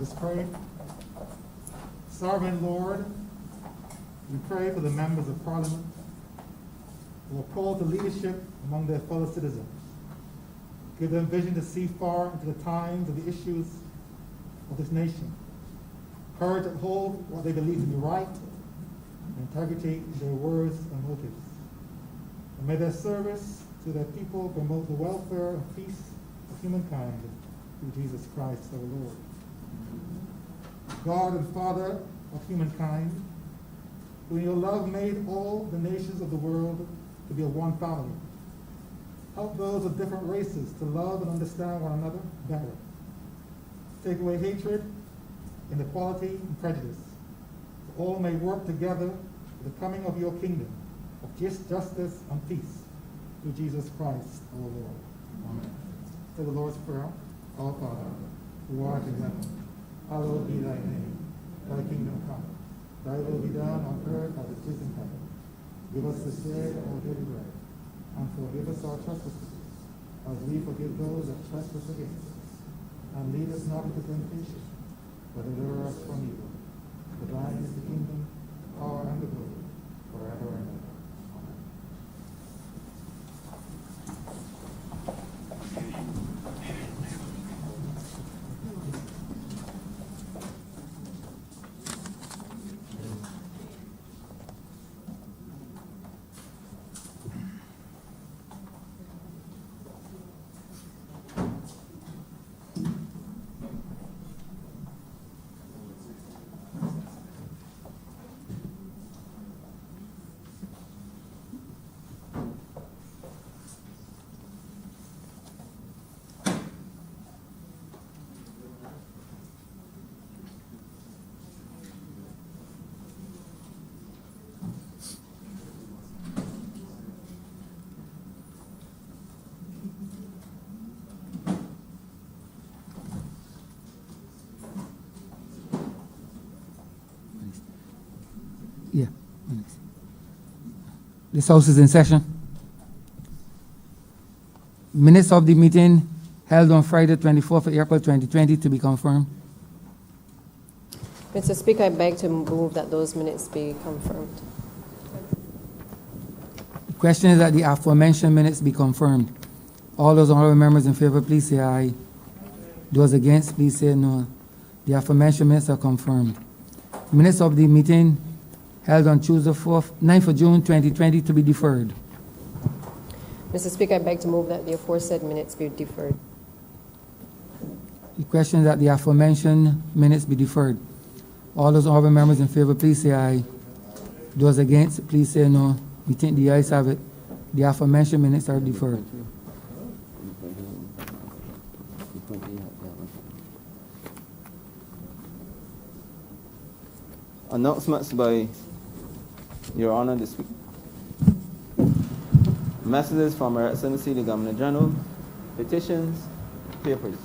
us pray. Sovereign Lord, we pray for the members of Parliament who are called to leadership among their fellow citizens. Give them vision to see far into the times of the issues of this nation. Courage to hold what they believe to be right, and integrity in their words and motives. And may their service to their people promote the welfare and peace of humankind through Jesus Christ our Lord. God and Father of humankind, who in your love made all the nations of the world to be a one family, help those of different races to love and understand one another better. Take away hatred, inequality, and prejudice, so all may work together for the coming of your kingdom of justice and peace through Jesus Christ our Lord. Amen. Say the Lord's Prayer. Our Father, who art in heaven, hallowed be thy name. Thy kingdom come. Thy will be done on earth as it is in heaven. Give us this day our daily bread, and forgive us our trespasses, as we forgive those that trespass against us. And lead us not into temptation, but deliver us from evil. For thine is the kingdom, the power, and the glory, forever and ever. Amen. Yeah. This house is in session. Minutes of the meeting held on Friday, 24th of April 2020 to be confirmed. Mr. Speaker, I beg to move that those minutes be confirmed. The question is that the aforementioned minutes be confirmed. All those honorable members in favor, please say aye. Those against, please say no. The aforementioned minutes are confirmed. Minutes of the meeting held on Tuesday, 9th of June 2020 to be deferred. Mr. Speaker, I beg to move that the aforesaid minutes be deferred. The question is that the aforementioned minutes be deferred. All those honorable members in favor, please say aye. Those against, please say no. We think the ayes have it. The aforementioned minutes are deferred. Announcements by Your Honor this week. Messages from Her Excellency the Governor General, petitions, papers.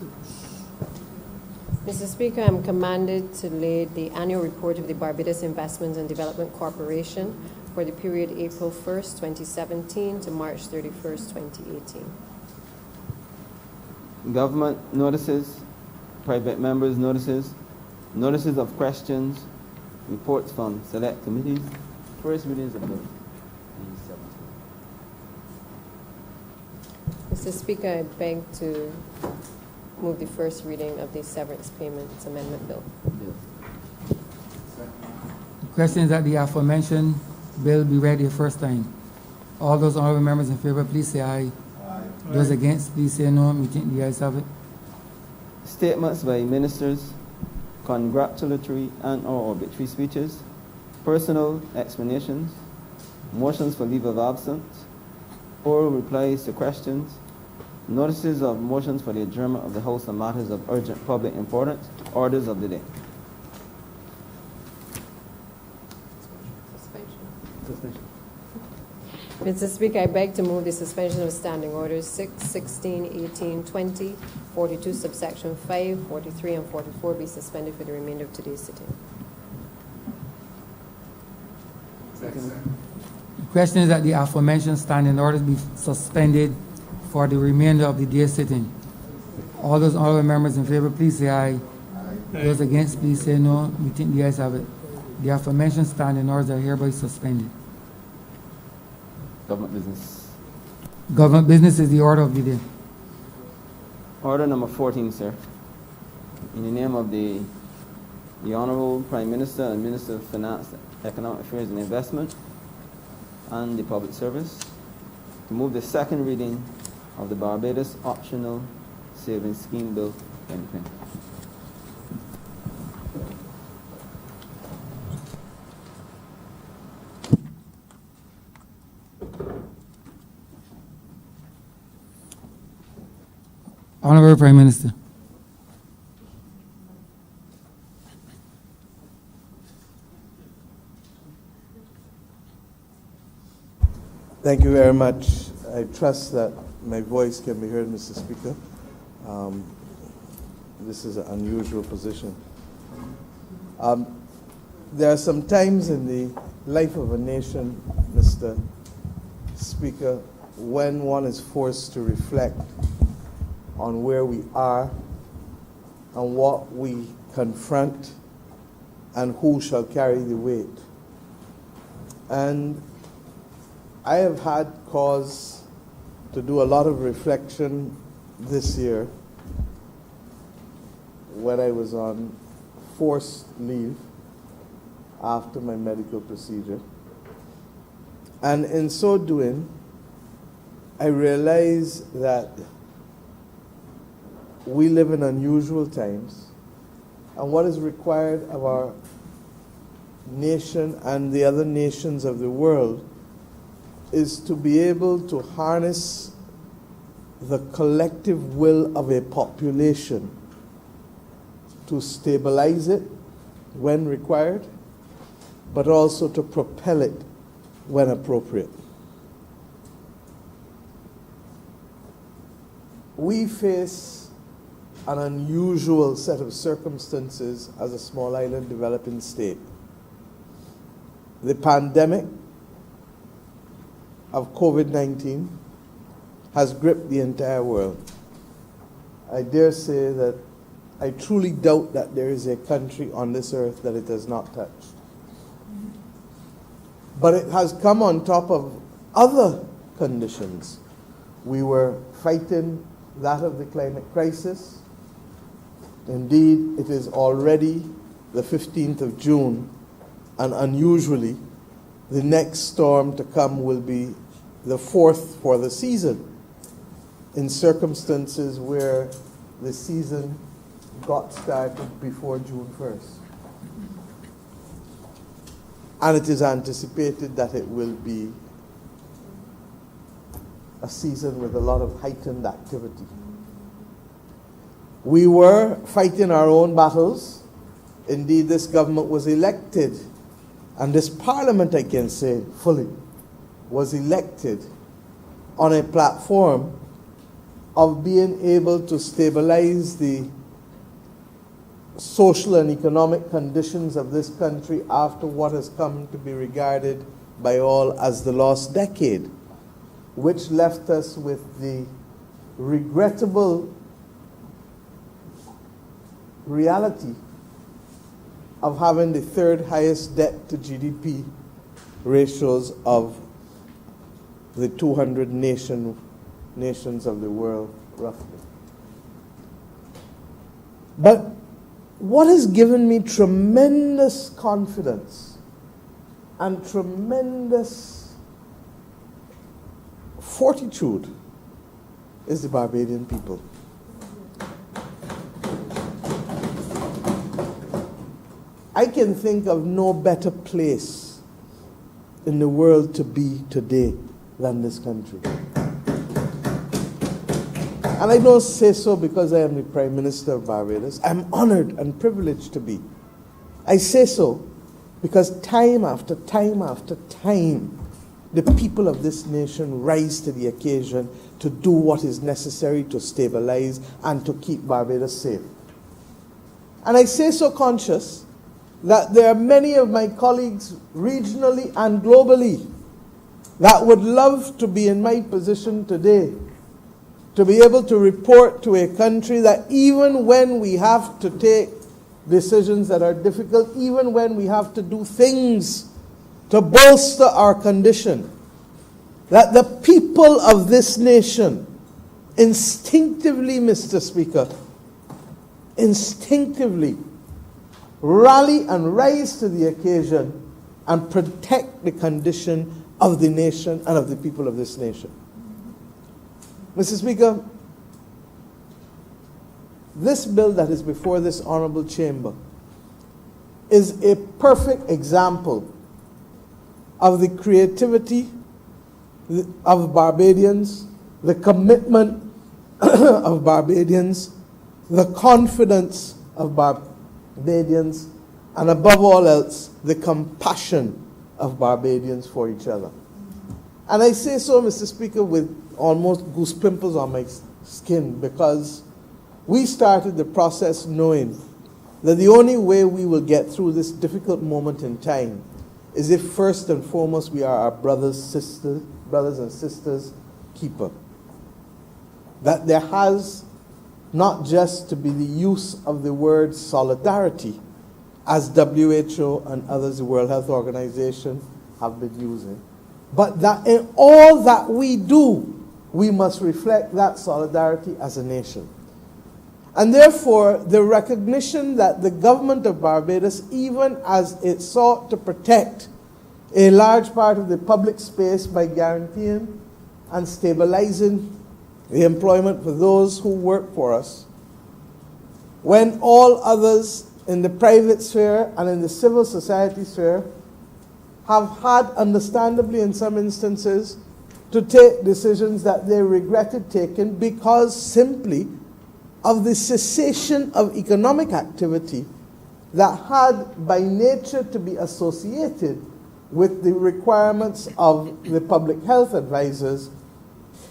Mr. Speaker, I am commanded to lay the annual report of the Barbados Investment and Development Corporation for the period April 1st, 2017 to March 31st, 2018. Government notices, private members notices, notices of questions, reports from select committees, first readings of the Mr. Speaker, I beg to move the first reading of the Severance Payments Amendment Bill. The question is that the aforementioned bill be read the first time. All those honorable members in favor, please say aye. Those against, please say no. We think the ayes have it. Statements by ministers, congratulatory and/or obituary speeches, personal explanations, motions for leave of absence, oral replies to questions, notices of motions for the adjournment of the House on matters of urgent public importance, orders of the day. Suspension. Mr. Speaker, I beg to move the suspension of standing orders 6, 16, 18, 20, 42, subsection 5, 43, and 44 be suspended for the remainder of today's sitting. Second. The question is that the aforementioned standing orders be suspended for the remainder of the day sitting. All those honorable members in favor, please say aye. Those against, please say no. We think the ayes have it. The aforementioned standing orders are hereby suspended. Government business. Government business is the order of the day. Order number 14, sir. In the name of the Honourable Prime Minister and Minister of Finance, Economic Affairs and Investment, and the Public Service, to move the second reading of the Barbados Optional Savings Scheme Bill 2020. Honorable Prime Minister. Thank you very much. I trust that my voice can be heard, Mr. Speaker. This is an unusual position. There are some times in the life of a nation, Mr. Speaker, when one is forced to reflect on where we are and what we confront and who shall carry the weight. And I have had cause to do a lot of reflection this year when I was on forced leave after my medical procedure. And in so doing, I realized that we live in unusual times, and what is required of our nation and the other nations of the world is to be able to harness the collective will of a population to stabilize it when required, but also to propel it when appropriate. We face an unusual set of circumstances as a small island developing state. The pandemic of COVID-19 has gripped the entire world. I dare say that I truly doubt that there is a country on this earth that it has not touched. But it has come on top of other conditions. We were fighting that of the climate crisis. Indeed, it is already the 15th of June, and unusually, the next storm to come will be the fourth for the season, in circumstances where the season got started before June 1st. And it is anticipated that it will be a season with a lot of heightened activity. We were fighting our own battles. Indeed, this government was elected, and this parliament, I can say fully, was elected on a platform of being able to stabilize the social and economic conditions of this country after what has come to be regarded by all as the lost decade, which left us with the regrettable reality of having the third highest debt to GDP ratios of the 200 nations of the world, roughly. But what has given me tremendous confidence and tremendous fortitude is the Barbadian people. I can think of no better place in the world to be today than this country. And I don't say so because I am the Prime Minister of Barbados. I'm honored and privileged to be. I say so because time after time after time, the people of this nation rise to the occasion to do what is necessary to stabilize and to keep Barbados safe. And I say so conscious that there are many of my colleagues regionally and globally that would love to be in my position today, to be able to report to a country that even when we have to take decisions that are difficult, even when we have to do things to bolster our condition, that the people of this nation instinctively, Mr. Speaker, instinctively rally and rise to the occasion and protect the condition of the nation and of the people of this nation. Mr. Speaker, this bill that is before this honorable chamber is a perfect example of the creativity of Barbadians, the commitment of Barbadians, the confidence of Barbadians, and above all else, the compassion of Barbadians for each other. And I say so, Mr. Speaker, with almost goose pimples on my skin, because we started the process knowing that the only way we will get through this difficult moment in time is if first and foremost we are our brothers and sisters keeper. That there has not just to be the use of the word solidarity, as WHO and others, the World Health Organization, have been using, but that in all that we do, we must reflect that solidarity as a nation. And therefore, the recognition that the government of Barbados, even as it sought to protect a large part of the public space by guaranteeing and stabilizing the employment for those who work for us, when all others in the private sphere and in the civil society sphere have had, understandably in some instances, to take decisions that they regretted taking because simply of the cessation of economic activity that had by nature to be associated with the requirements of the public health advisors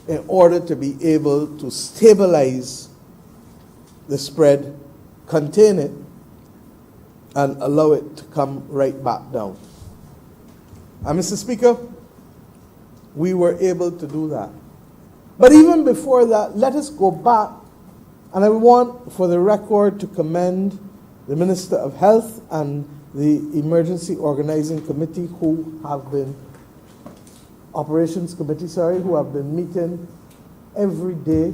in order to be able to stabilize the spread, contain it, and allow it to come right back down. And Mr. Speaker, we were able to do that. But even before that, let us go back, and I want for the record to commend the Minister of Health and the Emergency Organizing Committee who have been, Operations Committee, who have been meeting every day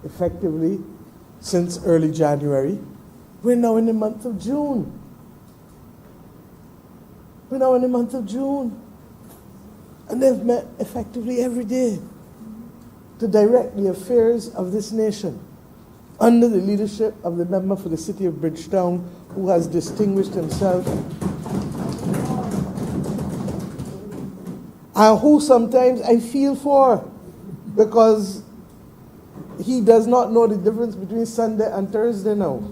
effectively since early January. We're now in the month of June. We're now in the month of June. And they've met effectively every day to direct the affairs of this nation under the leadership of the member for the city of Bridgetown, who has distinguished himself and who sometimes I feel for, because he does not know the difference between Sunday and Thursday now,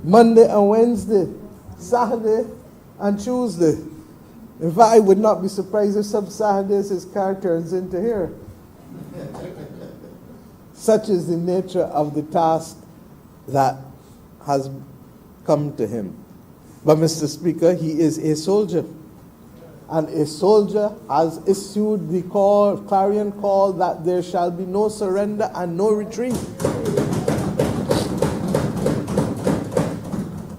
Monday and Wednesday, Saturday and Tuesday. In fact, I would not be surprised if some Saturdays his car turns into here. Such is the nature of the task that has come to him. But Mr. Speaker, he is a soldier. And a soldier has issued the clarion call that there shall be no surrender and no retreat.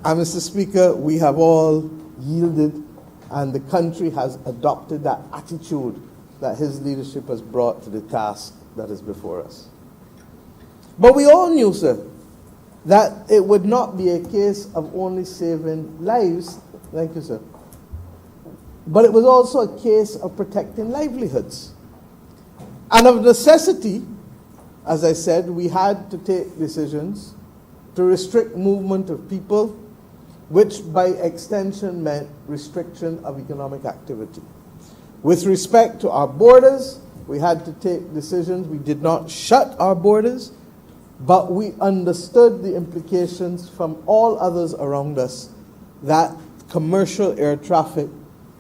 And Mr. Speaker, we have all yielded, and the country has adopted that attitude that his leadership has brought to the task that is before us. But we all knew, sir, that it would not be a case of only saving lives. Thank you, sir. But it was also a case of protecting livelihoods. And of necessity, as I said, we had to take decisions to restrict movement of people, which by extension meant restriction of economic activity. With respect to our borders, we had to take decisions. We did not shut our borders, but we understood the implications from all others around us that commercial air traffic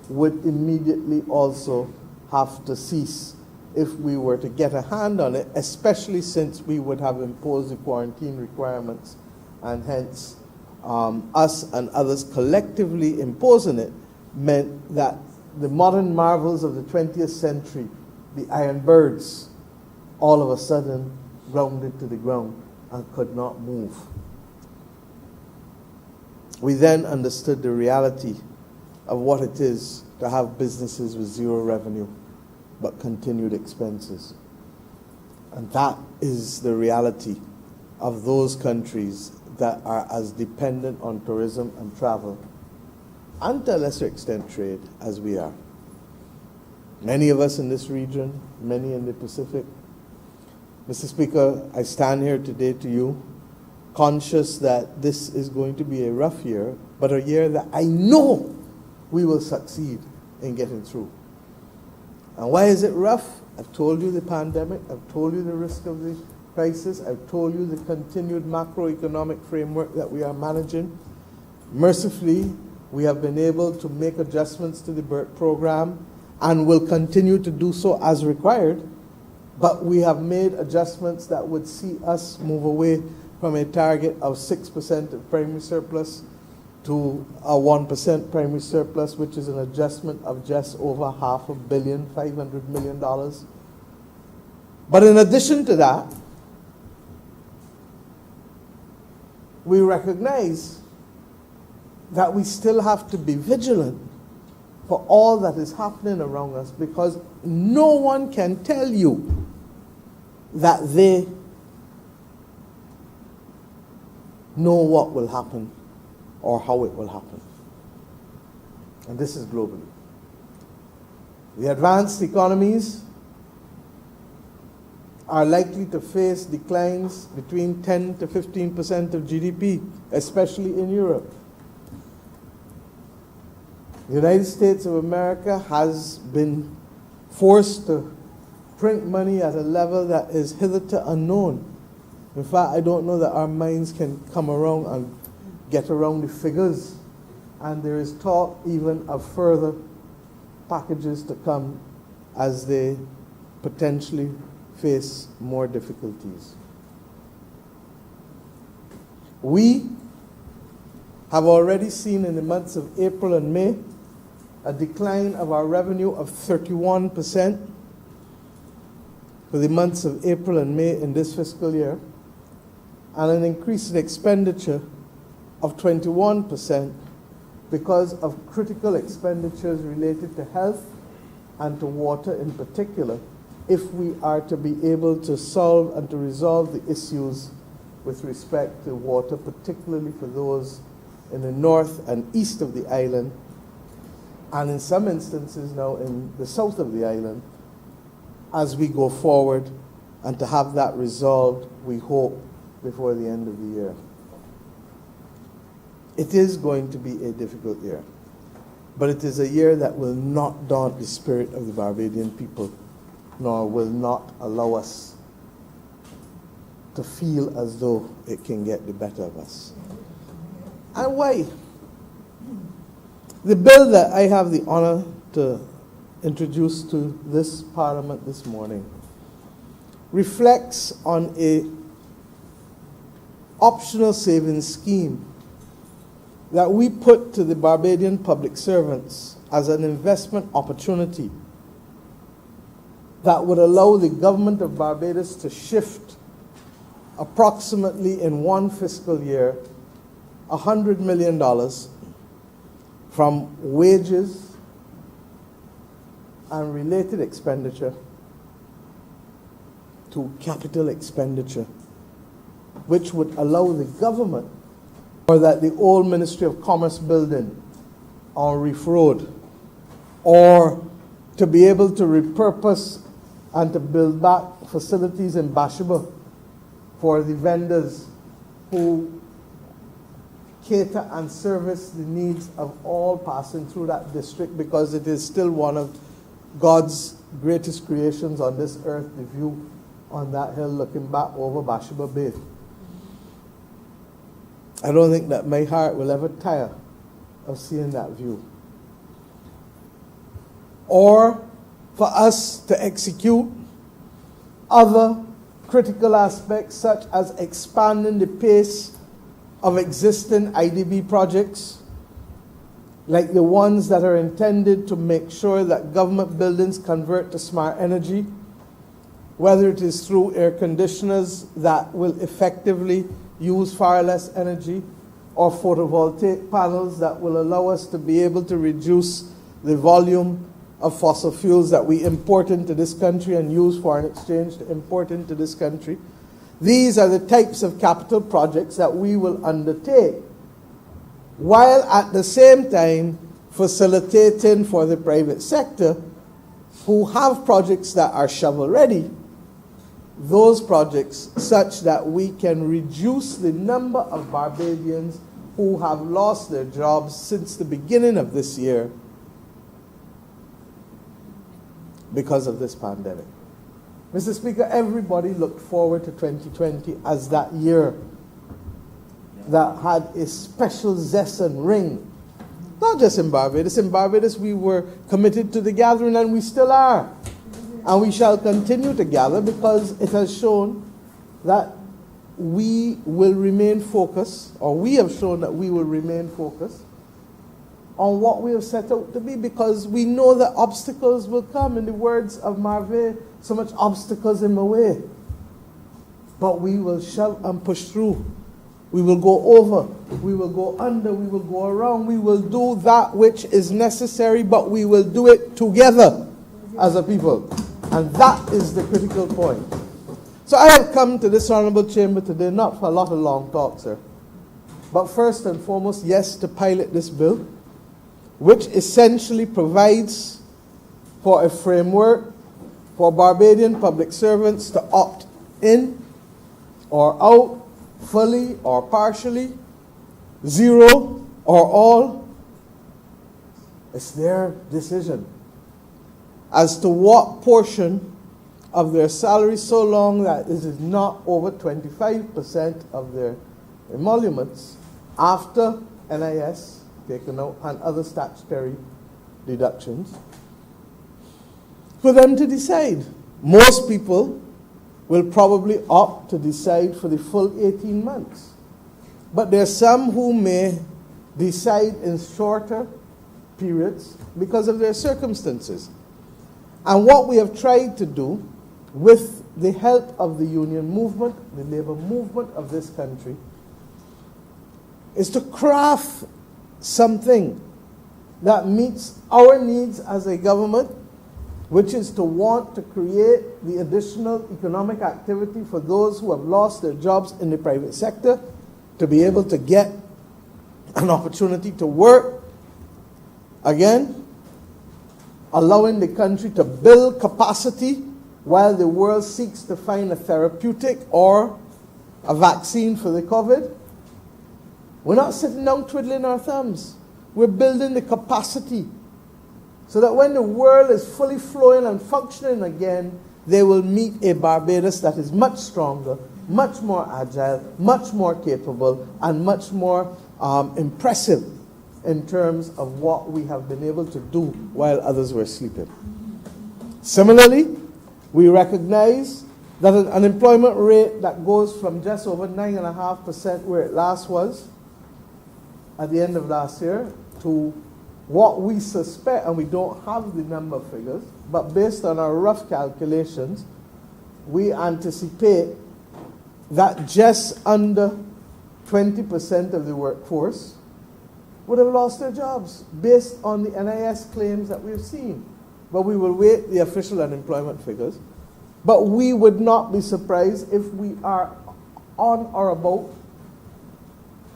would immediately also have to cease if we were to get a hand on it, especially since we would have imposed the quarantine requirements, and hence us and others collectively imposing it meant that the modern marvels of the 20th century, the iron birds, all of a sudden grounded to the ground and could not move. we then understood the reality of what it is to have businesses with zero revenue but continued expenses. And that is the reality of those countries that are as dependent on tourism and travel, and to a lesser extent trade, as we are. Many of us in this region, many in the Pacific. Mr. Speaker, I stand here today to you, conscious that this is going to be a rough year, but a year that I know we will succeed in getting through. And why is it rough? I've told you the pandemic, I've told you the risk of the crisis, I've told you the continued macroeconomic framework that we are managing. Mercifully, we have been able to make adjustments to the BERT program and will continue to do so as required, but we have made adjustments that would see us move away from a target of 6% of primary surplus to a 1% primary surplus, which is an adjustment of just over $500 million. But in addition to that, we recognize that we still have to be vigilant for all that is happening around us, because no one can tell you that they know what will happen or how it will happen. And this is globally. The advanced economies are likely to face declines between 10 to 15% of GDP, especially in Europe. The United States of America has been forced to print money at a level that is hitherto unknown. In fact, I don't know that our minds can come around and get around the figures. And there is talk even of further packages to come as they potentially face more difficulties. We have already seen in the months of April and May a decline of our revenue of 31% for the months of April and May in this fiscal year, and an increase in expenditure of 21% because of critical expenditures related to health and to water in particular, if we are to be able to solve and to resolve the issues with respect to water, particularly for those in the north and east of the island, and in some instances now in the south of the island, as we go forward, and to have that resolved, we hope, before the end of the year. It is going to be a difficult year, but it is a year that will not daunt the spirit of the Barbadian people, nor will not allow us to feel as though it can get the better of us. And why? The bill that I have the honor to introduce to this Parliament this morning reflects on a optional savings scheme that we put to the Barbadian public servants as an investment opportunity that would allow the government of Barbados to shift approximately in one fiscal year $100 million from wages and related expenditure to capital expenditure, which would allow the government, or that the old Ministry of Commerce building on Reef Road, or to be able to repurpose and to build back facilities in Bathsheba for the vendors who cater and service the needs of all passing through that district, because it is still one of God's greatest creations on this earth, the view on that hill looking back over Bathsheba Bay. I don't think that my heart will ever tire of seeing that view. Or for us to execute other critical aspects, such as expanding the pace of existing IDB projects, like the ones that are intended to make sure that government buildings convert to smart energy, whether it is through air conditioners that will effectively use far less energy, or photovoltaic panels that will allow us to be able to reduce the volume of fossil fuels that we import into this country and use foreign exchange to import into this country. These are the types of capital projects that we will undertake, while at the same time facilitating for the private sector who have projects that are shovel-ready, those projects such that we can reduce the number of Barbadians who have lost their jobs since the beginning of this year because of this pandemic. Mr. Speaker, everybody looked forward to 2020 as that year that had a special zest and ring. Not just in Barbados. In Barbados, we were committed to the gathering, and we still are. And we shall continue to gather because it has shown that we will remain focused, or we have shown that we will remain focused on what we have set out to be, because we know that obstacles will come. In the words of Marvin, so much obstacles in my way. But we will shove and push through. We will go over, we will go under, we will go around, we will do that which is necessary, but we will do it together as a people. And that is the critical point. So I have come to this honourable chamber today not for a lot of long talk, sir, but first and foremost, yes, to pilot this bill, which essentially provides for a framework for Barbadian public servants to opt in or out, fully or partially, zero or all. It's their decision as to what portion of their salary, so long that it is not over 25% of their emoluments after NIS taken out and other statutory deductions, for them to decide. Most people will probably opt to decide for the full 18 months. But there are some who may decide in shorter periods because of their circumstances. And what we have tried to do with the help of the union movement, the labor movement of this country, is to craft something that meets our needs as a government, which is to want to create the additional economic activity for those who have lost their jobs in the private sector, to be able to get an opportunity to work again, allowing the country to build capacity while the world seeks to find a therapeutic or a vaccine for the COVID. We're not sitting down twiddling our thumbs. We're building the capacity so that when the world is fully flowing and functioning again, they will meet a Barbados that is much stronger, much more agile, much more capable, and much more impressive in terms of what we have been able to do while others were sleeping. Similarly, we recognize that an unemployment rate that goes from just over 9.5% where it last was at the end of last year to what we suspect, and we don't have the number figures, but based on our rough calculations, we anticipate that just under 20% of the workforce would have lost their jobs based on the NIS claims that we've seen. But we will wait the official unemployment figures. But we would not be surprised if we are on or about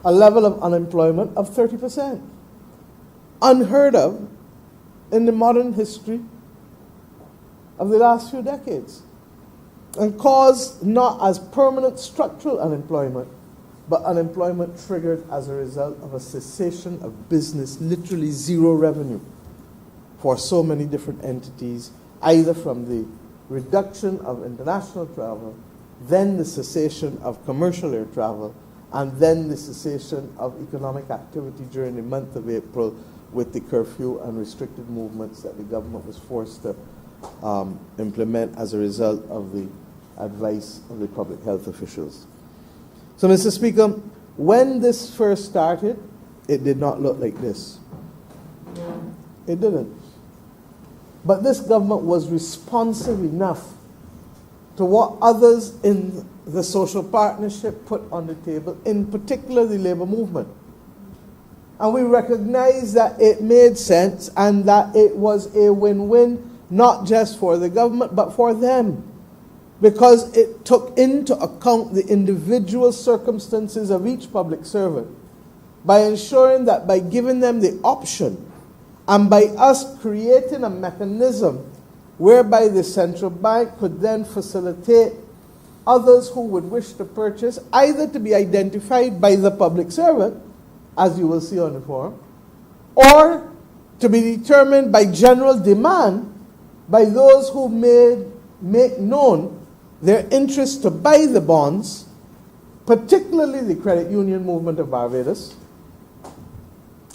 a level of unemployment of 30%. Unheard of in the modern history of the last few decades. And caused not as permanent structural unemployment, but unemployment triggered as a result of a cessation of business, literally zero revenue for so many different entities, either from the reduction of international travel, then the cessation of commercial air travel, and then the cessation of economic activity during the month of April with the curfew and restricted movements that the government was forced to implement as a result of the advice of the public health officials. So, Mr. Speaker, when this first started, it did not look like this. It didn't. But this government was responsive enough to what others in the social partnership put on the table, in particular the labor movement, And we recognized that it made sense and that it was a win-win, not just for the government, but for them. Because it took into account the individual circumstances of each public servant by ensuring that by giving them the option and by us creating a mechanism whereby the central bank could then facilitate others who would wish to purchase, either to be identified by the public servant, as you will see on the form, or to be determined by general demand by those who make known their interest to buy the bonds, particularly the credit union movement of Barbados,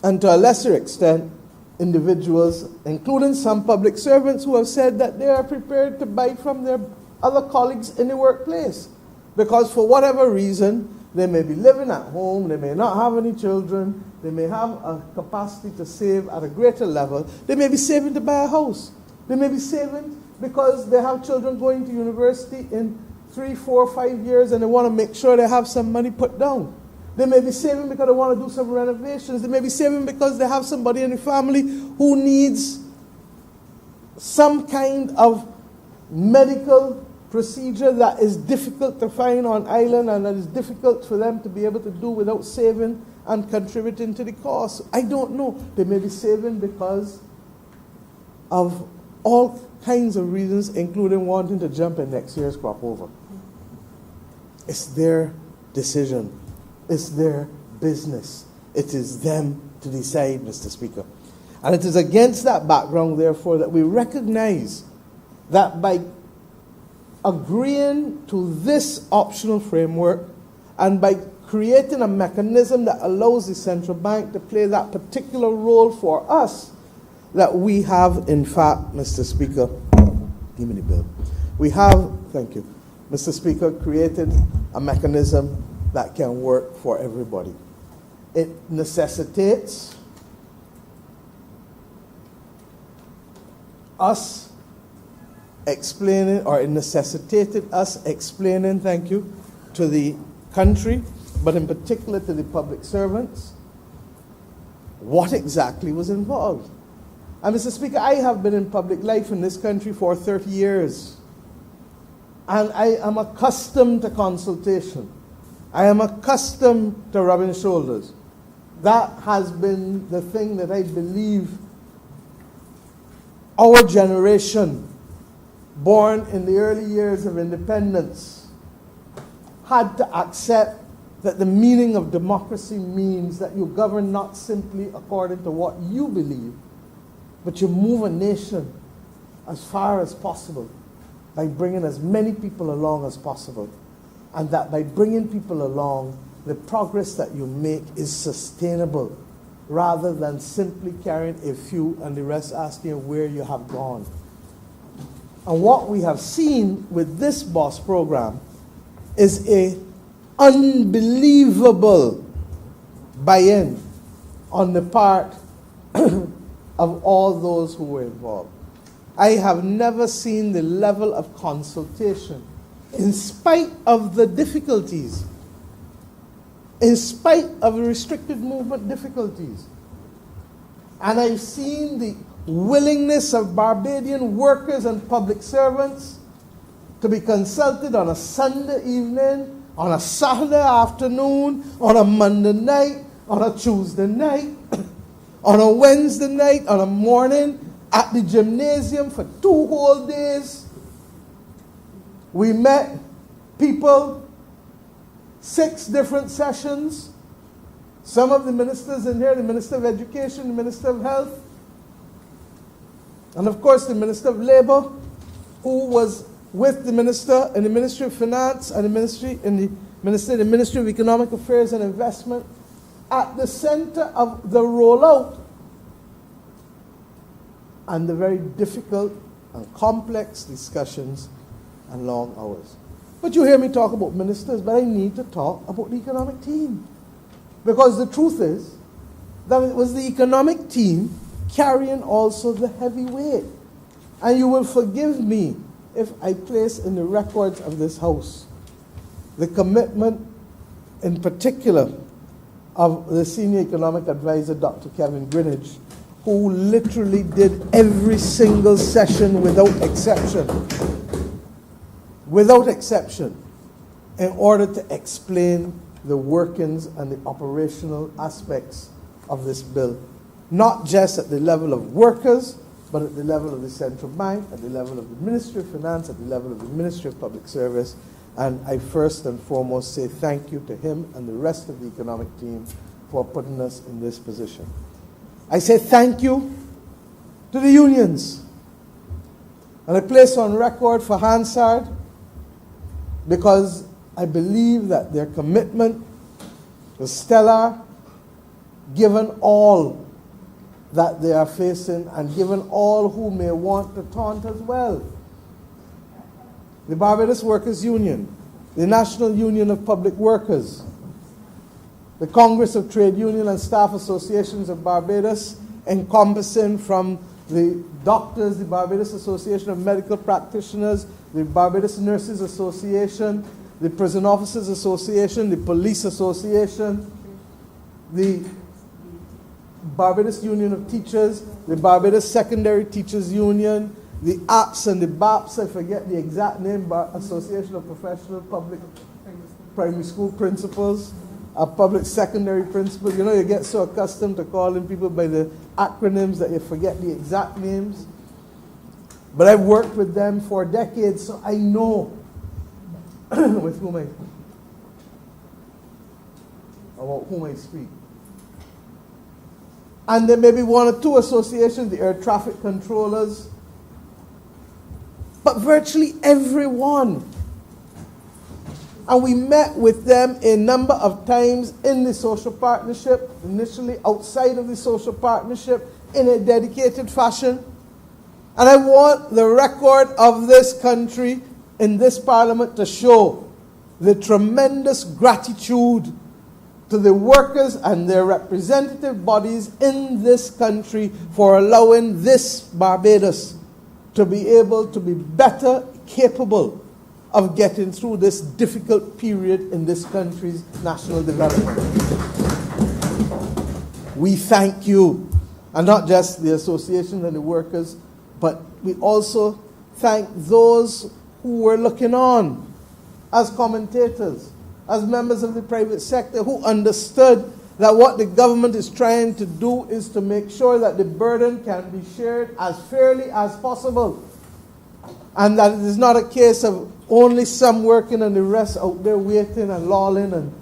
and to a lesser extent, individuals, including some public servants who have said that they are prepared to buy from their other colleagues in the workplace. Because for whatever reason, they may be living at home, they may not have any children, they may have a capacity to save at a greater level, they may be saving to buy a house, they may be saving because they have children going to university in 3, 4, 5 years and they want to make sure they have some money put down. They may be saving because they want to do some renovations. They may be saving because they have somebody in the family who needs some kind of medical procedure that is difficult to find on island and that is difficult for them to be able to do without saving and contributing to the cost. I don't know. They may be saving because of all kinds of reasons, including wanting to jump in next year's crop over. It's their decision. It's their business. It is them to decide, Mr. Speaker. And it is against that background, therefore, that we recognize that by agreeing to this optional framework and by creating a mechanism that allows the central bank to play that particular role for us, that we have, in fact, Mr. Speaker, give me the bill. We have, thank you, Mr. Speaker, created a mechanism that can work for everybody. It necessitates us explaining, or it necessitated us explaining, thank you, to the country, but in particular to the public servants, what exactly was involved. And Mr. Speaker, I have been in public life in this country for 30 years. And I am accustomed to consultation. I am accustomed to rubbing shoulders. That has been the thing that I believe our generation, born in the early years of independence, had to accept that the meaning of democracy means that you govern not simply according to what you believe, but you move a nation as far as possible by bringing as many people along as possible. And that by bringing people along, the progress that you make is sustainable rather than simply carrying a few and the rest asking where you have gone. And what we have seen with this BOSS program is a unbelievable buy-in on the part of all those who were involved. I have never seen the level of consultation, in spite of the difficulties, in spite of the restricted movement difficulties. And I've seen the willingness of Barbadian workers and public servants to be consulted on a Sunday evening, on a Saturday afternoon, on a Monday night, on a Tuesday night, on a Wednesday night, on a morning, at the gymnasium for 2 whole days. We met people, 6 different sessions. Some of the ministers in here, the Minister of Education, the Minister of Health, and of course the Minister of Labor, who was with the Minister in the Ministry of Finance and the Ministry of Economic Affairs and Investment, at the center of the rollout and the very difficult and complex discussions and long hours. But you hear me talk about ministers, but I need to talk about the economic team. Because the truth is that it was the economic team carrying also the heavy weight. And you will forgive me if I place in the records of this House the commitment in particular of the senior economic advisor, Dr. Kevin Greenidge, who literally did every single session without exception, in order to explain the workings and the operational aspects of this bill, not just at the level of workers, but at the level of the central bank, at the level of the Ministry of Finance, at the level of the Ministry of Public Service. And I first and foremost say thank you to him and the rest of the economic team for putting us in this position. I say thank you to the unions. And I place on record for Hansard, because I believe that their commitment was stellar, given all that they are facing and given all who may want to taunt as well. The Barbados Workers Union, the National Union of Public Workers, the Congress of Trade Union and Staff Associations of Barbados, encompassing from the doctors, the Barbados Association of Medical Practitioners, the Barbados Nurses Association, the Prison Officers Association, the Police Association, the Barbados Union of Teachers, the Barbados Secondary Teachers Union, the APS and the BAPS, I forget the exact name, Association of Professional Public Primary School Principals, Public Secondary Principals. You know, you get so accustomed to calling people by the acronyms that you forget the exact names. But I've worked with them for decades, so I know with whom about whom I speak. And there may be one or two associations, the air traffic controllers, but virtually everyone. And we met with them a number of times in the social partnership, initially outside of the social partnership, in a dedicated fashion. And I want the record of this country in this parliament to show the tremendous gratitude to the workers and their representative bodies in this country for allowing this Barbados to be able to be better capable of getting through this difficult period in this country's national development. We thank you, and not just the association and the workers, but we also thank those who were looking on as commentators, as members of the private sector who understood that what the government is trying to do is to make sure that the burden can be shared as fairly as possible. And that it is not a case of only some working and the rest out there waiting and lolling and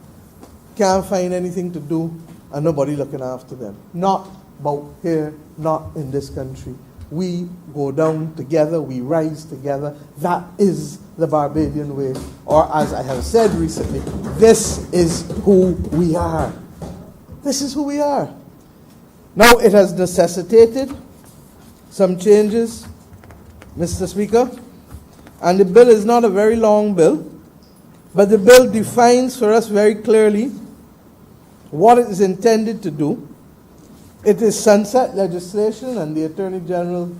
can't find anything to do and nobody looking after them. Not about here, not in this country. We go down together, we rise together. That is the Barbadian way. Or as I have said recently, this is who we are. This is who we are. Now it has necessitated some changes, Mr. Speaker. And the bill is not a very long bill, but the bill defines for us very clearly what it is intended to do. It is sunset legislation, and the Attorney General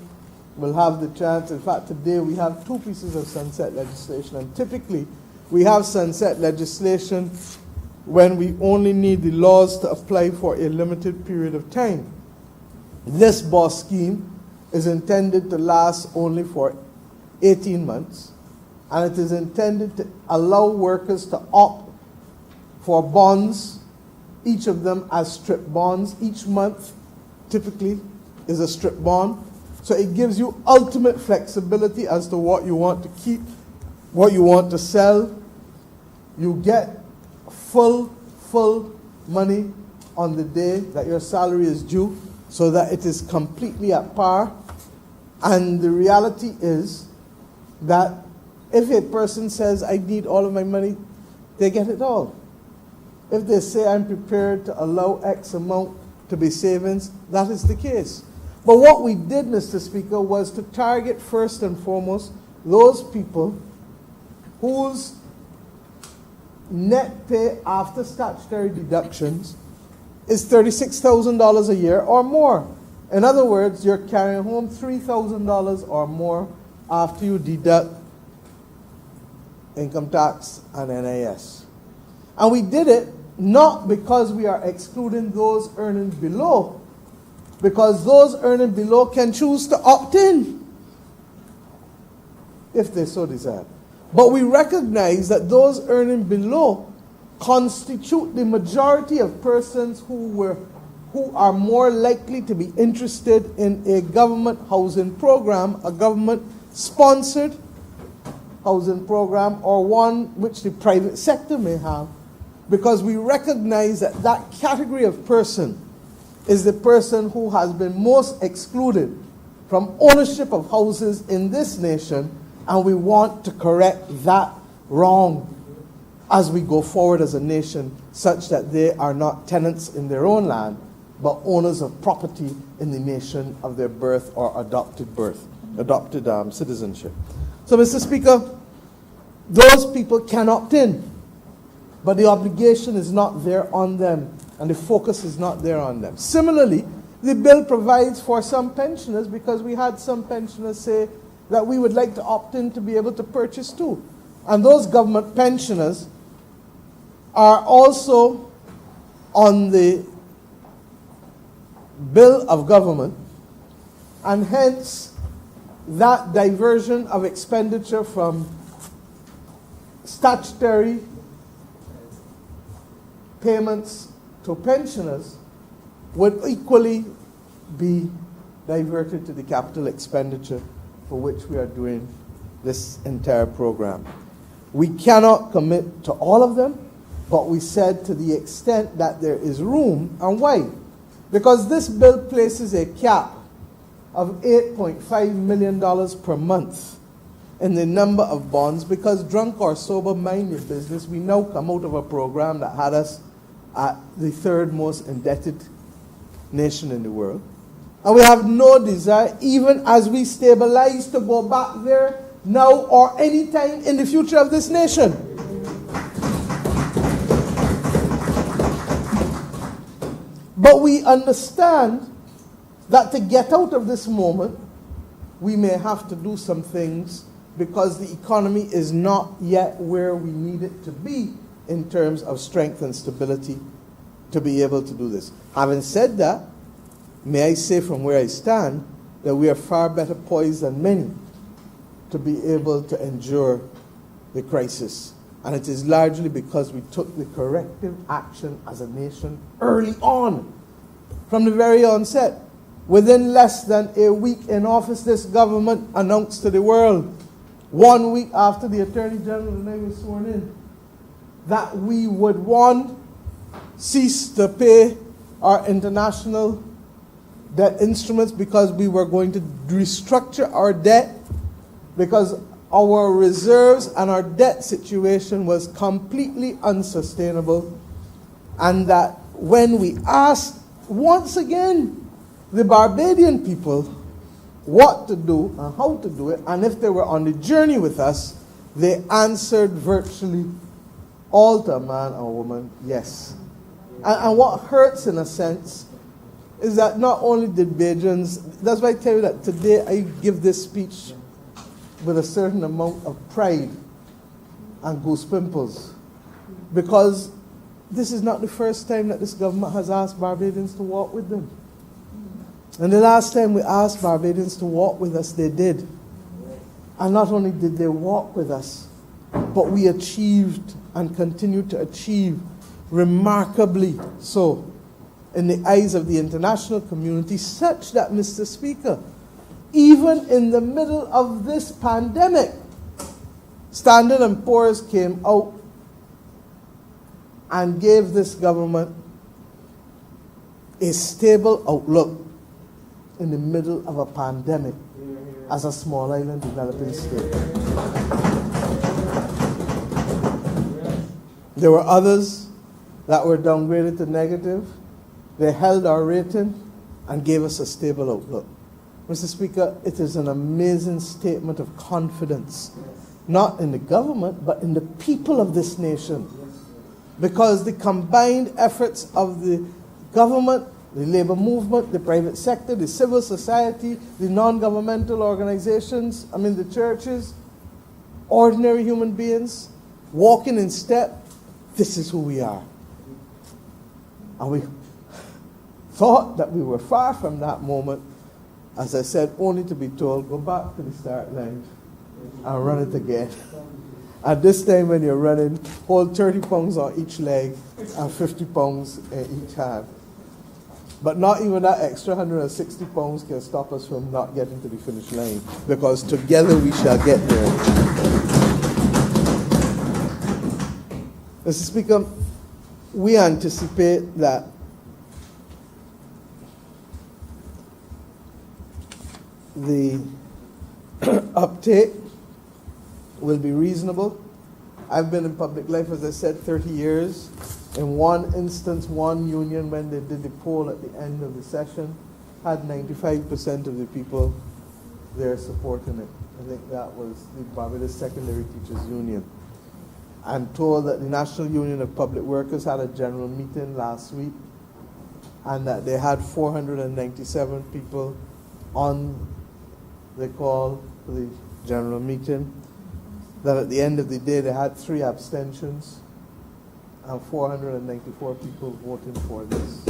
will have the chance. In fact, today we have two pieces of sunset legislation, and typically we have sunset legislation when we only need the laws to apply for a limited period of time. This BOSS scheme is intended to last only for 18 months, and it is intended to allow workers to opt for bonds, each of them as strip bonds. Each month typically is a strip bond. So it gives you ultimate flexibility as to what you want to keep, what you want to sell. You get full money on the day that your salary is due, so that it is completely at par. And the reality is that if a person says, I need all of my money, they get it all. If they say, I'm prepared to allow X amount to be savings, that is the case. But what we did, Mr. Speaker, was to target first and foremost those people whose net pay after statutory deductions is $36,000 a year or more. In other words, you're carrying home $3,000 or more after you deduct income tax and NIS. And we did it not because we are excluding those earning below, because those earning below can choose to opt in if they so desire. But we recognize that those earning below constitute the majority of persons who are more likely to be interested in a government housing program, a government-sponsored housing program, or one which the private sector may have, because we recognize that that category of person is the person who has been most excluded from ownership of houses in this nation, and we want to correct that wrong as we go forward as a nation, such that they are not tenants in their own land, but owners of property in the nation of their birth or adopted citizenship. So, Mr. Speaker, those people can opt in, but the obligation is not there on them, and the focus is not there on them. Similarly, the bill provides for some pensioners, because we had some pensioners say that we would like to opt in to be able to purchase too. And those government pensioners are also on the bill of government, and hence that diversion of expenditure from statutory payments to pensioners would equally be diverted to the capital expenditure for which we are doing this entire program. We cannot commit to all of them, but we said to the extent that there is room, and why? Because this bill places a cap of $8.5 million per month in the number of bonds, because drunk or sober, mind your business, we now come out of a program that had us at the third most indebted nation in the world. And we have no desire, even as we stabilize, to go back there now or any time in the future of this nation. But we understand that to get out of this moment, we may have to do some things, because the economy is not yet where we need it to be in terms of strength and stability to be able to do this. Having said that, may I say from where I stand that we are far better poised than many to be able to endure the crisis. And it is largely because we took the corrective action as a nation early on, from the very onset. Within less than a week in office, this government announced to the world, 1 week after the Attorney General and I was sworn in, that we would, one, cease to pay our international debt instruments, because we were going to restructure our debt, because our reserves and our debt situation was completely unsustainable, and that when we asked once again the Barbadian people what to do and how to do it, and if they were on the journey with us, they answered virtually all to a man or woman, yes. And what hurts in a sense is that not only did Bajans, that's why I tell you that today I give this speech with a certain amount of pride and goose pimples, because this is not the first time that this government has asked Barbadians to walk with them. And the last time we asked Barbadians to walk with us, they did. And not only did they walk with us, but we achieved and continue to achieve remarkably so in the eyes of the international community, such that, Mr. Speaker, even in the middle of this pandemic, Standard & Poor's came out and gave this government a stable outlook in the middle of a pandemic as a small island developing state. There were others that were downgraded to negative. They held our rating and gave us a stable outlook. Mr. Speaker, it is an amazing statement of confidence, not in the government, but in the people of this nation. Because the combined efforts of the government, the labor movement, the private sector, the civil society, the non-governmental organizations, the churches, ordinary human beings, walking in step, this is who we are. And we thought that we were far from that moment, as I said, only to be told, go back to the start line and run it again. At this time when you're running, hold 30 pounds on each leg and 50 pounds in each hand. But not even that extra 160 pounds can stop us from not getting to the finish line, because together we shall get there. Mr. Speaker, we anticipate that the uptake will be reasonable. I've been in public life, as I said, 30 years. In one instance, one union, when they did the poll at the end of the session, had 95% of the people there supporting it. I think that was the Barbados Secondary Teachers Union. I'm told that the National Union of Public Workers had a general meeting last week, and that they had 497 people on the call for the general meeting. That at the end of the day they had 3 abstentions and 494 people voting for this.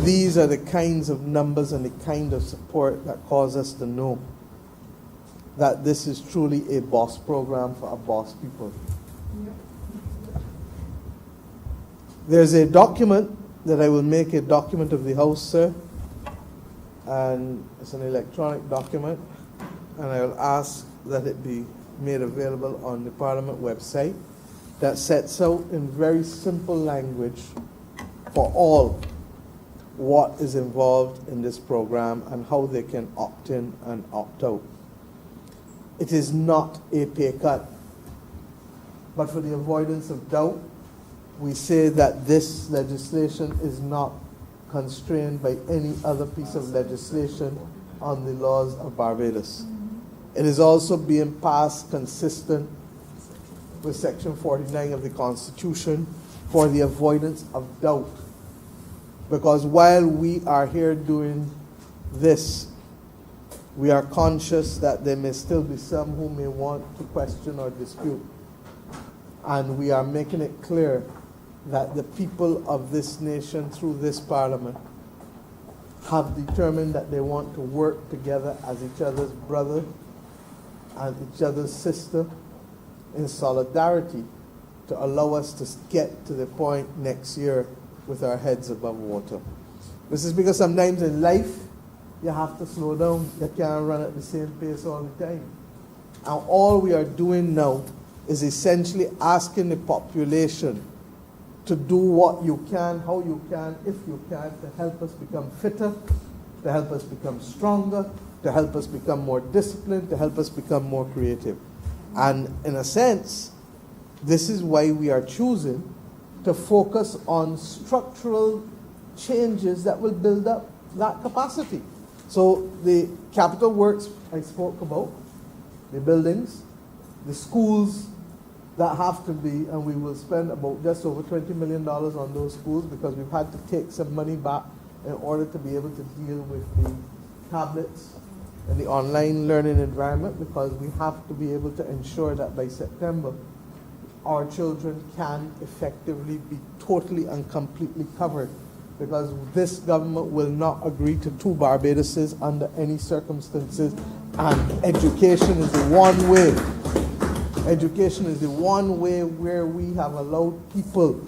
These are the kinds of numbers and the kind of support that cause us to know that this is truly a boss program for our boss people. There's a document that I will make a document of the House, sir, and it's an electronic document, and I will ask that it be made available on the Parliament website, that sets out in very simple language for all what is involved in this program and how they can opt in and opt out. It is not a pay cut, but for the avoidance of doubt, we say that this legislation is not constrained by any other piece of legislation on the laws of Barbados. It is also being passed consistent with Section 49 of the Constitution for the avoidance of doubt. Because while we are here doing this, we are conscious that there may still be some who may want to question or dispute. And we are making it clear that the people of this nation through this Parliament have determined that they want to work together as each other's brother and each other's sister in solidarity to allow us to get to the point next year with our heads above water. This is because sometimes in life you have to slow down. You can't run at the same pace all the time. And all we are doing now is essentially asking the population to do what you can, how you can, if you can, to help us become fitter, to help us become stronger, to help us become more disciplined, to help us become more creative. And in a sense, this is why we are choosing to focus on structural changes that will build up that capacity. So the capital works I spoke about, the buildings, the schools that have to be, and we will spend about just over $20 million on those schools because we've had to take some money back in order to be able to deal with the tablets and the online learning environment, because we have to be able to ensure that by September our children can effectively be totally and completely covered, because this government will not agree to 2 Barbadoses under any circumstances, and education is the one way. Education is the one way where we have allowed people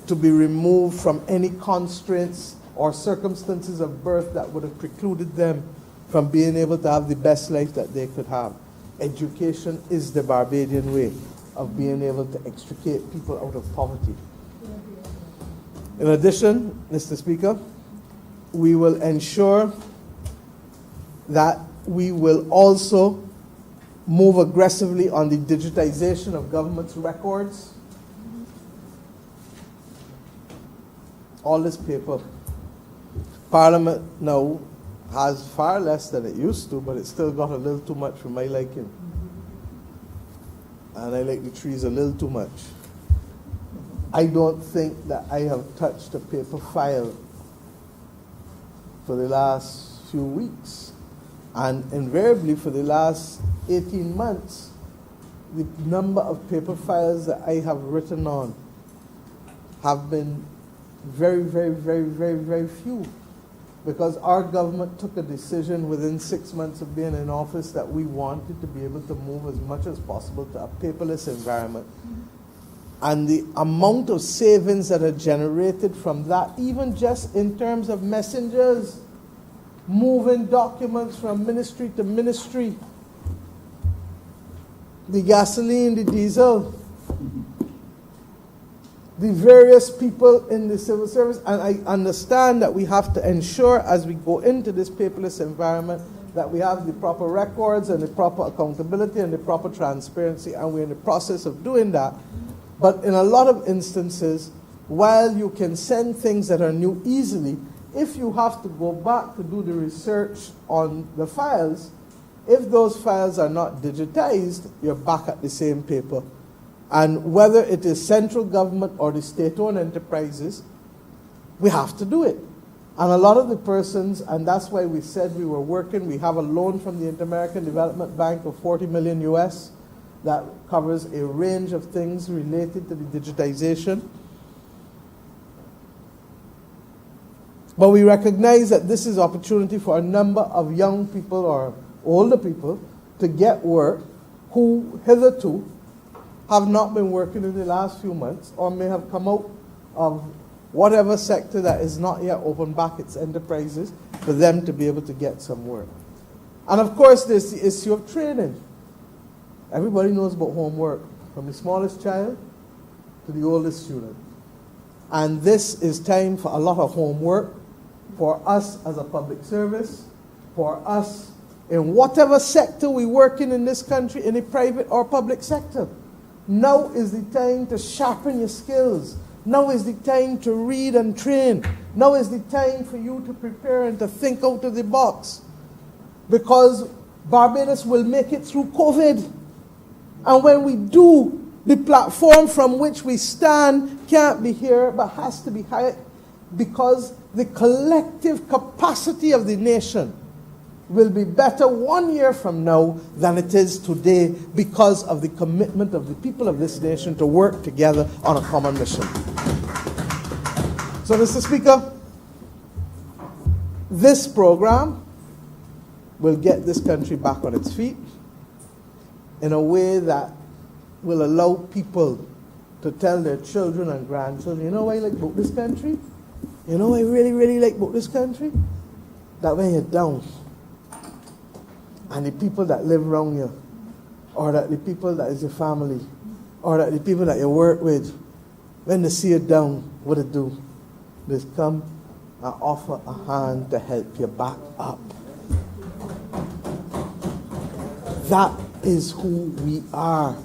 to be removed from any constraints or circumstances of birth that would have precluded them from being able to have the best life that they could have. Education is the Barbadian way of being able to extricate people out of poverty. In addition, Mr. Speaker, we will ensure that we will also move aggressively on the digitization of government's records. All this paper. Parliament now has far less than it used to, but it's still got a little too much for my liking. And I like the trees a little too much. I don't think that I have touched a paper file for the last few weeks. And invariably for the last 18 months, the number of paper files that I have written on have been very, very, very, very, very few. Because our government took a decision within 6 months of being in office that we wanted to be able to move as much as possible to a paperless environment. And the amount of savings that are generated from that, even just in terms of messengers, moving documents from ministry to ministry, the gasoline, the diesel, the various people in the civil service. And I understand that we have to ensure as we go into this paperless environment that we have the proper records and the proper accountability and the proper transparency, and we're in the process of doing that. But in a lot of instances, while you can send things that are new easily, if you have to go back to do the research on the files, if those files are not digitized, you're back at the same paper. And whether it is central government or the state-owned enterprises, we have to do it. And a lot of the persons, and that's why we said we were working, we have a loan from the Inter-American Development Bank of $40 million US that covers a range of things related to the digitization. But we recognize that this is opportunity for a number of young people or older people to get work who hitherto have not been working in the last few months or may have come out of whatever sector that is not yet opened back its enterprises for them to be able to get some work. And of course, there's the issue of training. Everybody knows about homework, from the smallest child to the oldest student. And this is time for a lot of homework for us as a public service, for us in whatever sector we work in this country, in the private or public sector. Now is the time to sharpen your skills. Now is the time to read and train. Now is the time for you to prepare and to think out of the box. Because Barbados will make it through COVID. And when we do, the platform from which we stand can't be here, but has to be higher, because the collective capacity of the nation will be better 1 year from now than it is today, because of the commitment of the people of this nation to work together on a common mission. So, Mr. Speaker, this program will get this country back on its feet in a way that will allow people to tell their children and grandchildren, you know what I like about this country? You know what I really, really like about this country? That when you're down, and the people that live around you, or that the people that is your family, or that the people that you work with, when they see you down, what they do? They come and offer a hand to help you back up. That is who we are.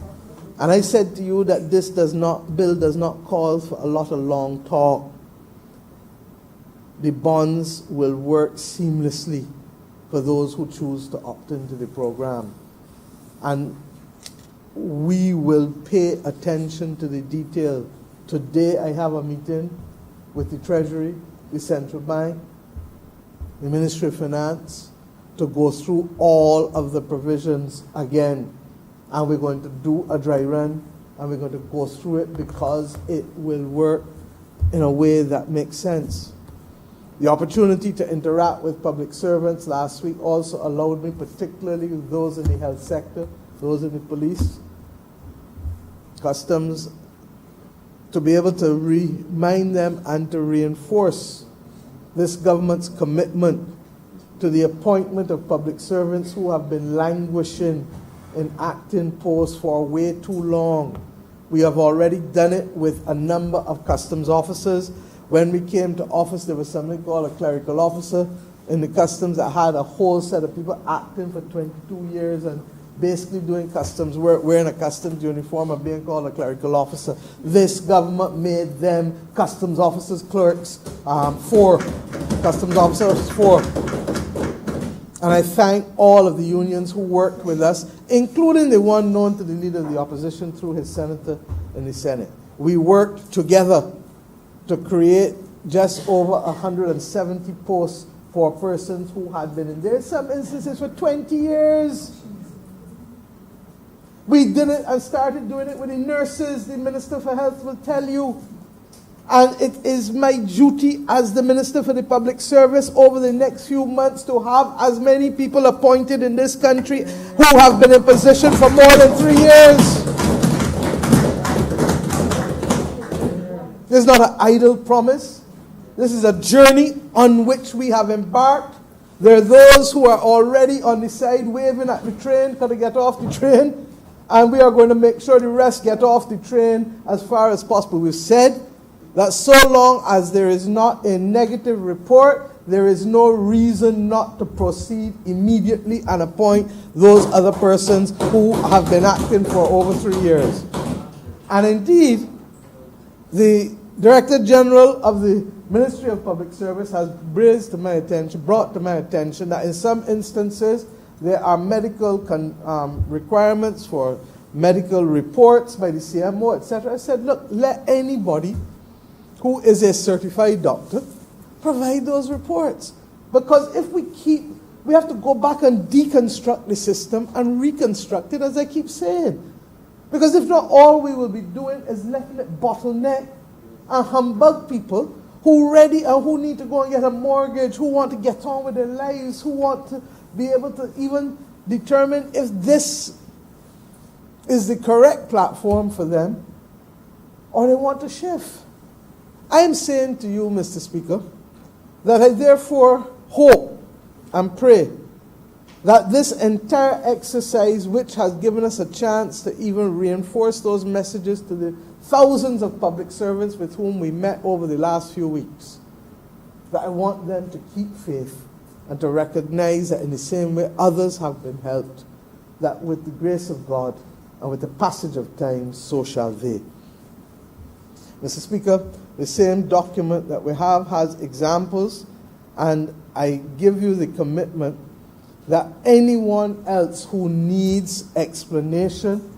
And I said to you that this bill does not call for a lot of long talk. The bonds will work seamlessly for those who choose to opt into the program. And we will pay attention to the detail. Today I have a meeting with the Treasury, the Central Bank, the Ministry of Finance, to go through all of the provisions again. And we're going to do a dry run, and we're going to go through it because it will work in a way that makes sense. The opportunity to interact with public servants last week also allowed me, particularly with those in the health sector, those in the police, customs, to be able to remind them and to reinforce this government's commitment to the appointment of public servants who have been languishing in acting posts for way too long. We have already done it with a number of customs officers. When we came to office, there was something called a clerical officer in the customs that had a whole set of people acting for 22 years and basically doing customs work, wearing a customs uniform and being called a clerical officer. This government made them customs officers, clerks, 4 customs officers, 4. And I thank all of the unions who worked with us, including the one known to the leader of the opposition through his senator in the Senate. We worked together to create just over 170 posts for persons who had been in there, in some instances for 20 years. We did it and started doing it with the nurses, the Minister for Health will tell you. And it is my duty as the Minister for the Public Service over the next few months to have as many people appointed in this country who have been in position for more than 3 years. This is not an idle promise. This is a journey on which we have embarked. There are those who are already on the side waving at the train, got to get off the train, and we are going to make sure the rest get off the train as far as possible. We've said that so long as there is not a negative report, there is no reason not to proceed immediately and appoint those other persons who have been acting for over 3 years. And indeed, the Director General of the Ministry of Public Service has brought to my attention that in some instances there are medical requirements for medical reports by the CMO, etc. I said, look, let anybody who is a certified doctor provide those reports. Because if we have to go back and deconstruct the system and reconstruct it, as I keep saying. Because if not, all we will be doing is letting it bottleneck and humbug people who ready and who need to go and get a mortgage, who want to get on with their lives, who want to be able to even determine if this is the correct platform for them or they want to shift. I am saying to you, Mr. Speaker, that I therefore hope and pray that this entire exercise, which has given us a chance to even reinforce those messages to the thousands of public servants with whom we met over the last few weeks, that I want them to keep faith and to recognize that in the same way others have been helped, that with the grace of God and with the passage of time, so shall they. Mr. Speaker, the same document that we have has examples, and I give you the commitment that anyone else who needs explanation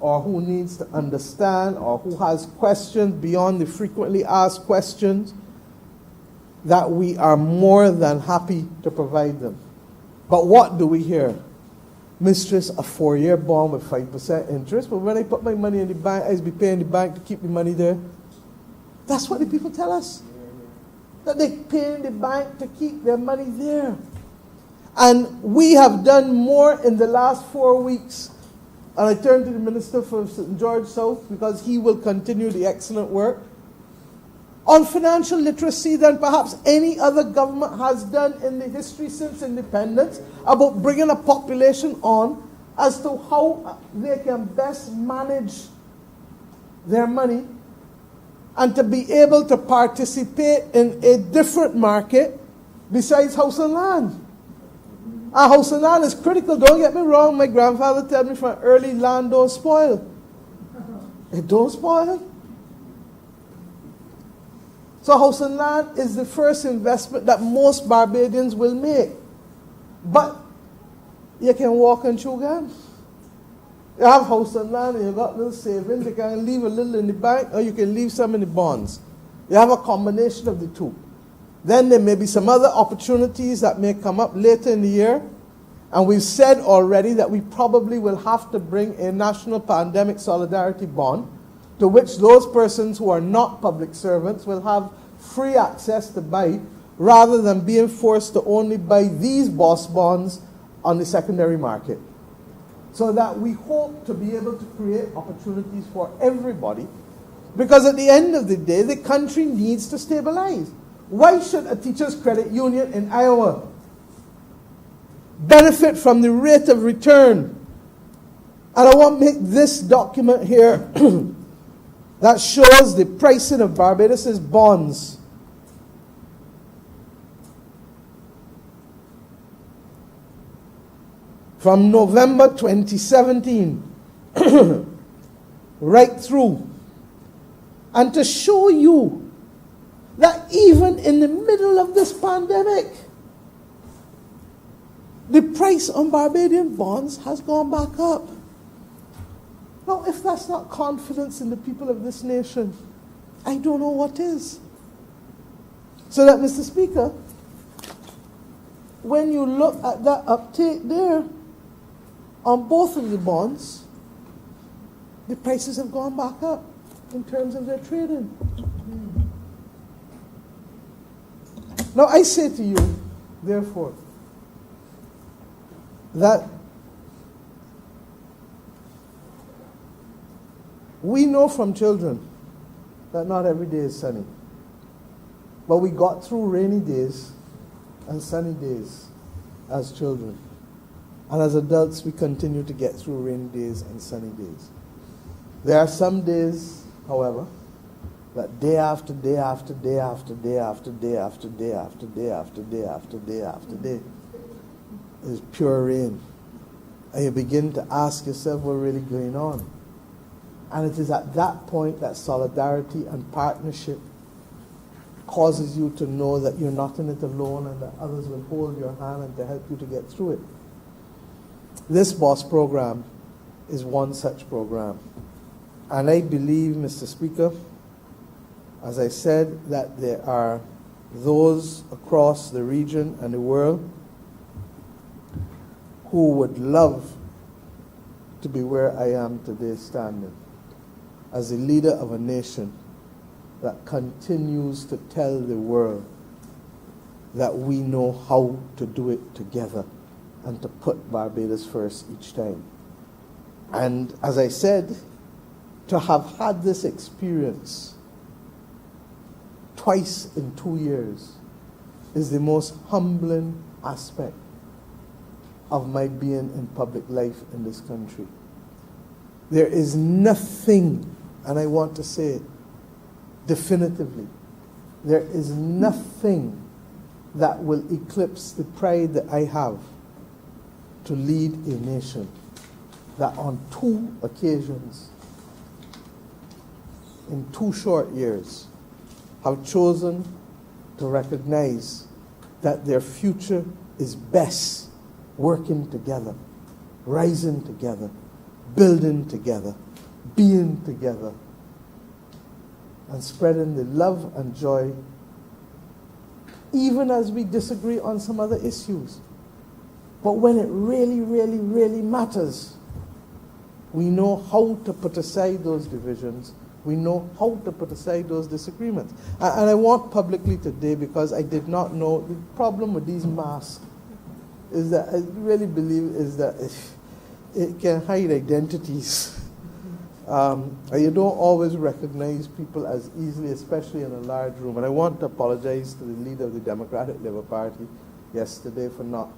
or who needs to understand or who has questions beyond the frequently asked questions, that we are more than happy to provide them. But what do we hear? Mistress, a 4-year bond with 5% interest, but when I put my money in the bank, I'll be paying the bank to keep the money there. That's what the people tell us. That they're paying the bank to keep their money there. And we have done more in the last 4 weeks. And I turn to the Minister for St. George South because he will continue the excellent work on financial literacy than perhaps any other government has done in the history since independence, about bringing a population on as to how they can best manage their money and to be able to participate in a different market besides house and land. And house and land is critical, don't get me wrong. My grandfather told me from early, land don't spoil. It don't spoil. So house and land is the first investment that most Barbadians will make. But you can walk and chew gum. You have house and land and you got little savings. You can leave a little in the bank or you can leave some in the bonds. You have a combination of the two. Then there may be some other opportunities that may come up later in the year. And we've said already that we probably will have to bring a national pandemic solidarity bond, to which those persons who are not public servants will have free access to buy, rather than being forced to only buy these boss bonds on the secondary market. So that we hope to be able to create opportunities for everybody, because at the end of the day, the country needs to stabilize. Why should a teachers' credit union in Iowa benefit from the rate of return? And I want to make this document here that shows the pricing of Barbados' bonds. From November 2017 right through. And to show you that even in the middle of this pandemic, the price on Barbadian bonds has gone back up. Now, if that's not confidence in the people of this nation, I don't know what is. So that, Mr. Speaker, when you look at that uptake there on both of the bonds, the prices have gone back up. in terms of their trading. Now I say to you, therefore, that we know from children that not every day is sunny. But we got through rainy days and sunny days as children. And as adults, we continue to get through rainy days and sunny days. There are some days, however, that day after day after day after day after day after day after day after day after day after day is pure rain. And you begin to ask yourself what's really going on. And it is at that point that solidarity and partnership causes you to know that you're not in it alone and that others will hold your hand and to help you to get through it. This BOSS program is one such program. And I believe, Mr. Speaker, as I said, that there are those across the region and the world who would love to be where I am today standing, as a leader of a nation that continues to tell the world that we know how to do it together and to put Barbados first each time. And as I said, to have had this experience twice in 2 years is the most humbling aspect of my being in public life in this country. There is nothing, and I want to say it definitively, there is nothing that will eclipse the pride that I have to lead a nation that on 2 occasions in 2 short years have chosen to recognize that their future is best working together, rising together, building together, being together, and spreading the love and joy, even as we disagree on some other issues. But when it really, really, really matters, we know how to put aside those divisions. We know how to put aside those disagreements. And I want publicly today, because I did not know, the problem with these masks is that I really believe is that it can hide identities. You don't always recognize people as easily, especially in a large room. And I want to apologize to the leader of the Democratic Labour Party yesterday for not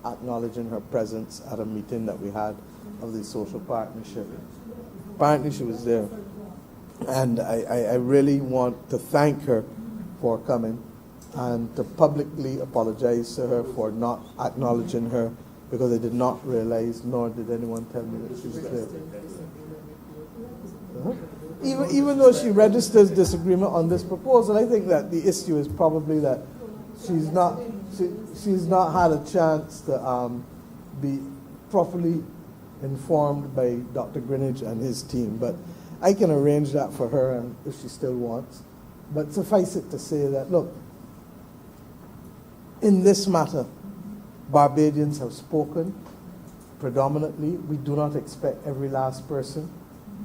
acknowledging her presence at a meeting that we had of the social partnership. Apparently she was there. And I really want to thank her for coming and to publicly apologize to her for not acknowledging her, because I did not realize, nor did anyone tell me that she was there. Even though she registers disagreement on this proposal, I think that the issue is probably that she's not had a chance to be properly informed by Dr. Greenidge and his team. But I can arrange that for her, and if she still wants. But suffice it to say that, look, in this matter, Barbadians have spoken predominantly. We do not expect every last person,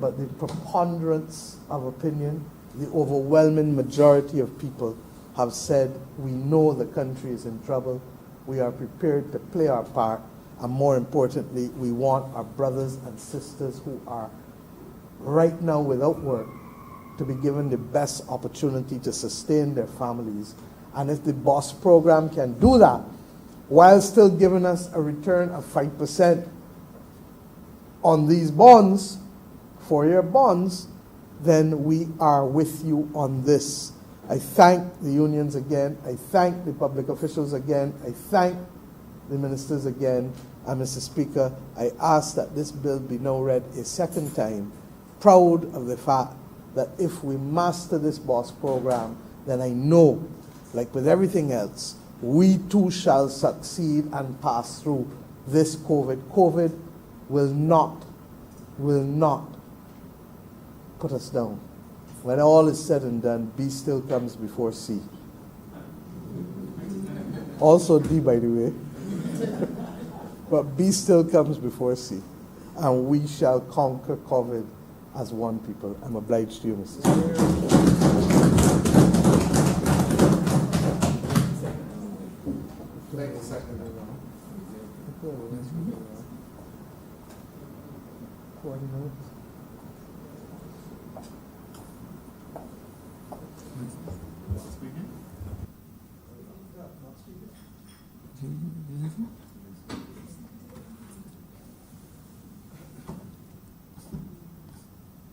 but the preponderance of opinion, the overwhelming majority of people have said, we know the country is in trouble, we are prepared to play our part, and more importantly, we want our brothers and sisters who are right now without work to be given the best opportunity to sustain their families. And if the BOSS program can do that, while still giving us a return of 5% on these bonds, 4-year bonds, then we are with you on this. I thank the unions again. I thank the public officials again. I thank the ministers again. And Mr. Speaker, I ask that this bill be now read a second time, proud of the fact that if we master this BOSS program, then I know, like with everything else, we too shall succeed and pass through this COVID. COVID will not put us down. When all is said and done, B still comes before C. Also D, by the way. But B still comes before C. And we shall conquer COVID as one people. I'm obliged to you, Mr. Speaker.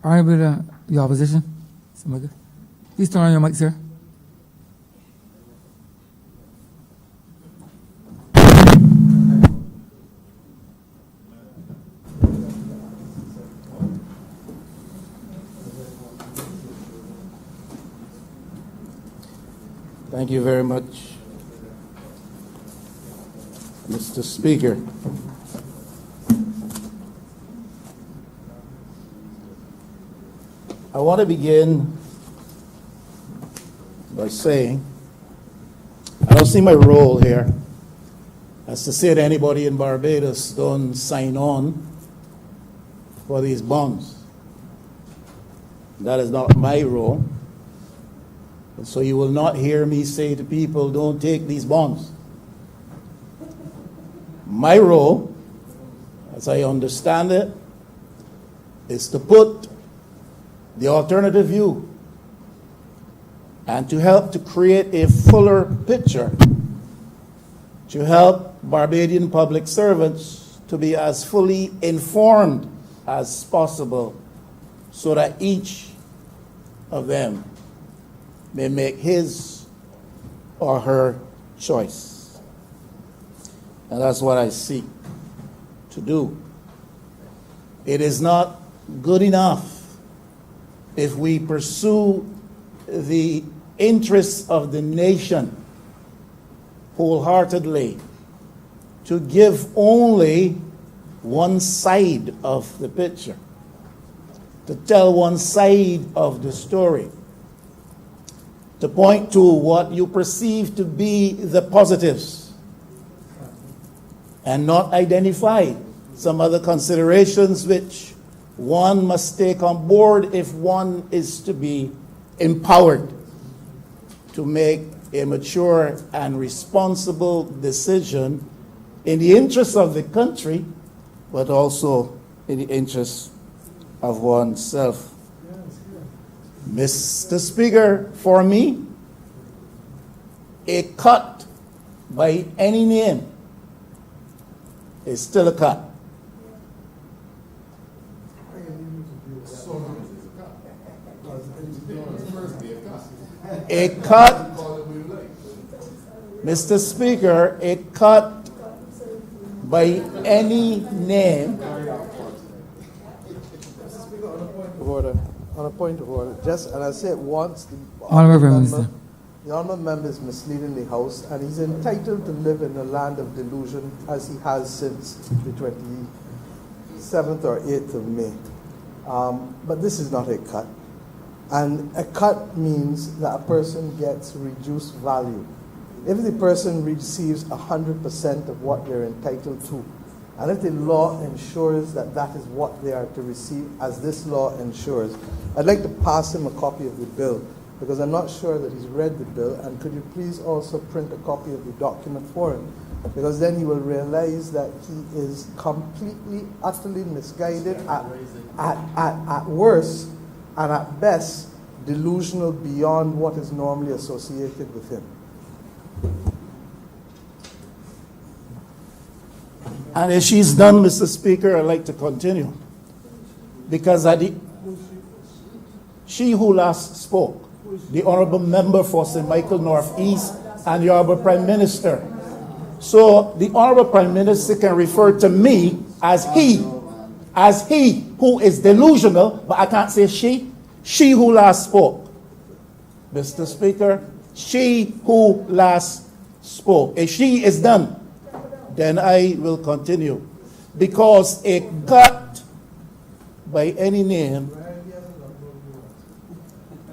Honourable, the opposition. Somebody. Please turn on your mic, sir. Thank you very much, Mr. Speaker. I want to begin by saying I don't see my role here as to say to anybody in Barbados, don't sign on for these bonds. That is not my role. And so you will not hear me say to people, don't take these bonds. My role, as I understand it, is to put the alternative view and to help to create a fuller picture, to help Barbadian public servants to be as fully informed as possible so that each of them may make his or her choice. And that's what I seek to do. It is not good enough if we pursue the interests of the nation wholeheartedly to give only one side of the picture, to tell one side of the story, to point to what you perceive to be the positives and not identify some other considerations which one must take on board if one is to be empowered to make a mature and responsible decision in the interests of the country, but also in the interests of oneself. Mr. Speaker, for me, a cut by any name is still a cut. A cut, Mr. Speaker, a cut by any name. On a point of order, just, and I say it once, Honourable Minister. The honourable member is misleading the House, and he's entitled to live in a land of delusion as he has since the 27th or 8th of May. But this is not a cut. And a cut means that a person gets reduced value. If the person receives 100% of what they're entitled to, and if the law ensures that that is what they are to receive, as this law ensures, I'd like to pass him a copy of the bill, because I'm not sure that he's read the bill, and could you please also print a copy of the document for him? Because then he will realize that he is completely, utterly misguided, at worst, and at best, delusional beyond what is normally associated with him. And if she's done, Mr. Speaker, I'd like to continue. Because she who last spoke, the Honourable Member for St. Michael North East and the Honourable Prime Minister. So the Honourable Prime Minister can refer to me as he who is delusional, but I can't say she who last spoke. Mr. Speaker, she who last spoke. If she is done, then I will continue. Because a cut by any name,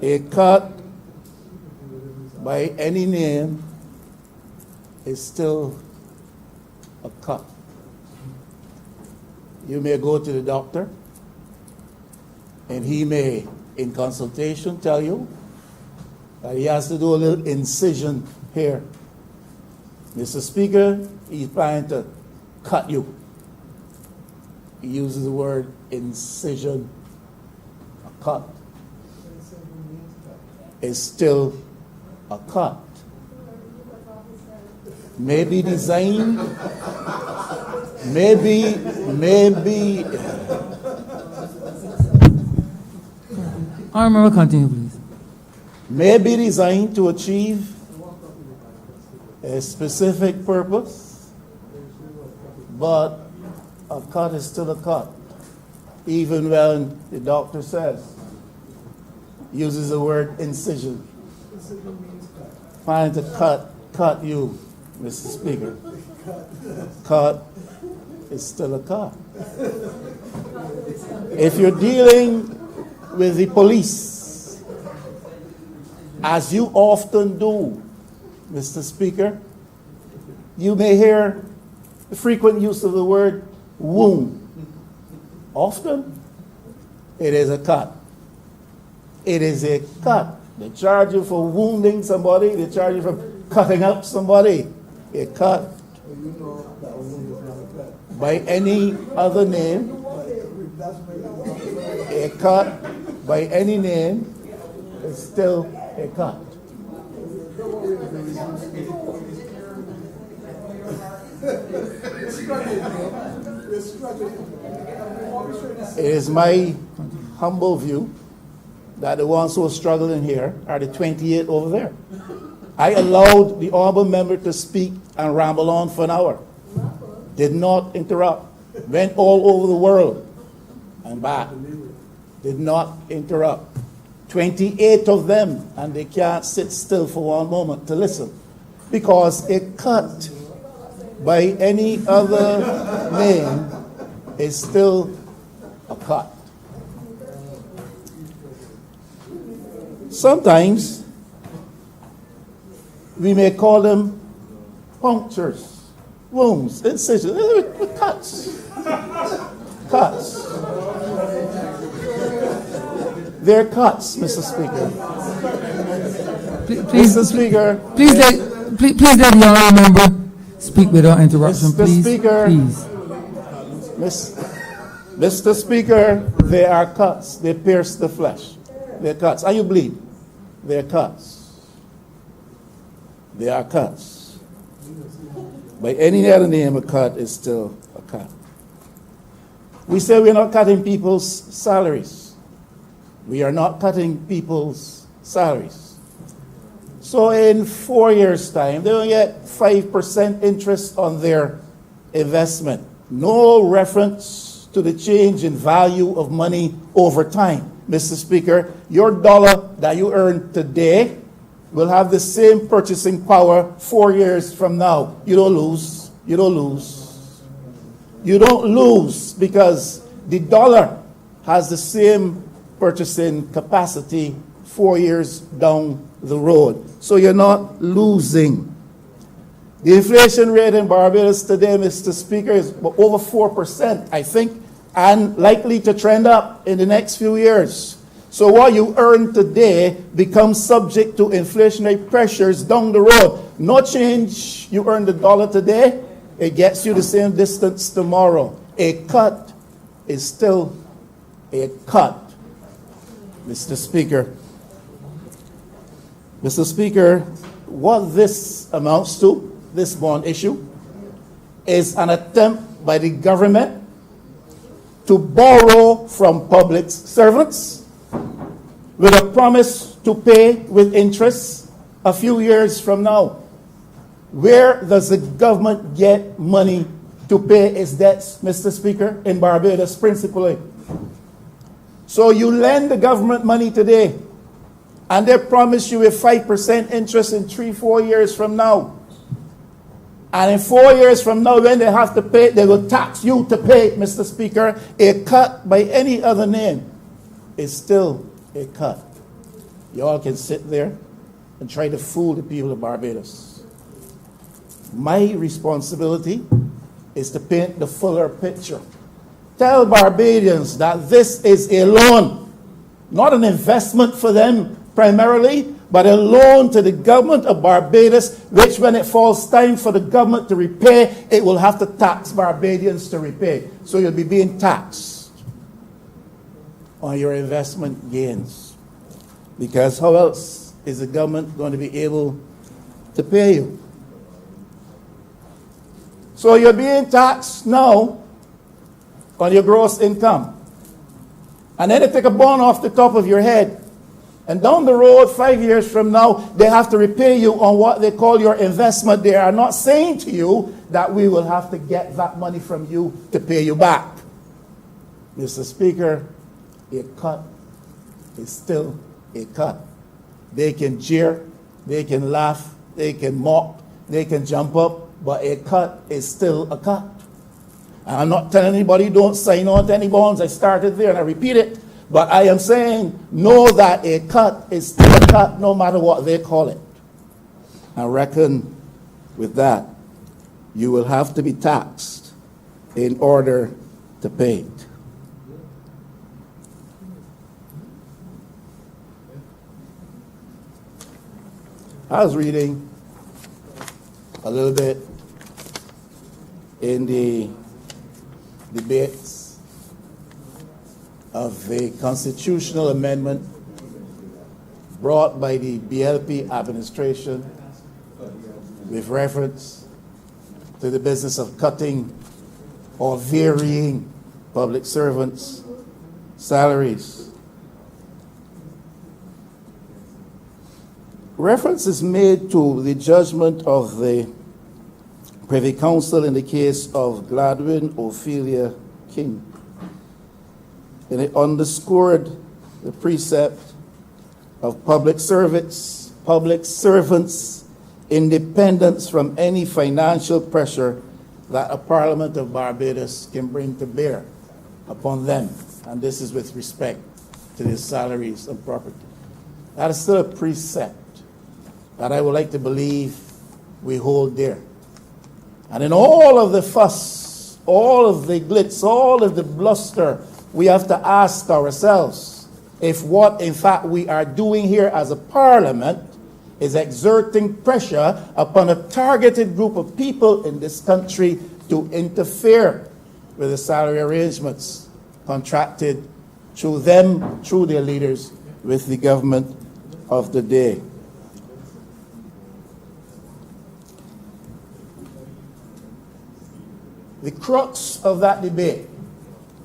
a cut by any name is still a cut. You may go to the doctor, And he may, in consultation, tell you that he has to do a little incision here. Mr. Speaker, he's planning to cut you. He uses the word incision. A cut is still a cut. Maybe designed, maybe. Honourable, continue, please. May be designed to achieve a specific purpose, but a cut is still a cut. Even when the doctor uses the word incision. Trying to cut you, Mr. Speaker. Cut is still a cut. If you're dealing with the police, as you often do, Mr. Speaker, you may hear the frequent use of the word wound. Often, it is a cut. It is a cut. They charge you for wounding somebody. They charge you for cutting up somebody. A cut. By any other name, a cut by any name is still a cut. It is my humble view that the ones who are struggling here are the 28 over there. I allowed the honourable member to speak and ramble on for an hour. Did not interrupt. Went all over the world and back. Did not interrupt. 28 of them, and they can't sit still for one moment to listen. Because a cut by any other name is still a cut. Sometimes we may call them punctures, wounds, incisions, cuts. Cuts. They're cuts, Mr. Speaker. Mr. Speaker. Please let the honourable member speak without interruption, Mr. please. Speaker. Please. Mr. Speaker, they are cuts. They pierce the flesh. They're cuts. And you bleed. They're cuts. They are cuts. By any other name, a cut is still a cut. We say we're not cutting people's salaries. We are not cutting people's salaries. So in 4 years' time, they will get 5% interest on their investment. No reference to the change in value of money over time. Mr. Speaker, your dollar that you earn today will have the same purchasing power 4 years from now. You don't lose. You don't lose. You don't lose because the dollar has the same purchasing capacity 4 years down the road. So you're not losing. The inflation rate in Barbados today, Mr. Speaker, is over 4%, I think, and likely to trend up in the next few years. So what you earn today becomes subject to inflationary pressures down the road. No change, you earn the dollar today, it gets you the same distance tomorrow. A cut is still a cut, Mr. Speaker. Mr. Speaker, what this amounts to, this bond issue, is an attempt by the government to borrow from public servants with a promise to pay with interest a few years from now. Where does the government get money to pay its debts, Mr. Speaker, in Barbados principally? So you lend the government money today, and they promise you a 5% interest in 3-4 years from now. And in 4 years from now, when they have to pay, they will tax you to pay, Mr. Speaker. A cut by any other name is still a cut. You all can sit there and try to fool the people of Barbados. My responsibility is to paint the fuller picture. Tell Barbadians that this is a loan. not an investment for them primarily, but a loan to the government of Barbados, which when it falls time for the government to repay, it will have to tax Barbadians to repay. So you'll be being taxed on your investment gains. Because how else is the government going to be able to pay you? So you're being taxed now on your gross income. And then they take a bond off the top of your head. And down the road, 5 years from now, they have to repay you on what they call your investment. They are not saying to you that we will have to get that money from you to pay you back. Mr. Speaker, a cut is still a cut. They can jeer, they can laugh, they can mock, they can jump up, but a cut is still a cut. And I'm not telling anybody don't sign on to any bonds. I started there and I repeat it. But I am saying, know that a cut is still a cut no matter what they call it. I reckon with that, you will have to be taxed in order to pay it. I was reading a little bit in the debates of the constitutional amendment brought by the BLP administration with reference to the business of cutting or varying public servants' salaries. Reference is made to the judgment of the Privy Council in the case of Gladwin Ophelia King. And it underscored the precept of public servants' independence from any financial pressure that a Parliament of Barbados can bring to bear upon them. And this is with respect to their salaries and property. That is still a precept that I would like to believe we hold dear. And in all of the fuss, all of the glitz, all of the bluster, we have to ask ourselves if what, in fact, we are doing here as a parliament is exerting pressure upon a targeted group of people in this country to interfere with the salary arrangements contracted through them, through their leaders, with the government of the day. The crux of that debate,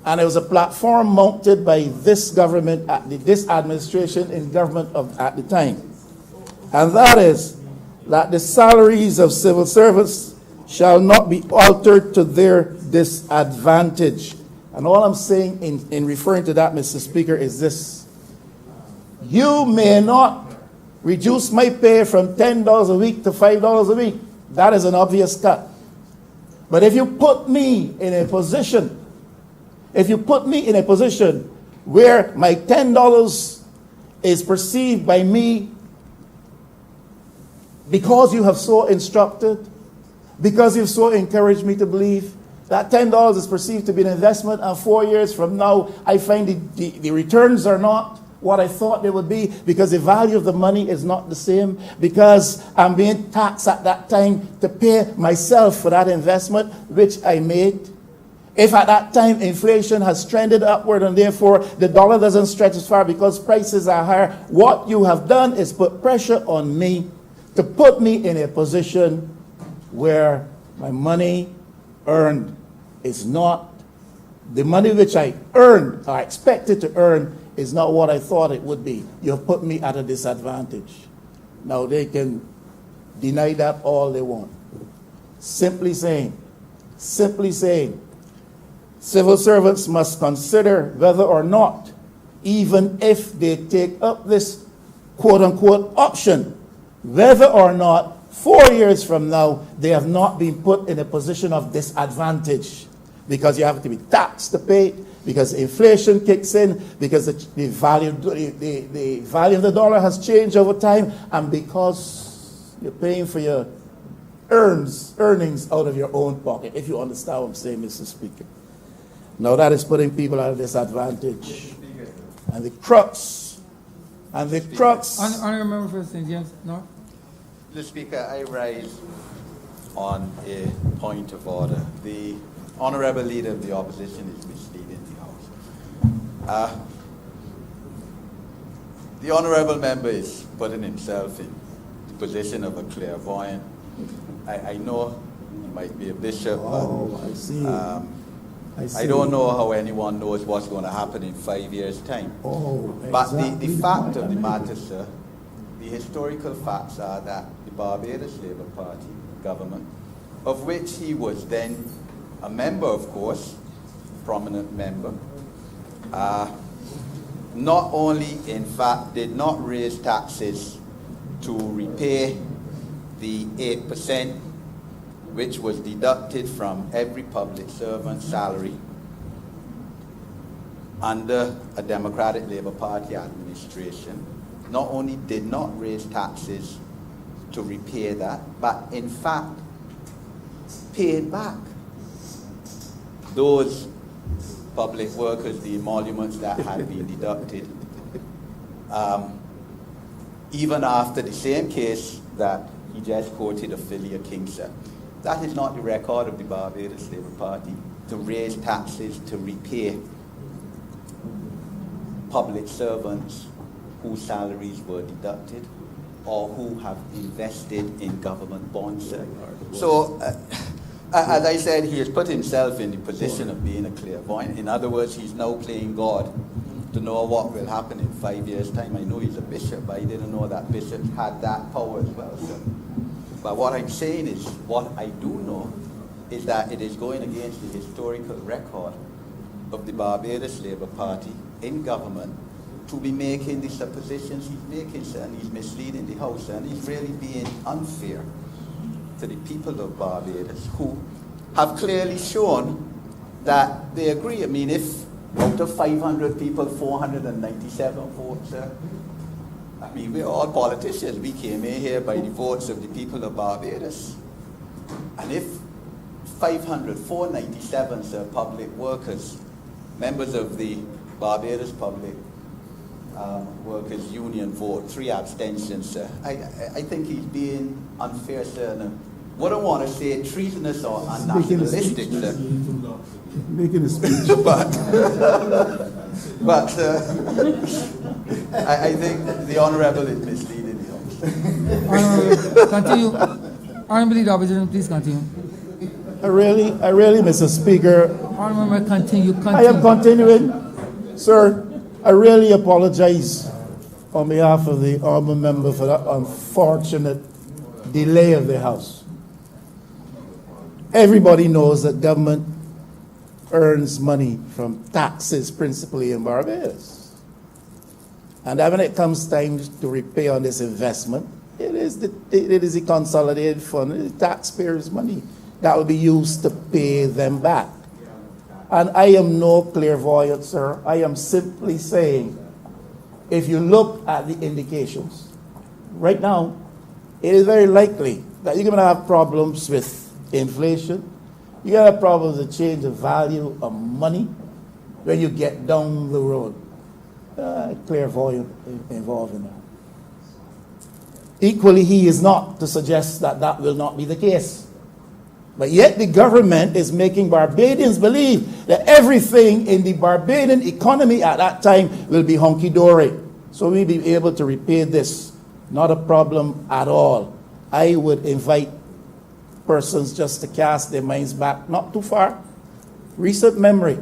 and it was a platform mounted by this government, this administration in government at the time, and that is that the salaries of civil servants shall not be altered to their disadvantage. And all I'm saying in referring to that, Mr. Speaker, is this. You may not reduce my pay from $10 a week to $5 a week. That is an obvious cut. But if you put me in a position, where my $10 is perceived by me because you have so instructed, because you've so encouraged me to believe, that $10 is perceived to be an investment, and 4 years from now, I find the returns are not what I thought they would be, because the value of the money is not the same, because I'm being taxed at that time to pay myself for that investment which I made. If at that time inflation has trended upward and therefore the dollar doesn't stretch as far because prices are higher, what you have done is put pressure on me to put me in a position where my money earned is not, the money which I earned or expected to earn is not what I thought it would be. You have put me at a disadvantage. Now they can deny that all they want. Simply saying, civil servants must consider whether or not, even if they take up this quote-unquote option, whether or not 4 years from now they have not been put in a position of disadvantage, because you have to be taxed to pay it, because inflation kicks in, because the value of the dollar has changed over time, and because you're paying for your earnings out of your own pocket, if you understand what I'm saying, Mr. Speaker. Now that is putting people at a disadvantage. And the crux, Honourable Member for St. James North. Mr. Speaker, I rise on a point of order. The Honourable Leader of the Opposition is misleading the House. The Honourable Member is putting himself in the position of a clairvoyant. I know he might be a bishop, I see. I don't know how anyone knows what's going to happen in 5 years' time. But the fact of the matter, sir, the historical facts are that the Barbados Labour Party government, of which he was then a member, of course, prominent member, not only, in fact, did not raise taxes to repay the 8%, which was deducted from every public servant's salary under a Democratic Labour Party administration, not only did not raise taxes to repay that, but in fact paid back those public workers the emoluments that had been deducted, even after the same case that he just quoted of Philia Kingser. That is not the record of the Barbados Labour Party, to raise taxes to repay public servants whose salaries were deducted or who have invested in government bonds. So, as I said, he has put himself in the position of being a clairvoyant. In other words, he's now playing God to know what will happen in 5 years' time. I know he's a bishop, but I didn't know that bishops had that power as well. So. But what I'm saying is, what I do know is that it is going against the historical record of the Barbados Labour Party in government to be making the suppositions he's making, sir, and he's misleading the House, and he's really being unfair to the people of Barbados, who have clearly shown that they agree. I mean, if out of 500 people, 497 votes, sir, I mean, we're all politicians. We came in here by the votes of the people of Barbados. And if 497 sir, public workers, members of the Barbados Public Workers Union vote, 3 abstentions, sir, I think he's being unfair, sir. And I wouldn't want to say treasonous or unnationalistic, sir. Making a speech. But I think the Honourable is misleading the House. Continue. Honourable Leader of Opposition, please continue. I really, Mr. Speaker, Honourable Member, continue. I am continuing. Sir, I really apologize on behalf of the Honourable Member for that unfortunate delay of the House. Everybody knows that government earns money from taxes principally in Barbados. And when it comes time to repay on this investment, it is the consolidated fund, the taxpayers' money that will be used to pay them back. And I am no clairvoyant, sir. I am simply saying, if you look at the indications, right now, it is very likely that you're going to have problems with inflation. You're going to have problems with change of value of money when you get down the road. Clairvoyant involved in that. Equally, he is not to suggest that that will not be the case. But yet the government is making Barbadians believe that everything in the Barbadian economy at that time will be hunky-dory. So we'll be able to repay this. Not a problem at all. I would invite persons just to cast their minds back, not too far. Recent memory.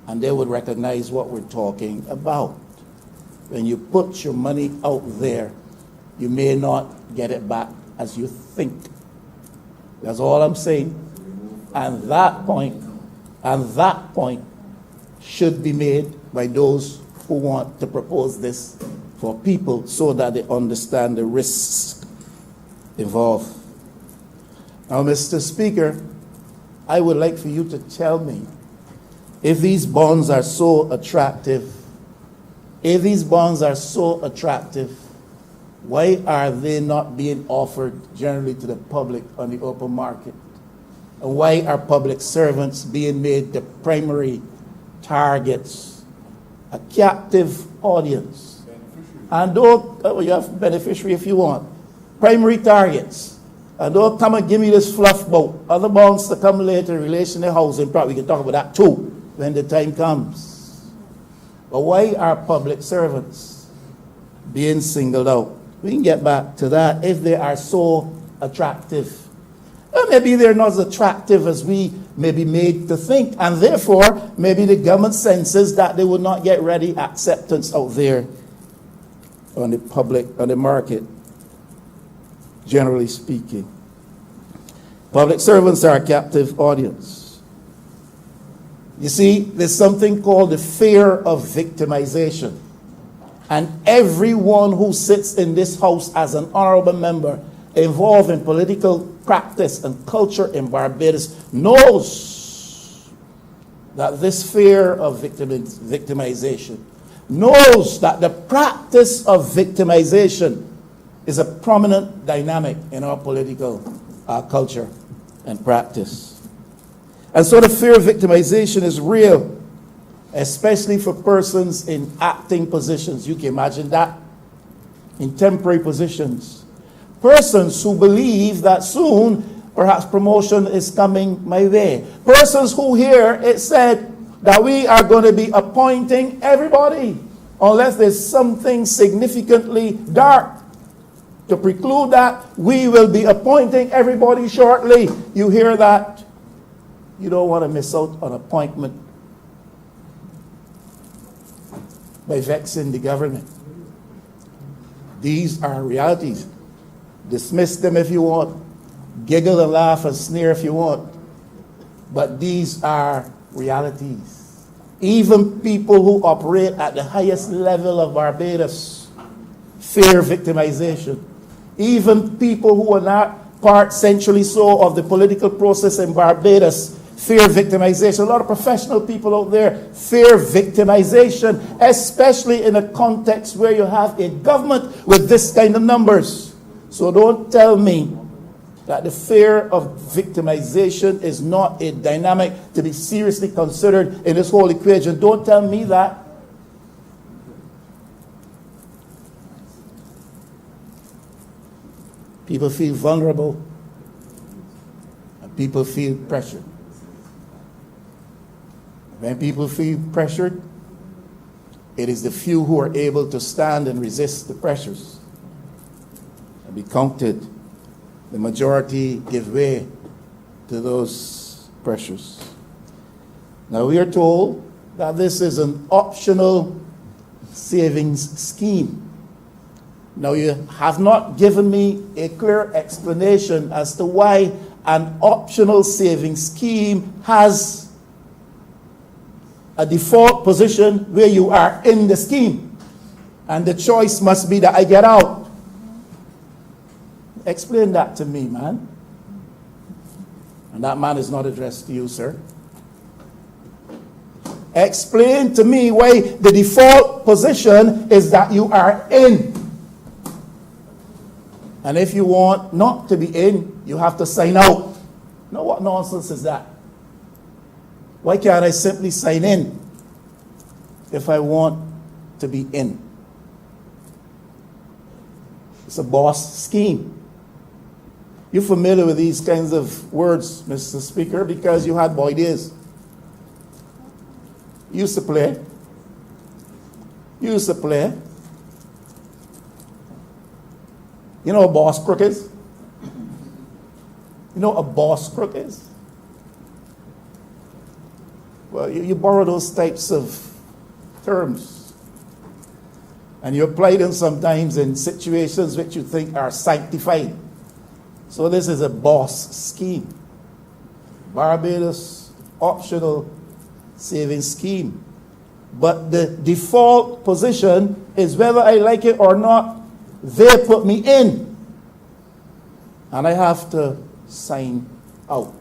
And they would recognize what we're talking about. When you put your money out there, you may not get it back as you think. That's all I'm saying. And that point should be made by those who want to propose this for people so that they understand the risks involved. Now, Mr. Speaker, I would like for you to tell me if these bonds are so attractive, why are they not being offered generally to the public on the open market? And why are public servants being made the primary targets a captive audience. And don't, you have beneficiary if you want. Primary targets. And don't come and give me this fluff about other bonds to come later in relation to housing. Probably we can talk about that too when the time comes. But why are public servants being singled out? We can get back to that if they are so attractive. Well, maybe they're not as attractive as we may be made to think, and therefore maybe the government senses that they will not get ready acceptance out there on the market, generally speaking. Public servants are a captive audience. You see, there's something called the fear of victimization. And everyone who sits in this house as an honorable member involved in political practice and culture in Barbados knows that this fear of victimization, knows that the practice of victimization is a prominent dynamic in our political culture and practice. And so the fear of victimization is real, especially for persons in acting positions. You can imagine that. In temporary positions. Persons who believe that soon, perhaps promotion is coming my way. Persons who hear it said that we are going to be appointing everybody unless there's something significantly dark to preclude that. We will be appointing everybody shortly. You hear that? You don't want to miss out on appointment by vexing the government. These are realities. Dismiss them if you want. Giggle and laugh and sneer if you want. But these are realities. Even people who operate at the highest level of Barbados fear victimization. Even people who are not part, centrally so, of the political process in Barbados fear victimization. A lot of professional people out there fear victimization, especially in a context where you have a government with this kind of numbers. So don't tell me that the fear of victimization is not a dynamic to be seriously considered in this whole equation. Don't tell me that. People feel vulnerable and people feel pressured. When people feel pressured, it is the few who are able to stand and resist the pressures and be counted. The majority give way to those pressures. Now we are told that this is an optional savings scheme. Now you have not given me a clear explanation as to why an optional savings scheme has a default position where you are in the scheme and the choice must be that I get out. Explain that to me, man. And that man is not addressed to you, sir. Explain to me why the default position is that you are in. And if you want not to be in, you have to sign out. Now what nonsense is that? Why can't I simply sign in if I want to be in? It's a boss scheme. You're familiar with these kinds of words, Mr. Speaker, because you had boy days. You used to play. You used to play. You know what a boss crook is? You know what a boss crook is? Well, you borrow those types of terms. And you apply them sometimes in situations which you think are sanctified. So this is a boss scheme. Barbados optional savings scheme. But the default position is whether I like it or not, they put me in. And I have to sign out.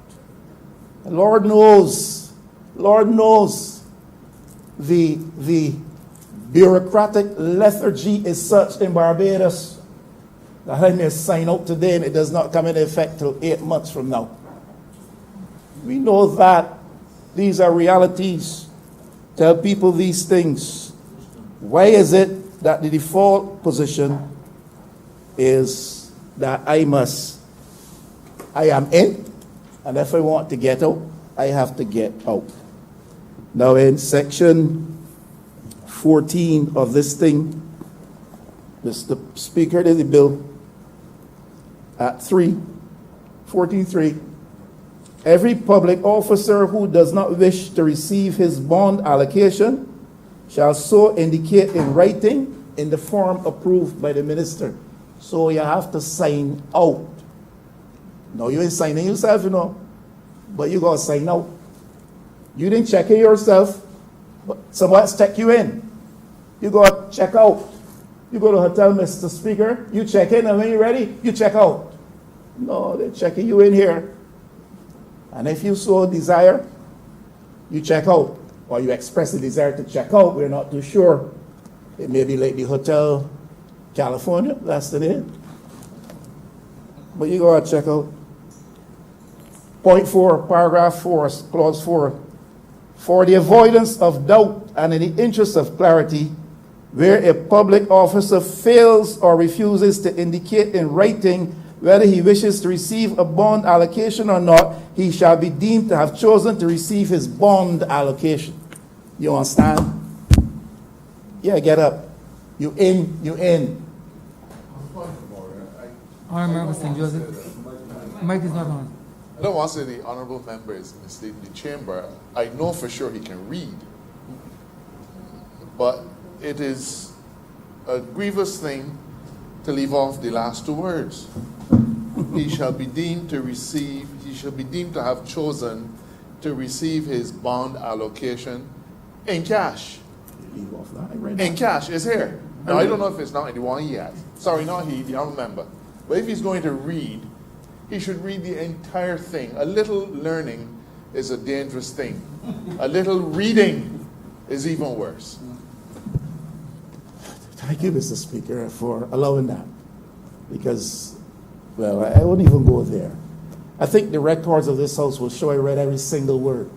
And Lord knows the bureaucratic lethargy is such in Barbados that I may sign out today and it does not come into effect till 8 months from now. We know that these are realities tell people these things. Why is it that the default position is that I am in, and if I want to get out, I have to get out? Now in section 14 of this thing, the speaker did the bill at 14.3. Every public officer who does not wish to receive his bond allocation shall so indicate in writing in the form approved by the minister. So you have to sign out. No, you ain't signing yourself, you know, but you got to sign out. You didn't check in yourself, but somebody else check you in. You got to check out. You go to the hotel, Mr. Speaker, you check in, and when you're ready, you check out. No, they're checking you in here. And if you so desire, you check out, or you express a desire to check out. We're not too sure. It may be like the Hotel California, that's the name. But you go and check out. Point 4, paragraph 4, clause 4. For the avoidance of doubt and in the interest of clarity, where a public officer fails or refuses to indicate in writing whether he wishes to receive a bond allocation or not, he shall be deemed to have chosen to receive his bond allocation. You understand? Yeah, get up. You in, you in. Honourable St. Joseph. Mic is not on. I don't want to say the honourable member is misleading the chamber. I know for sure he can read. But it is a grievous thing to leave off the last two words. He shall be deemed to have chosen to receive his bond allocation in cash. Leave off that. I read In that. cash, it's here. Now, I don't know if it's not in the one he has. Sorry, not he, the honourable member. But if he's going to read, he should read the entire thing. A little learning is a dangerous thing. A little reading is even worse. Thank you, Mr. Speaker, for allowing that. Because, well, I won't even go there. I think the records of this house will show I read every single word.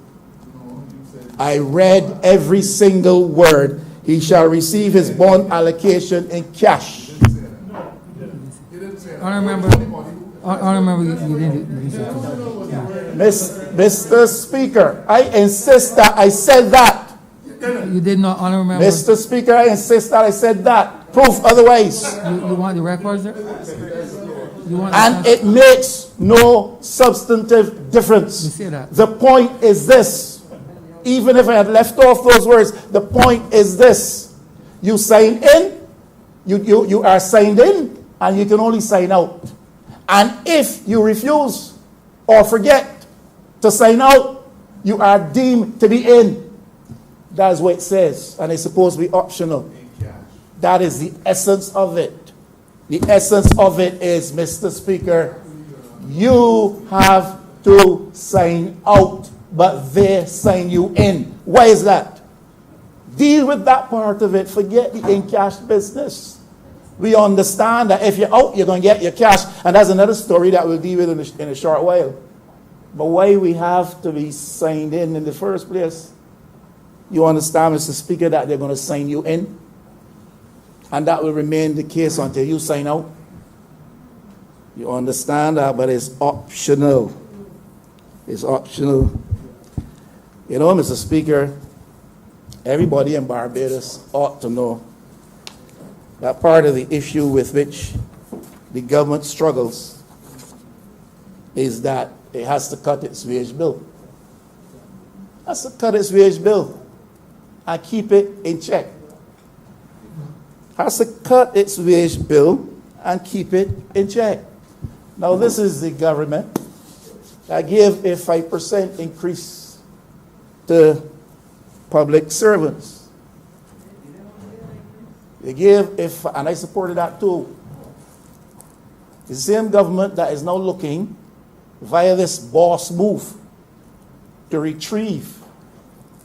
I read every single word. He shall receive his bond allocation in cash. Honourable member, you didn't say that. Mr. Speaker, I insist that I said that. You did not, honourable member. Mr. Speaker, I insist that I said that. Proof otherwise. You want the records there? You want And the, it makes no substantive difference. You say that. The point is this. Even if I had left off those words, the point is this. You sign in, you are signed in, and you can only sign out. And if you refuse or forget to sign out, you are deemed to be in. That's what it says, and it's supposed to be optional. That is the essence of it. The essence of it is, Mr. Speaker, you have to sign out, but they sign you in. Why is that? Deal with that part of it. Forget the in-cash business. We understand that if you're out, you're going to get your cash, and that's another story that we'll deal with in a short while. But why we have to be signed in the first place? You understand, Mr. Speaker, that they're going to sign you in? And that will remain the case until you sign out. You understand that, but it's optional. It's optional. You know, Mr. Speaker, everybody in Barbados ought to know that part of the issue with which the government struggles is that it has to cut its wage bill. It has to cut its wage bill and keep it in check. Has to cut its wage bill and keep it in check. Now, this is the government that gave a 5% increase to public servants. They gave, and I supported that too. The same government that is now looking via this boss move to retrieve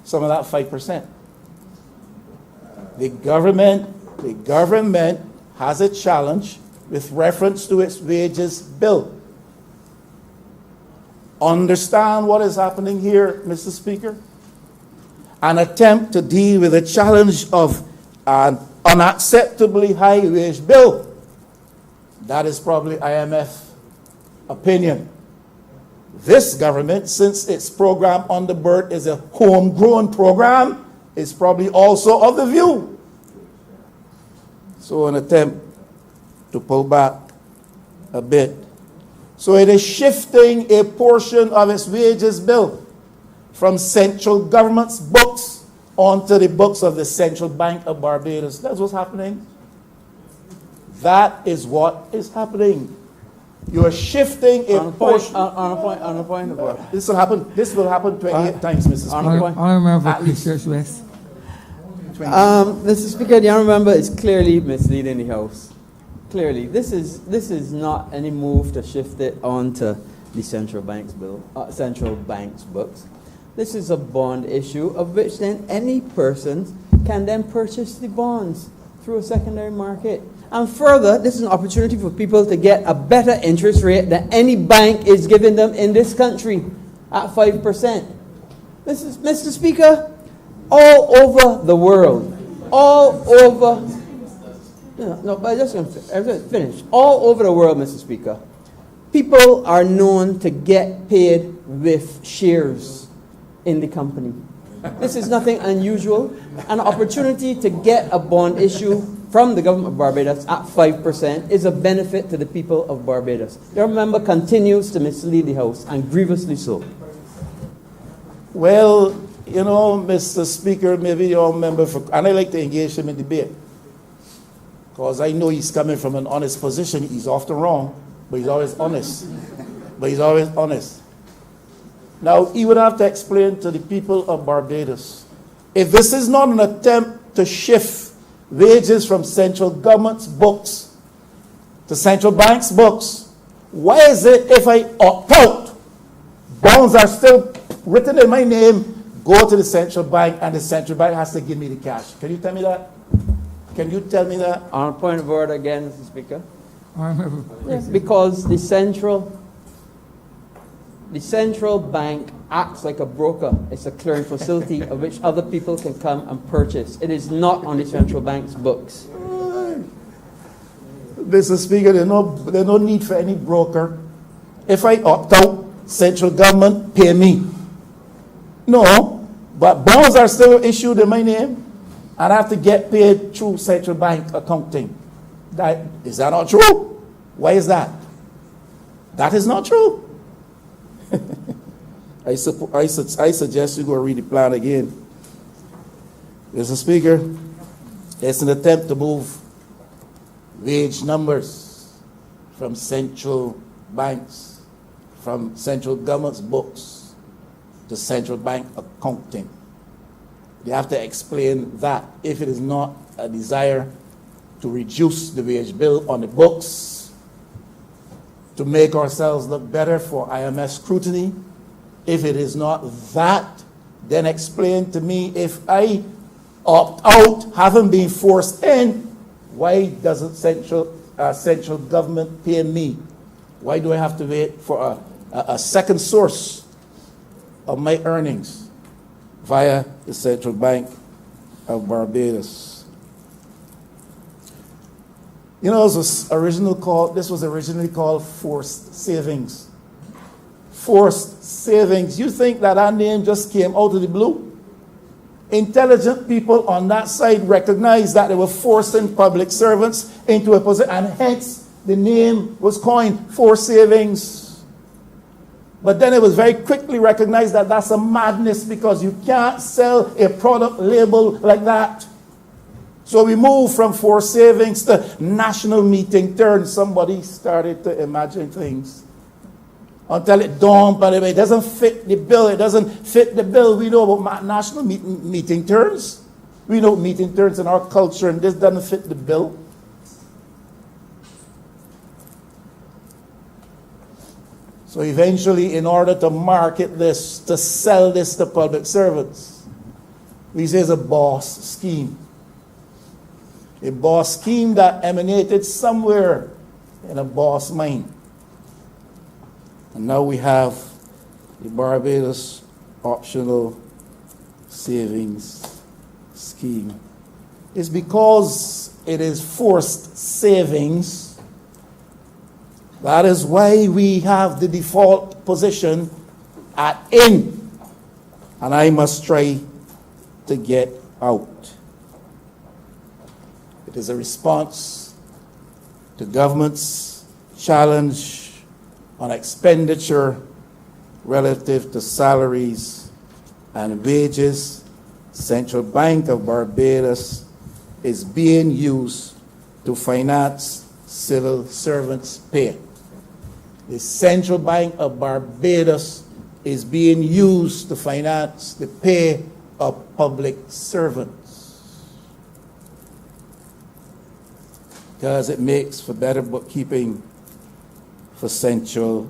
some of that 5%. The government has a challenge with reference to its wages bill. Understand what is happening here, Mr. Speaker? an attempt to deal with the challenge of an unacceptably high wage bill. That is probably IMF opinion. This government, since its program on the bird is a homegrown program, is probably also of the view. So an attempt to pull back a bit. So it is shifting a portion of its wages bill from central government's books onto the books of the Central Bank of Barbados. That's what's happening. That is what is happening. You are shifting a portion. On a point of order. This will happen 28 times, Mrs. Speaker. Honourable Member At for least. Christchurch West. Mr. Speaker, the honourable member is clearly misleading the House. Clearly, this is not any move to shift it onto the central bank's books. This is a bond issue of which then any person can then purchase the bonds through a secondary market. And further, this is an opportunity for people to get a better interest rate than any bank is giving them in this country at 5%. Mr. Speaker, all over the world, all over, but I just going to finish. All over the world, Mr. Speaker, people are known to get paid with shares in the company. This is nothing unusual. An opportunity to get a bond issue from the government of Barbados at 5% is a benefit to the people of Barbados. Your member continues to mislead the House, and grievously so. Well, you know, Mr. Speaker, maybe your member, and I like to engage him in debate, because I know he's coming from an honest position. He's often wrong, but he's always honest. Now, he would have to explain to the people of Barbados, if this is not an attempt to shift wages from central government's books to central bank's books, why is it if I opt out, bonds are still written in my name, go to the central bank, and the central bank has to give me the cash? Can you tell me that? Can you tell me that? On a point of order again, Mr. Speaker. Honourable Member for Yes, because the central bank acts like a broker. It's a clearing facility of which other people can come and purchase. It is not on the central bank's books. Mr. Speaker, there's no need for any broker. If I opt out, central government pay me. No, but bonds are still issued in my name, and I have to get paid through central bank accounting. Is that not true? Why is that? That is not true. I suggest you go read the plan again. Mr. Speaker, it's an attempt to move wage numbers from central banks, from central government's books to central bank accounting. They have to explain that if it is not a desire to reduce the wage bill on the books, to make ourselves look better for IMF scrutiny, if it is not that, then explain to me, if I opt out, haven't been forced in, why doesn't central government pay me? Why do I have to wait for a second source of my earnings via the Central Bank of Barbados? You know, this was originally called forced savings. Forced savings. You think that our name just came out of the blue? Intelligent people on that side recognized that they were forcing public servants into a position, and hence the name was coined, forced savings. But then it was very quickly recognized that that's a madness, because you can't sell a product labeled like that. So we moved from forced savings to national meeting terms. Somebody started to imagine things until it dawned, but it doesn't fit the bill. It doesn't fit the bill. We know about national meeting terms. We know meeting terms in our culture, and this doesn't fit the bill. So eventually, in order to market this, to sell this to public servants, we say it's a boss scheme. A boss scheme that emanated somewhere in a boss mind. And now we have the Barbados optional savings scheme is because it is forced savings. That is why we have the default position at in, and I must try to get out. It is a response to government's challenge on expenditure relative to salaries and wages. Central Bank of Barbados is being used to finance civil servants' pay. The Central Bank of Barbados is being used to finance the pay of public servants, because it makes for better bookkeeping for central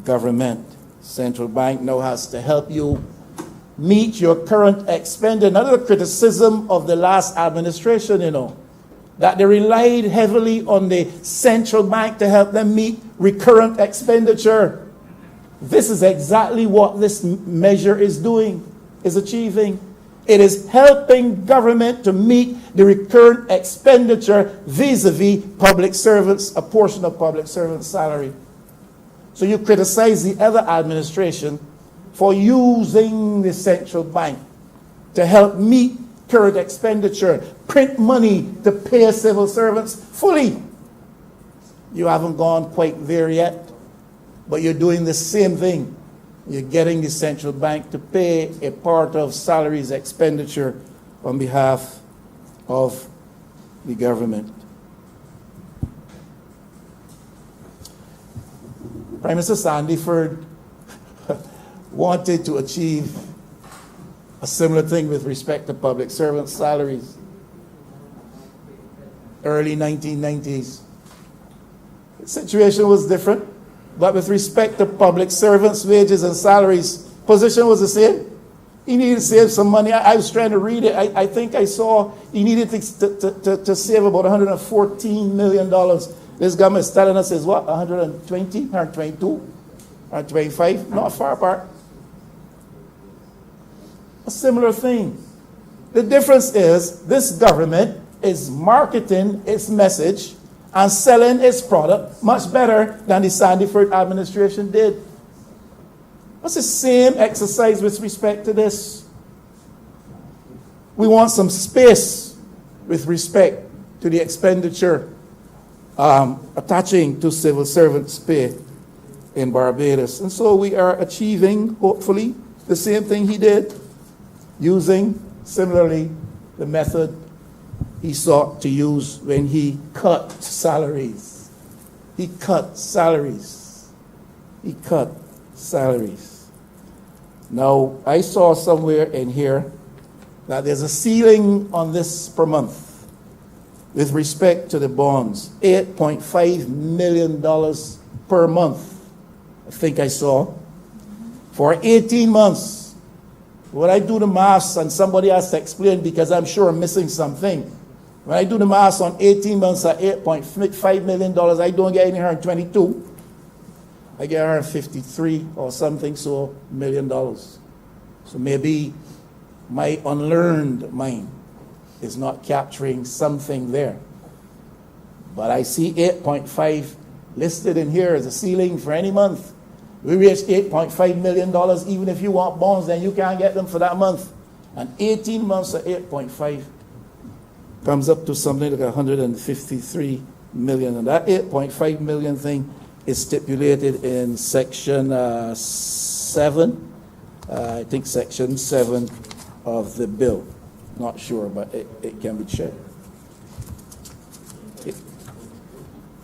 government. Central Bank now has to help you meet your current expenditure. Another criticism of the last administration, that they relied heavily on the central bank to help them meet recurrent expenditure. This is exactly what this measure is doing, is achieving. It is helping government to meet the recurrent expenditure vis-a-vis public servants, a portion of public servants' salary. So you criticize the other administration for using the central bank to help meet current expenditure, print money to pay civil servants fully. You haven't gone quite there yet, but you're doing the same thing. You're getting the central bank to pay a part of salaries expenditure on behalf of the government. Prime Minister Sandiford wanted to achieve a similar thing with respect to public servants' salaries. Early 1990s. The situation was different, but with respect to public servants' wages and salaries, position was the same. He needed to save some money. I was trying to read it. I think I saw he needed to save about $114 million. This government is telling us is what, 120, 122, 125, not far apart. A similar thing. The difference is this government is marketing its message and selling its product much better than the Sandiford administration did. It's the same exercise with respect to this. We want some space with respect to the expenditure attaching to civil servants' pay in Barbados. And so we are achieving, hopefully, the same thing he did, using, similarly, the method he sought to use when he cut salaries. He cut salaries. He cut salaries. Now, I saw somewhere in here that there's a ceiling on this per month with respect to the bonds, $8.5 million per month, I think I saw, for 18 months. When I do the maths, and somebody has to explain because I'm sure I'm missing something. When I do the maths on 18 months at $8.5 million, I don't get any $122. I get $153 or something so million dollars. So maybe my unlearned mind is not capturing something there. But I see 8.5 listed in here as a ceiling for any month. We reach $8.5 million. Even if you want bonds, then you can't get them for that month. And 18 months at 8.5 comes up to something like 153 million. And that 8.5 million thing is stipulated in section 7. I think section 7 of the bill. Not sure, but it can be checked.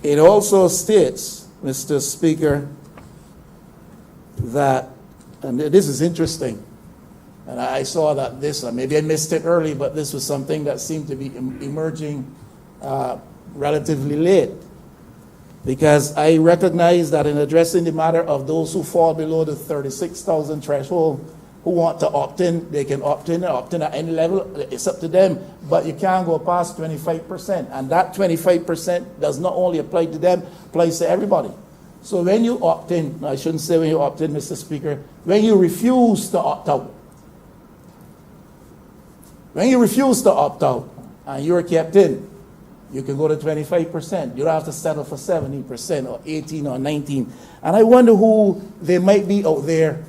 It also states, Mr. Speaker, that, and this is interesting, and I saw that this, maybe I missed it early, but this was something that seemed to be emerging relatively late. Because I recognize that in addressing the matter of those who fall below the 36,000 threshold, who want to opt in, they can opt in at any level. It's up to them. But you can't go past 25%. And that 25% does not only apply to them, applies to everybody. So when you opt in, no, I shouldn't say when you opt in, Mr. Speaker, when you refuse to opt out, When you refuse to opt out and you're kept in, you can go to 25%. You don't have to settle for 70% or 18 or 19. And I wonder who there might be out there.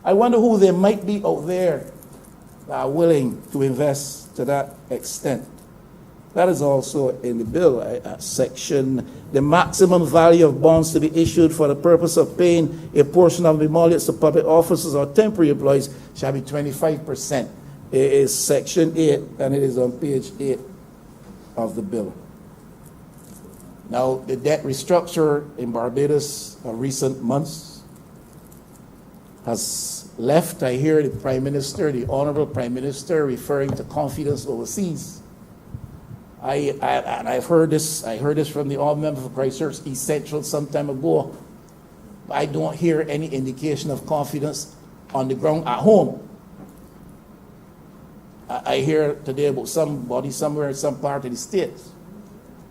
I wonder who there might be out there that are willing to invest to that extent. That is also in the bill, section, the maximum value of bonds to be issued for the purpose of paying a portion of the emoluments to public officers or temporary employees shall be 25%. It is section 8, and it is on page 8 of the bill. Now, the debt restructure in Barbados in recent months has left, I hear the Prime Minister, the Honourable Prime Minister, referring to confidence overseas. I've heard this. I heard this from the Honourable Member for Christchurch East Central some time ago. I don't hear any indication of confidence on the ground at home. I hear today about somebody somewhere in some part of the state,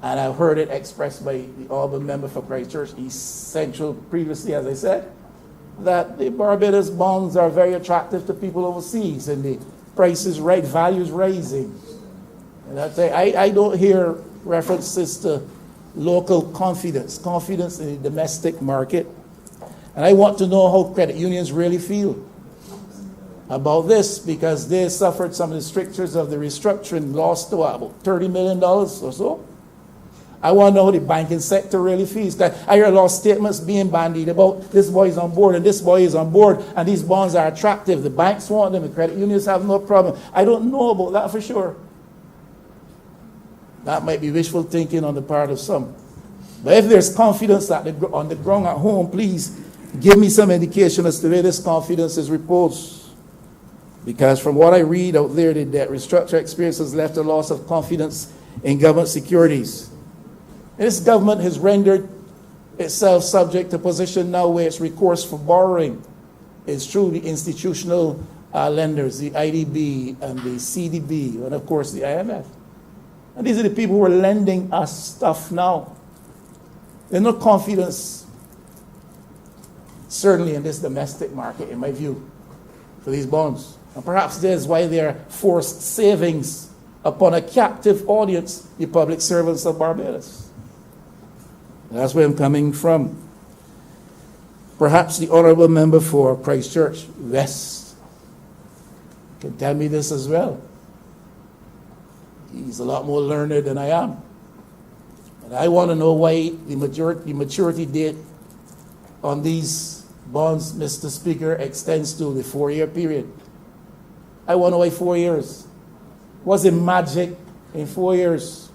and I've heard it expressed by the Honourable Member for Christchurch East Central previously, as I said, that the Barbados bonds are very attractive to people overseas, and the price is right, value is rising. And I don't hear references to local confidence in the domestic market. And I want to know how credit unions really feel about this, because they suffered some of the strictures of the restructuring, lost to about $30 million or so. I want to know how the banking sector really feels. I hear a lot of statements being bandied about this boy is on board and this boy is on board and these bonds are attractive. The banks want them, the credit unions have no problem. I don't know about that for sure. That might be wishful thinking on the part of some. But if there's confidence on the ground at home, please give me some indication as to where this confidence is reposed. Because from what I read out there, the debt restructure experience has left a loss of confidence in government securities. This government has rendered itself subject to a position now where its recourse for borrowing is through the institutional lenders, the IDB and the CDB, and of course the IMF. And these are the people who are lending us stuff now. There's no confidence, certainly in this domestic market, in my view, for these bonds. And perhaps that's why they're forced savings upon a captive audience, the public servants of Barbados. That's where I'm coming from. Perhaps the Honourable Member for Christchurch West can tell me this as well. He's a lot more learned than I am. And I want to know why the maturity date on these bonds, Mr. Speaker, extends to the 4-year period. I want to know why 4 years. Was it magic in 4 years?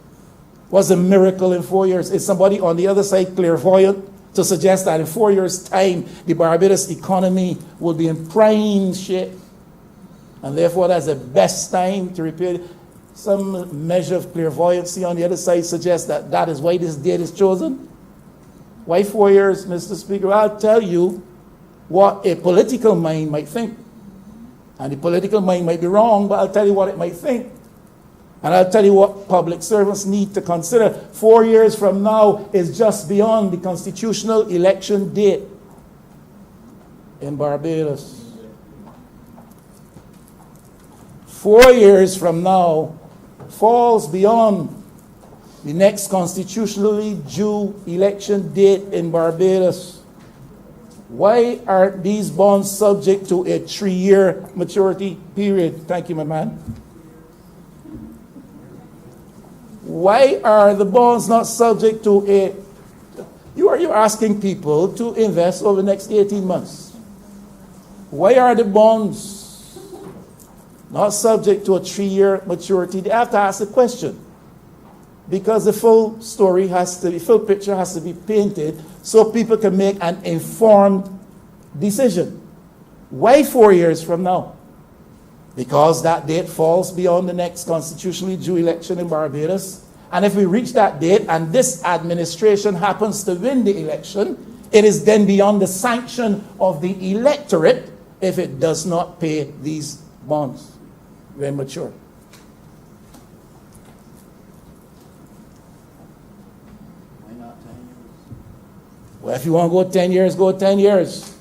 Was a miracle in 4 years? Is somebody on the other side clairvoyant to suggest that in 4 years' time, the Barbados economy will be in prime shape? And therefore, that's the best time to repair. Some measure of clairvoyancy on the other side suggests that that is why this date is chosen. Why 4 years, Mr. Speaker? I'll tell you what a political mind might think. And the political mind might be wrong, but I'll tell you what it might think. And I'll tell you what public servants need to consider. 4 years from now is just beyond the constitutional election date in Barbados. 4 years from now falls beyond the next constitutionally due election date in Barbados. Why are these bonds subject to a 3-year maturity period? Thank you, my man. Why are the bonds not subject to a... You're asking people to invest over the next 18 months. Why are the bonds not subject to a 3-year maturity? They have to ask the question. Because the full story full picture has to be painted so people can make an informed decision. Why 4 years from now? Because that date falls beyond the next constitutionally due election in Barbados. And if we reach that date and this administration happens to win the election, it is then beyond the sanction of the electorate if it does not pay these bonds when mature. Why not 10 years? Well, if you want to go 10 years, go 10 years.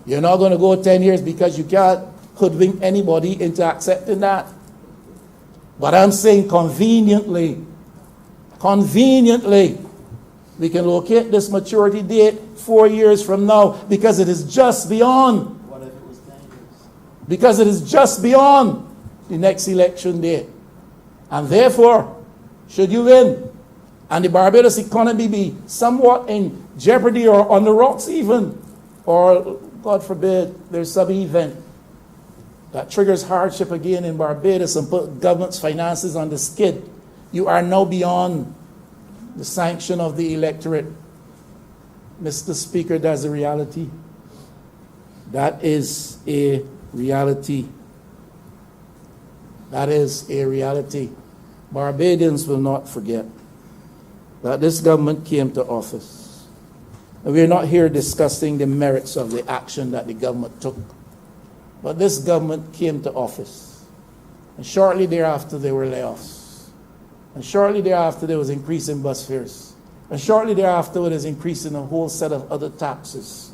You're not going to go 10 years because you can't hoodwink anybody into accepting that. But I'm saying conveniently, we can locate this maturity date 4 years from now because it is just beyond. What if it was 10 years? Because it is just beyond the next election date. And therefore, should you win, and the Barbados economy be somewhat in jeopardy or on the rocks even, or God forbid, there's some event that triggers hardship again in Barbados and put government's finances on the skid, you are now beyond the sanction of the electorate. Mr. Speaker, that's a reality. That is a reality. That is a reality. Barbadians will not forget that this government came to office. And we're not here discussing the merits of the action that the government took. But this government came to office. And shortly thereafter, there were layoffs. And shortly thereafter, there was increase in bus fares. And shortly thereafter, there was increase in a whole set of other taxes.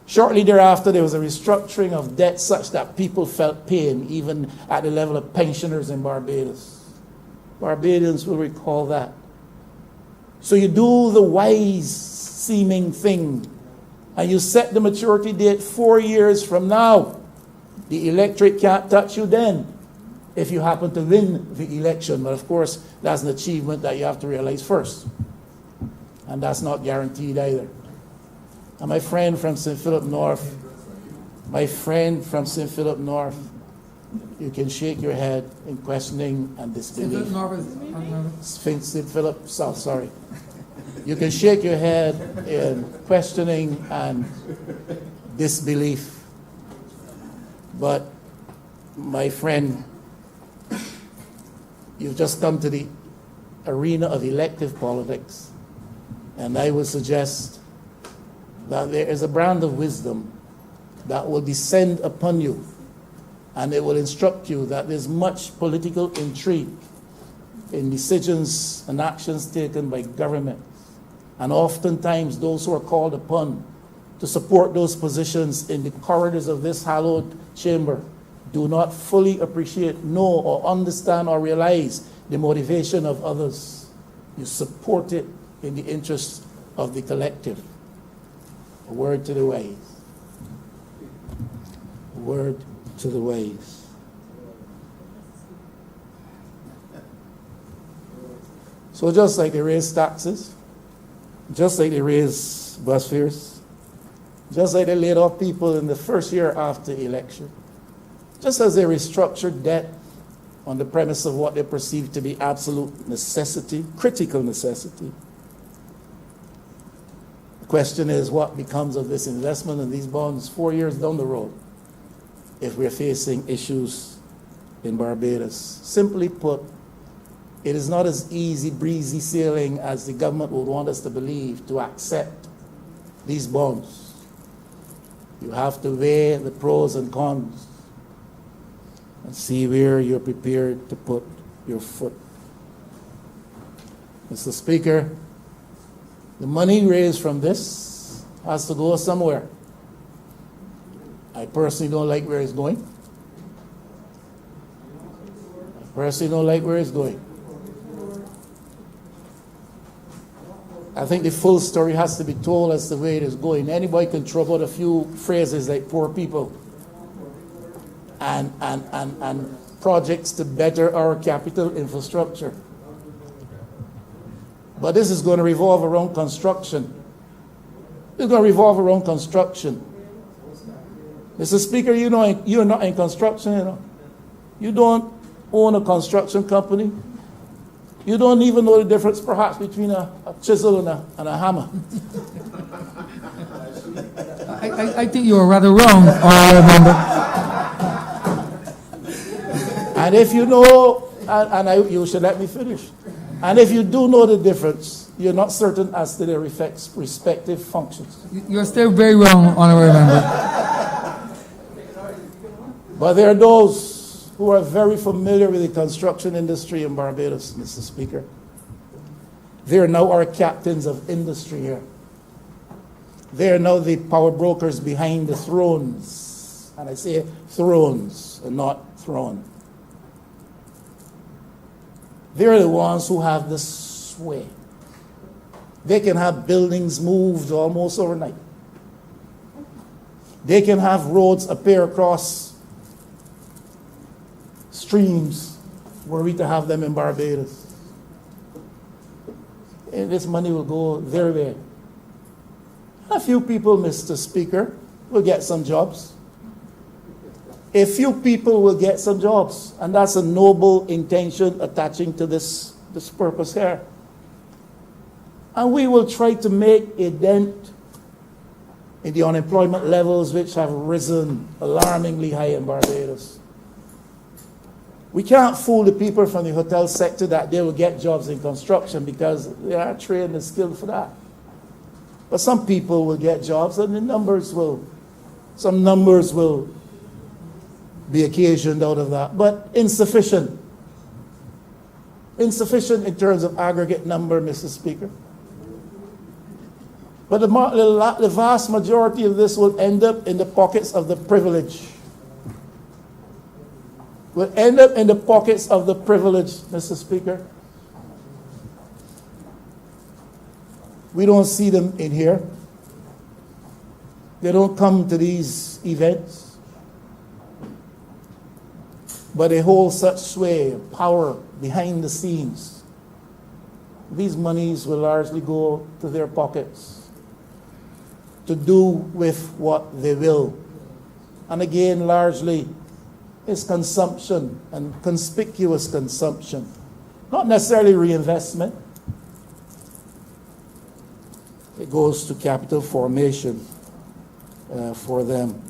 Shortly thereafter, there was a restructuring of debt such that people felt pain, even at the level of pensioners in Barbados. Barbadians will recall that. So you do the wise-seeming thing, and you set the maturity date 4 years from now. The electorate can't touch you then if you happen to win the election. But of course, that's an achievement that you have to realize first. And that's not guaranteed either. And my friend from St. Philip North, you can shake your head in questioning and disbelief. St. Philip South, sorry. You can shake your head in questioning and disbelief. But, my friend, you've just come to the arena of elective politics, and I would suggest that there is a brand of wisdom that will descend upon you, and it will instruct you that there's much political intrigue in decisions and actions taken by government. And oftentimes those who are called upon to support those positions in the corridors of this hallowed chamber do not fully appreciate, know, or understand or realize the motivation of others. You support it in the interest of the collective. A word to the wise. A word to the wise. So just like they raise taxes, just like they raise bus fares, just like they laid off people in the first year after election, just as they restructured debt on the premise of what they perceive to be absolute necessity, critical necessity. The question is, what becomes of this investment in these bonds 4 years down the road if we're facing issues in Barbados? Simply put, it is not as easy, breezy sailing as the government would want us to believe to accept these bonds. You have to weigh the pros and cons and see where you're prepared to put your foot. Mr. Speaker, the money raised from this has to go somewhere. I personally don't like where it's going. I think the full story has to be told as the way it is going. Anybody can throw out a few phrases like poor people and projects to better our capital infrastructure. But this is going to revolve around construction. It's going to revolve around construction. Mr. Speaker, you know you're not in construction, you know. You don't own a construction company. You don't even know the difference, perhaps, between a chisel and a hammer. I think you were rather wrong, Honourable Member. And if you know, you should let me finish. And if you do know the difference, you're not certain as to their respective functions. You're still very wrong, Honourable Member. But there are those who are very familiar with the construction industry in Barbados, Mr. Speaker. They are now our captains of industry here. They are now the power brokers behind the thrones And I say thrones and not throne. They're the ones who have the sway. They can have buildings moved almost overnight. They can have roads appear across streams were we to have them in Barbados. And this money will go their way. A few people, Mr. Speaker, will get some jobs. A few people will get some jobs. And that's a noble intention attaching to this purpose here. And we will try to make a dent in the unemployment levels which have risen alarmingly high in Barbados. We can't fool the people from the hotel sector that they will get jobs in construction because they are trained and skilled for that. But some people will get jobs and some numbers will be occasioned out of that, but insufficient. Insufficient in terms of aggregate number, Mr. Speaker. But the vast majority of this will end up in the pockets of the privileged. Will end up in the pockets of the privileged, Mr. Speaker. We don't see them in here. They don't come to these events. But they hold such sway, power behind the scenes. These monies will largely go to their pockets to do with what they will. And again, largely, it's consumption and conspicuous consumption, not necessarily reinvestment. It goes to capital formation for them.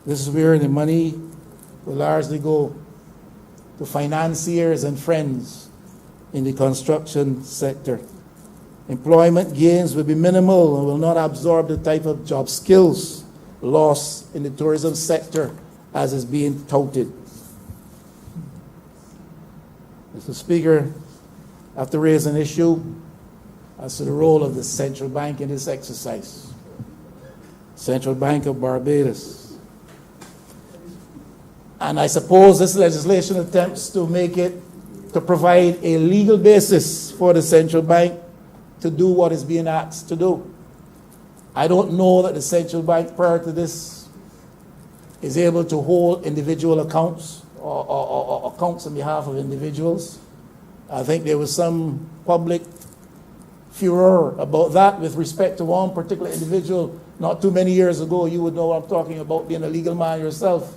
This is where the money will largely go to financiers and friends in the construction sector. Employment gains will be minimal and will not absorb the type of job skills lost in the tourism sector as is being touted. Mr. Speaker, I have to raise an issue as to the role of the central bank in this exercise. Central Bank of Barbados. And I suppose this legislation attempts to provide a legal basis for the central bank to do what is being asked to do. I don't know that the central bank prior to this is able to hold individual accounts or accounts on behalf of individuals. I think there was some public furor about that with respect to one particular individual not too many years ago. You would know what I'm talking about, being a legal man yourself.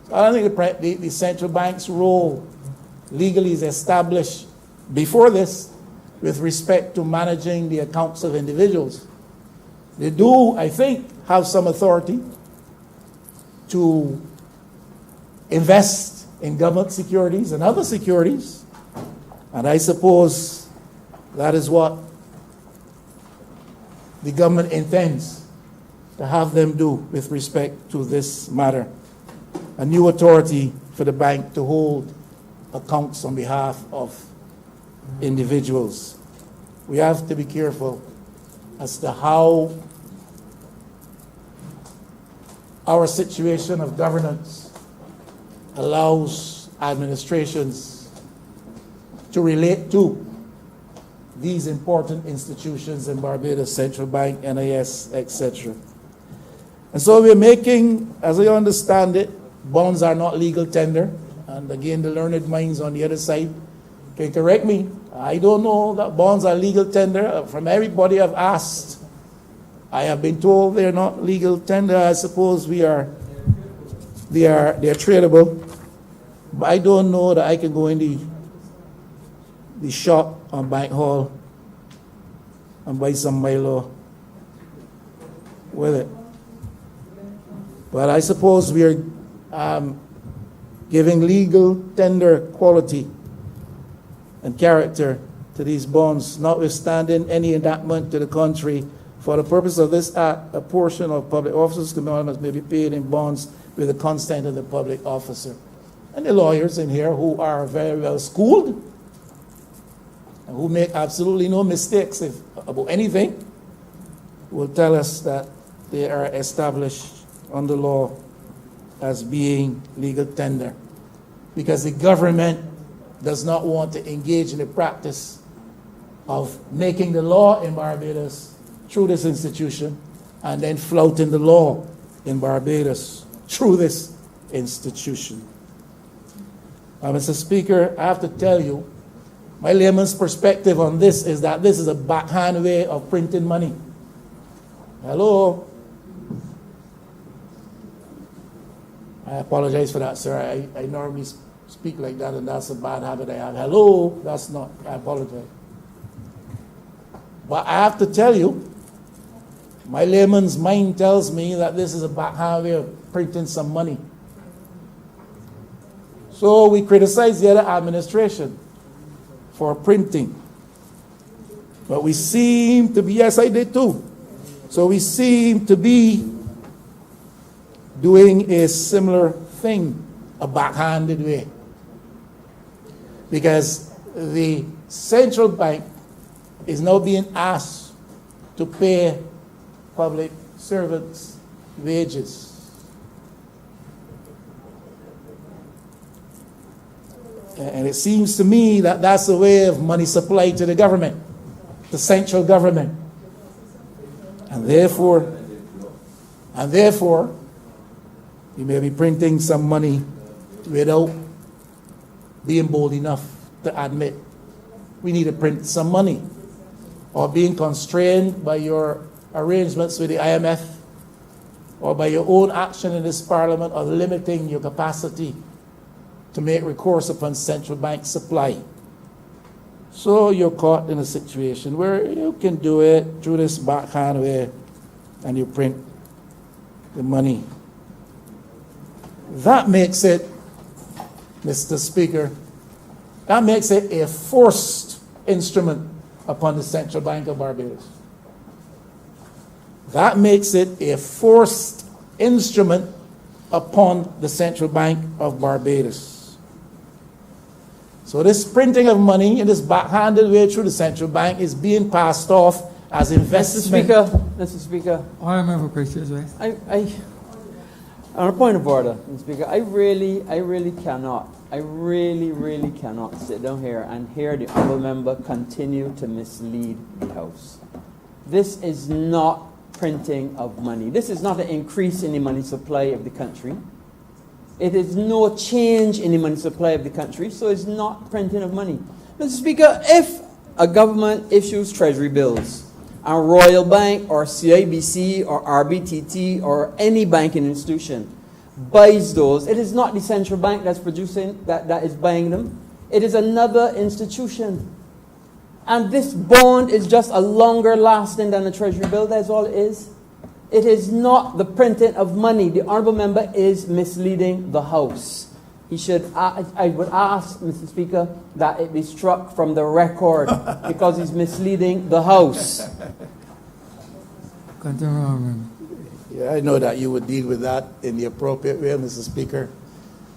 So I don't think the central bank's role legally is established before this with respect to managing the accounts of individuals. They do, I think, have some authority to invest in government securities and other securities, and I suppose that is what the government intends to have them do with respect to this matter. A new authority for the bank to hold accounts on behalf of individuals. We have to be careful as to how our situation of governance allows administrations to relate to these important institutions in Barbados, Central Bank, NIS, etc. And so we're making, as I understand it, bonds are not legal tender. And again, the learned minds on the other side can correct me. I don't know that bonds are legal tender. From everybody I've asked, I have been told they're not legal tender. I suppose they're tradable. But I don't know that I can go in the shop on Bank Hall and buy some Milo with it. But I suppose we are giving legal tender quality and character to these bonds, notwithstanding any enactment to the contrary. For the purpose of this act, a portion of public officers' commandments may be paid in bonds with the consent of the public officer. And the lawyers in here who are very well schooled and who make absolutely no mistakes about anything will tell us that they are established under law as being legal tender, because the government does not want to engage in the practice of making the law in Barbados through this institution and then flouting the law in Barbados through this institution. Mr. Speaker, I have to tell you, my layman's perspective on this is that this is a backhand way of printing money. Hello? I apologize for that, sir. I normally speak like that, and that's a bad habit I have. Hello? That's not, I apologize. But I have to tell you, my layman's mind tells me that this is a backhand way of printing some money. So we criticize the other administration for printing. But we seem to be, yes, I did too. So we seem to be doing a similar thing, a backhanded way. Because the central bank is now being asked to pay public servants wages. And it seems to me that that's a way of money supply to the government, the central government. And therefore, you may be printing some money without being bold enough to admit we need to print some money, or being constrained by your arrangements with the IMF or by your own action in this parliament of limiting your capacity to make recourse upon central bank supply. So you're caught in a situation where you can do it through this backhand way and you print the money. That makes it, Mr. Speaker, that makes it a forced instrument upon the Central Bank of Barbados. That makes it a forced instrument upon the Central Bank of Barbados. So this printing of money in this backhanded way through the Central Bank is being passed off as investment. Mr. Speaker, Honourable Precious Rice. on a point of order, Mr. Speaker, I really cannot sit down here and hear the honourable member continue to mislead the House. This is not printing of money. This is not an increase in the money supply of the country. It is no change in the money supply of the country, so it's not printing of money. Mr. Speaker, if a government issues treasury bills, and Royal Bank or CIBC or RBTT or any banking institution buys those, it is not the central bank that's producing, that is buying them. It is another institution. And this bond is just a longer lasting than a treasury bill. That's all it is. It is not the printing of money. The honourable member is misleading the House. He should, I would ask, Mr. Speaker, that it be struck from the record because he's misleading the House. Continue, Honourable. Yeah, I know that you would deal with that in the appropriate way, Mr. Speaker.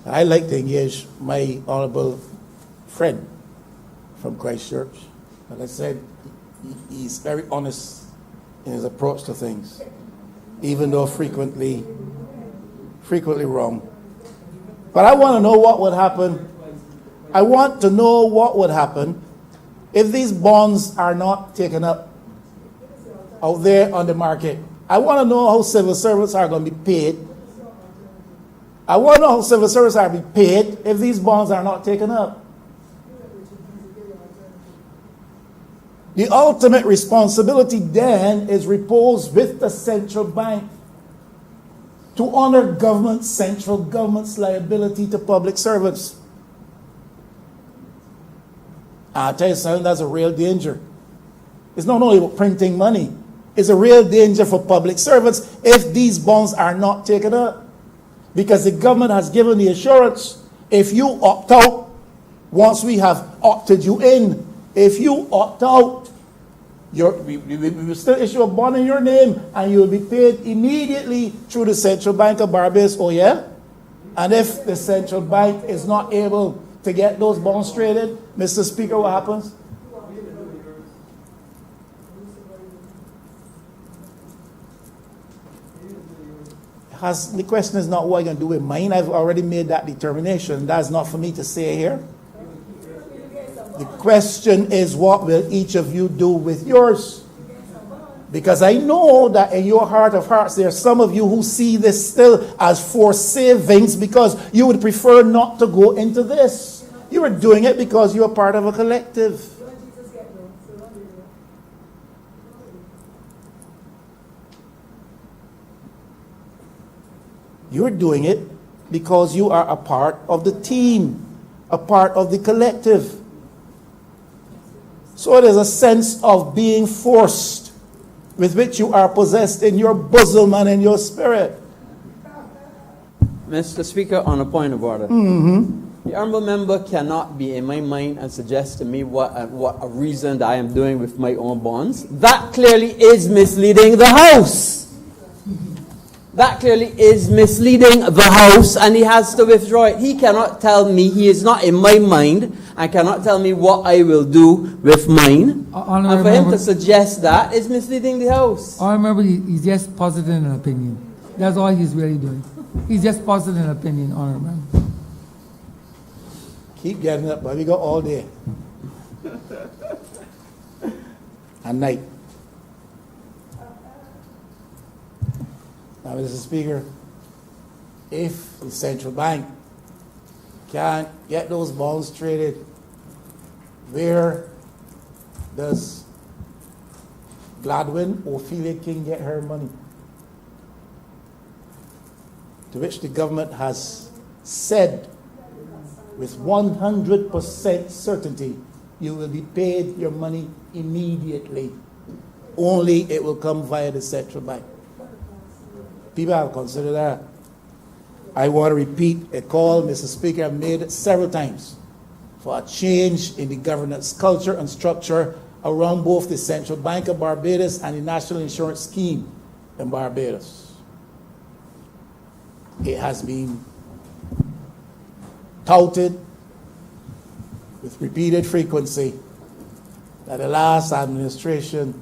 I like to engage my honourable friend from Christchurch. Like I said, he's very honest in his approach to things, even though frequently wrong. But I want to know what would happen. I want to know what would happen if these bonds are not taken up out there on the market. I want to know how civil servants are going to be paid. I want to know how civil servants are going to be paid if these bonds are not taken up. The ultimate responsibility then is reposed with the central bank to honor central government's liability to public servants. I'll tell you something, that's a real danger. It's not only about printing money, it's a real danger for public servants if these bonds are not taken up. Because the government has given the assurance, if you opt out, once we have opted you in, if you opt out, we will still issue a bond in your name and you will be paid immediately through the Central Bank of Barbados. Oh yeah? And if the Central Bank is not able to get those bonds traded, Mr. Speaker, what happens? The question is not what I'm going to do with mine. I've already made that determination. That's not for me to say here. The question is, what will each of you do with yours? Because I know that in your heart of hearts, there are some of you who see this still as for savings because you would prefer not to go into this. You are doing it because you are part of a collective. You're doing it because you are a part of the team, a part of the collective. So there's a sense of being forced with which you are possessed in your bosom and in your spirit. Mr. Speaker, on a point of order. The honourable member cannot be in my mind and suggest to me what a reason that I am doing with my own bonds. That clearly is misleading the House. That clearly is misleading the House, and he has to withdraw it. He cannot tell me, he is not in my mind, and cannot tell me what I will do with mine. And for him to suggest that is misleading the House. I remember he's just positing an opinion. That's all he's really doing. He's just positing an opinion, Honourable. Keep getting up, but we got all day and night. Now, Mr. Speaker, if the central bank can't get those bonds traded, where does Gladwin Ophelia King get her money? To which the government has said with 100% certainty, you will be paid your money immediately. Only it will come via the central bank. People have considered that. I want to repeat a call, Mr. Speaker, I've made it several times for a change in the governance culture and structure around both the Central Bank of Barbados and the National Insurance Scheme in Barbados. It has been touted with repeated frequency that the last administration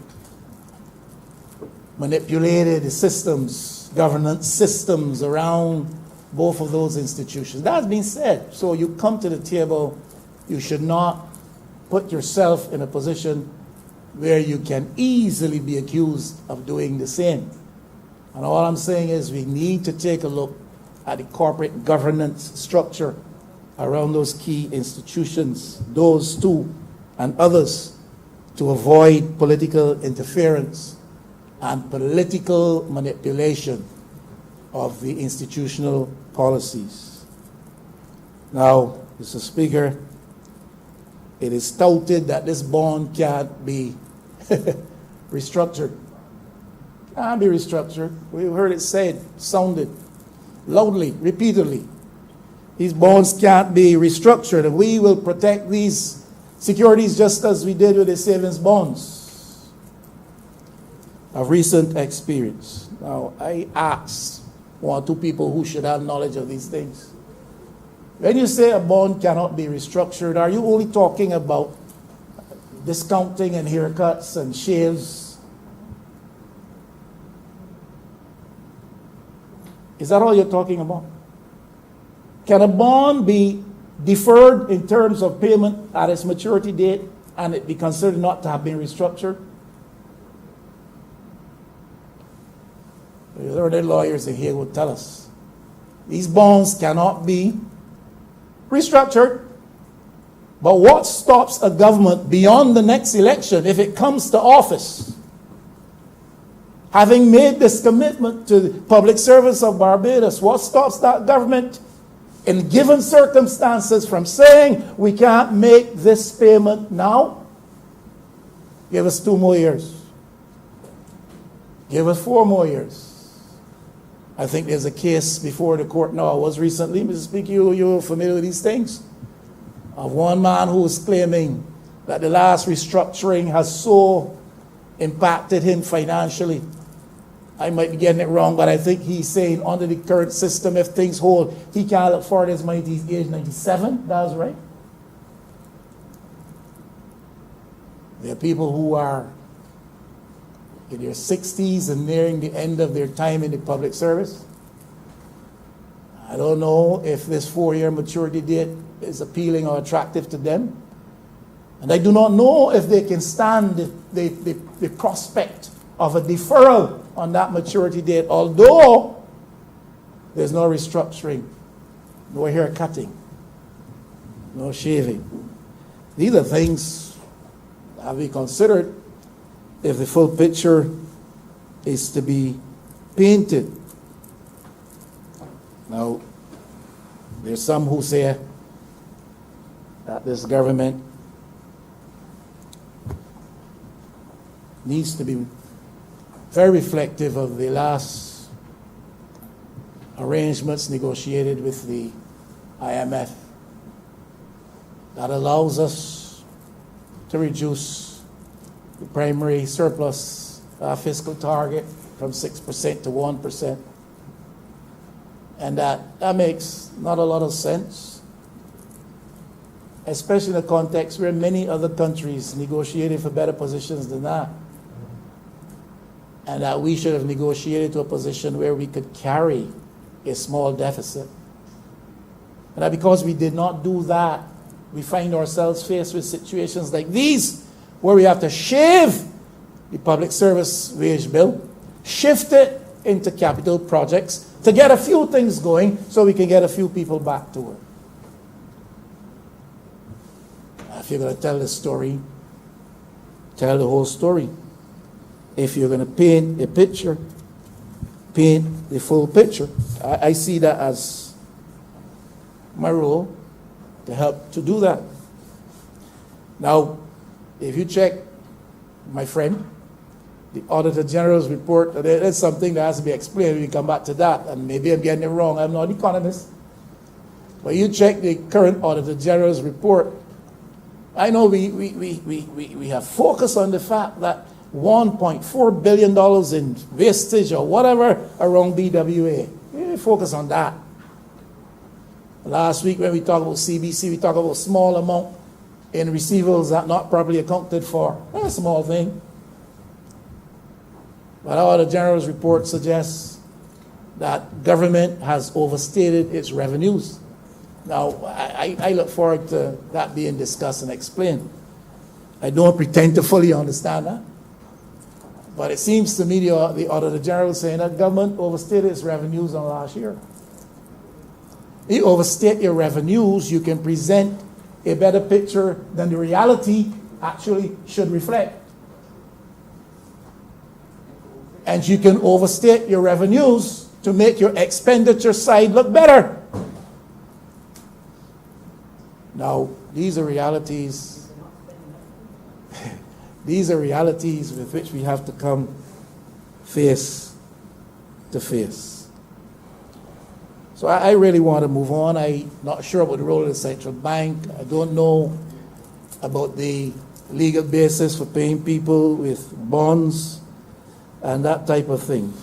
manipulated the systems, governance systems around both of those institutions. That's been said. So you come to the table, you should not put yourself in a position where you can easily be accused of doing the same. And all I'm saying is we need to take a look at the corporate governance structure around those key institutions, those two and others, to avoid political interference and political manipulation of the institutional policies. Now, Mr. Speaker, it is touted that this bond can't be restructured. Can't be restructured. We've heard it said, sounded loudly, repeatedly. These bonds can't be restructured, and we will protect these securities just as we did with the savings bonds of recent experience. Now, I ask one or two people who should have knowledge of these things. When you say a bond cannot be restructured, are you only talking about discounting and haircuts and shaves? Is that all you're talking about? Can a bond be deferred in terms of payment at its maturity date and it be considered not to have been restructured? The learned lawyers in here will tell us. These bonds cannot be restructured. But what stops a government beyond the next election, if it comes to office, having made this commitment to the public service of Barbados, what stops that government in given circumstances from saying we can't make this payment now? Give us 2 more years. Give us 4 more years. I think there's a case before the court now. I was recently, Mr. Speaker, you're familiar with these things, of one man who was claiming that the last restructuring has so impacted him financially. I might be getting it wrong, but I think he's saying under the current system, if things hold, he can't look forward his money to his age 97. That's right. There are people who are in their 60s and nearing the end of their time in the public service, I don't know if this 4-year maturity date is appealing or attractive to them. And I do not know if they can stand the prospect of a deferral on that maturity date, although there's no restructuring, no hair cutting, no shaving. These are things that have to be considered if the full picture is to be painted. Now, there's some who say that this government needs to be very reflective of the last arrangements negotiated with the IMF that allows us to reduce the primary surplus fiscal target from 6% to 1%. And that makes not a lot of sense, especially in a context where many other countries negotiated for better positions than that. And that we should have negotiated to a position where we could carry a small deficit. And that because we did not do that, we find ourselves faced with situations like these, where we have to shave the public service wage bill, shift it into capital projects to get a few things going so we can get a few people back to work. If you're going to tell the story, tell the whole story. If you're going to paint a picture, paint the full picture. I see that as my role to help to do that. Now, if you check, my friend, the Auditor General's report, there's something that has to be explained. We come back to that, and maybe I'm getting it wrong. I'm not an economist. But you check the current Auditor General's report, I know we have focused on the fact that $1.4 billion in wastage or whatever around BWA. We focus on that. Last week when we talked about CBC, we talked about a small amount in receivables that not properly accounted for. That's a small thing. But our General's report suggests that government has overstated its revenues. Now, I look forward to that being discussed and explained. I don't pretend to fully understand that. But it seems to me the Auditor General is saying that government overstated its revenues on last year. If you overstate your revenues, you can present a better picture than the reality actually should reflect. And you can overstate your revenues to make your expenditure side look better. Now, these are realities. These are realities with which we have to come face to face. So I really want to move on. I'm not sure about the role of the central bank. I don't know about the legal basis for paying people with bonds and that type of thing.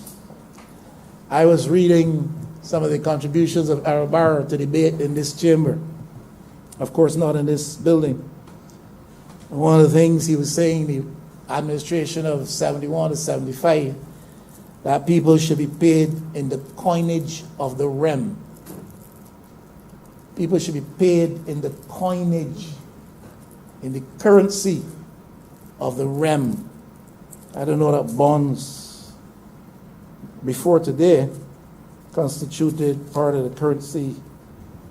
I was reading some of the contributions of Honourable to debate in this chamber. Of course, not in this building. And one of the things he was saying, the administration of 71 to 75, that people should be paid in the coinage of the rem. People should be paid in the coinage, in the currency of the rem. I don't know that bonds before today constituted part of the currency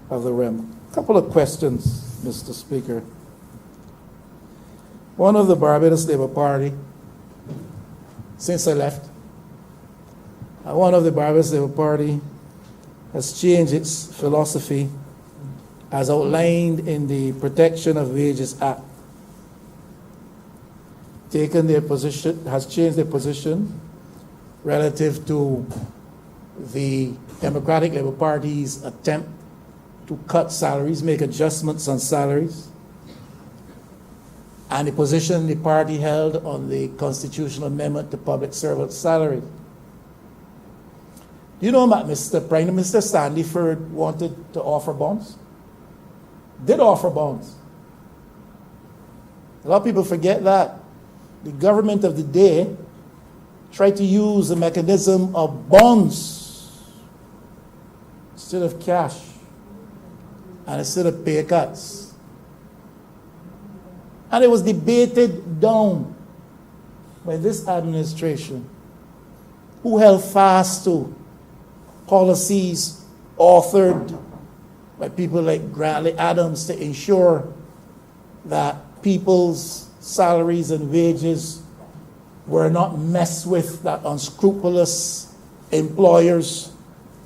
of the rem. A couple of questions, Mr. Speaker. One of the Barbados Labour Party, since I left, one of the Barbados Labour Party has changed its philosophy as outlined in the Protection of Wages Act. Taken their position, has changed their position relative to the Democratic Labour Party's attempt to cut salaries, make adjustments on salaries, and the position the party held on the constitutional amendment to public servant salary. You know that Mr. Prime Minister Standiford wanted to offer bonds? Did offer bonds. A lot of people forget that. The government of the day tried to use the mechanism of bonds instead of cash, and instead of pay cuts. And it was debated down by this administration, who held fast to policies authored by people like Grantley Adams to ensure that people's salaries and wages were not messed with, that unscrupulous employers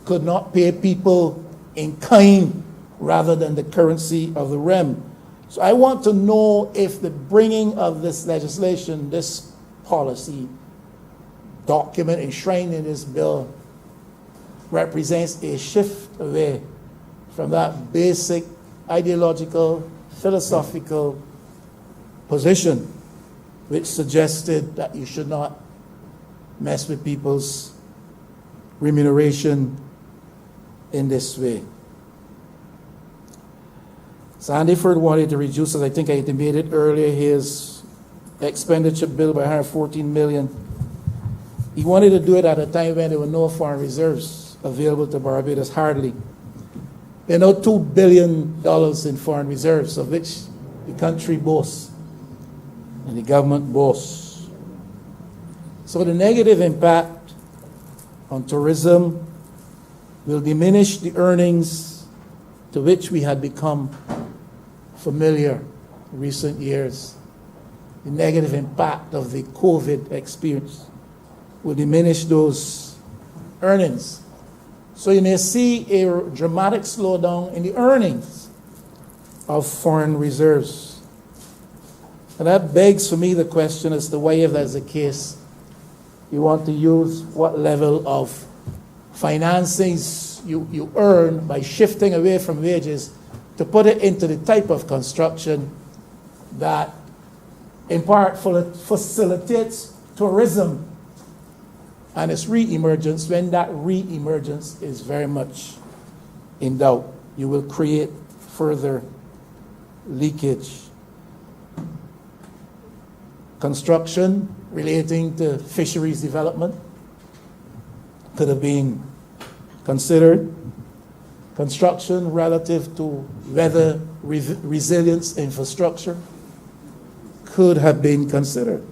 could not pay people in kind rather than the currency of the rem. So I want to know if the bringing of this legislation, this policy document enshrined in this bill, represents a shift away from that basic ideological, philosophical position which suggested that you should not mess with people's remuneration in this way. Sandyford wanted to reduce, as I think I intimated earlier, his expenditure bill by $114 million. He wanted to do it at a time when there were no foreign reserves available to Barbados, hardly. There are now $2 billion in foreign reserves, of which the country boasts and the government boasts. So the negative impact on tourism will diminish the earnings to which we had become familiar in recent years. The negative impact of the COVID experience will diminish those earnings. So you may see a dramatic slowdown in the earnings of foreign reserves. And that begs for me the question as to why, if that's the case, you want to use what level of financings you earn by shifting away from wages to put it into the type of construction that in part facilitates tourism and its re-emergence. When that re-emergence is very much in doubt, you will create further leakage. Construction relating to fisheries development could have been considered. Construction relative to weather resilience infrastructure could have been considered.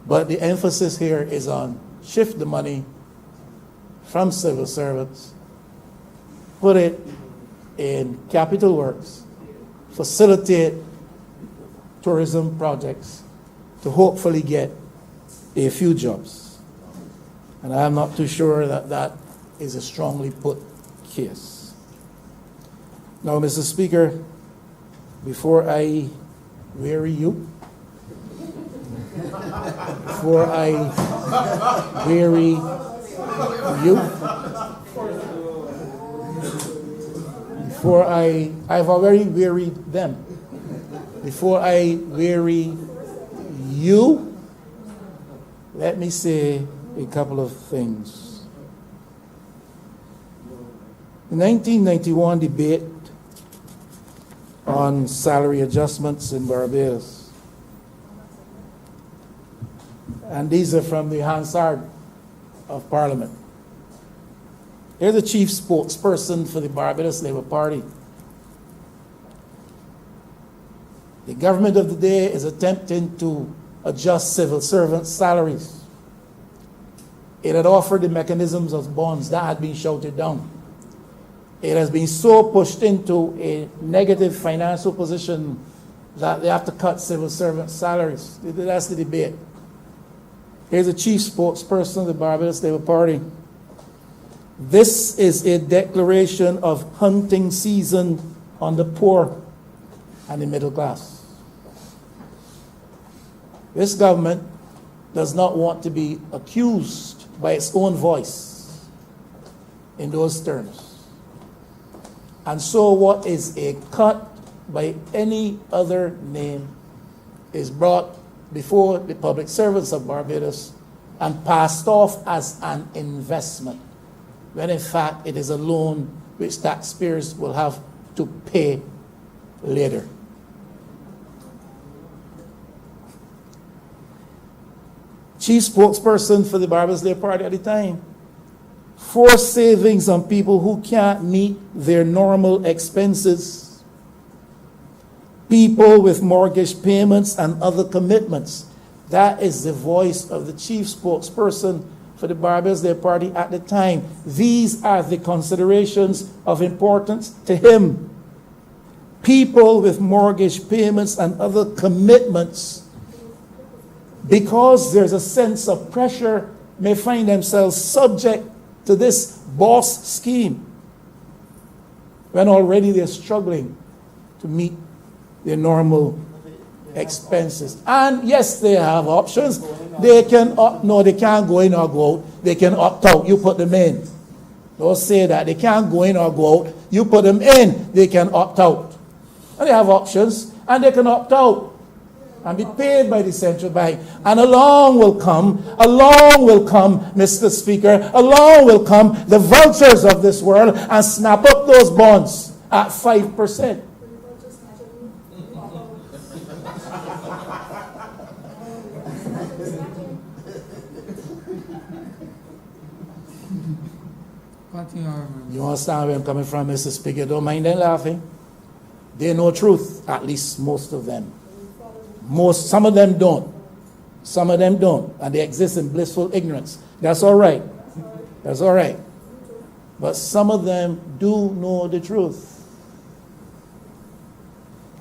But the emphasis here is on shift the money from civil servants, put it in capital works, facilitate tourism projects to hopefully get a few jobs. And I'm not too sure that that is a strongly put case. Now, Mr. Speaker, before I weary you, before I weary you, before I've already wearied them. Before I weary you, let me say a couple of things. The 1991 debate on salary adjustments in Barbados, and these are from the Hansard of Parliament. They're the chief spokesperson for the Barbados Labour Party. The government of the day is attempting to adjust civil servants' salaries. It had offered the mechanisms of bonds that had been shouted down. It has been so pushed into a negative financial position that they have to cut civil servants' salaries. That's the debate. Here's the chief spokesperson of the Barbados Labour Party. This is a declaration of hunting season on the poor and the middle class. This government does not want to be accused by its own voice in those terms. And so what is a cut by any other name is brought before the public servants of Barbados and passed off as an investment, when in fact it is a loan which taxpayers will have to pay later. Chief spokesperson for the Barbados Labour Party at the time forced savings on people who can't meet their normal expenses, people with mortgage payments and other commitments. That is the voice of the chief spokesperson for the Barbados Day Party at the time. These are the considerations of importance to him. People with mortgage payments and other commitments, because there's a sense of pressure, may find themselves subject to this boss scheme when already they're struggling to meet their normal expenses. And yes, they have options. They can no, they can't go in or go out. They can opt out. You put them in. Don't say that. They can't go in or go out. You put them in. They can opt out. And they have options, and they can opt out and be paid by the central bank. And along will come, Mr. Speaker, along will come the vultures of this world and snap up those bonds at 5%. Continue, Honourable. You understand where I'm coming from, Mr. Speaker? Don't mind them laughing. They know truth, at least most of them. Some of them don't. Some of them don't. And they exist in blissful ignorance. That's all right. That's all right. But some of them do know the truth.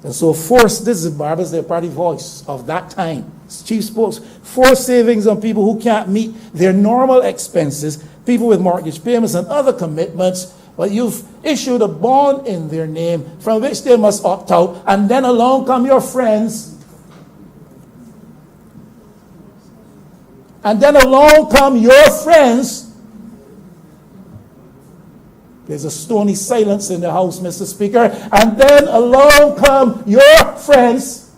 And so this is the Barbados Day Party voice of that time. Chief spokes, forced savings on people who can't meet their normal expenses, people with mortgage payments and other commitments, but you've issued a bond in their name from which they must opt out, and then along come your friends. And then along come your friends. There's a stony silence in the house, Mr. Speaker. And then along come your friends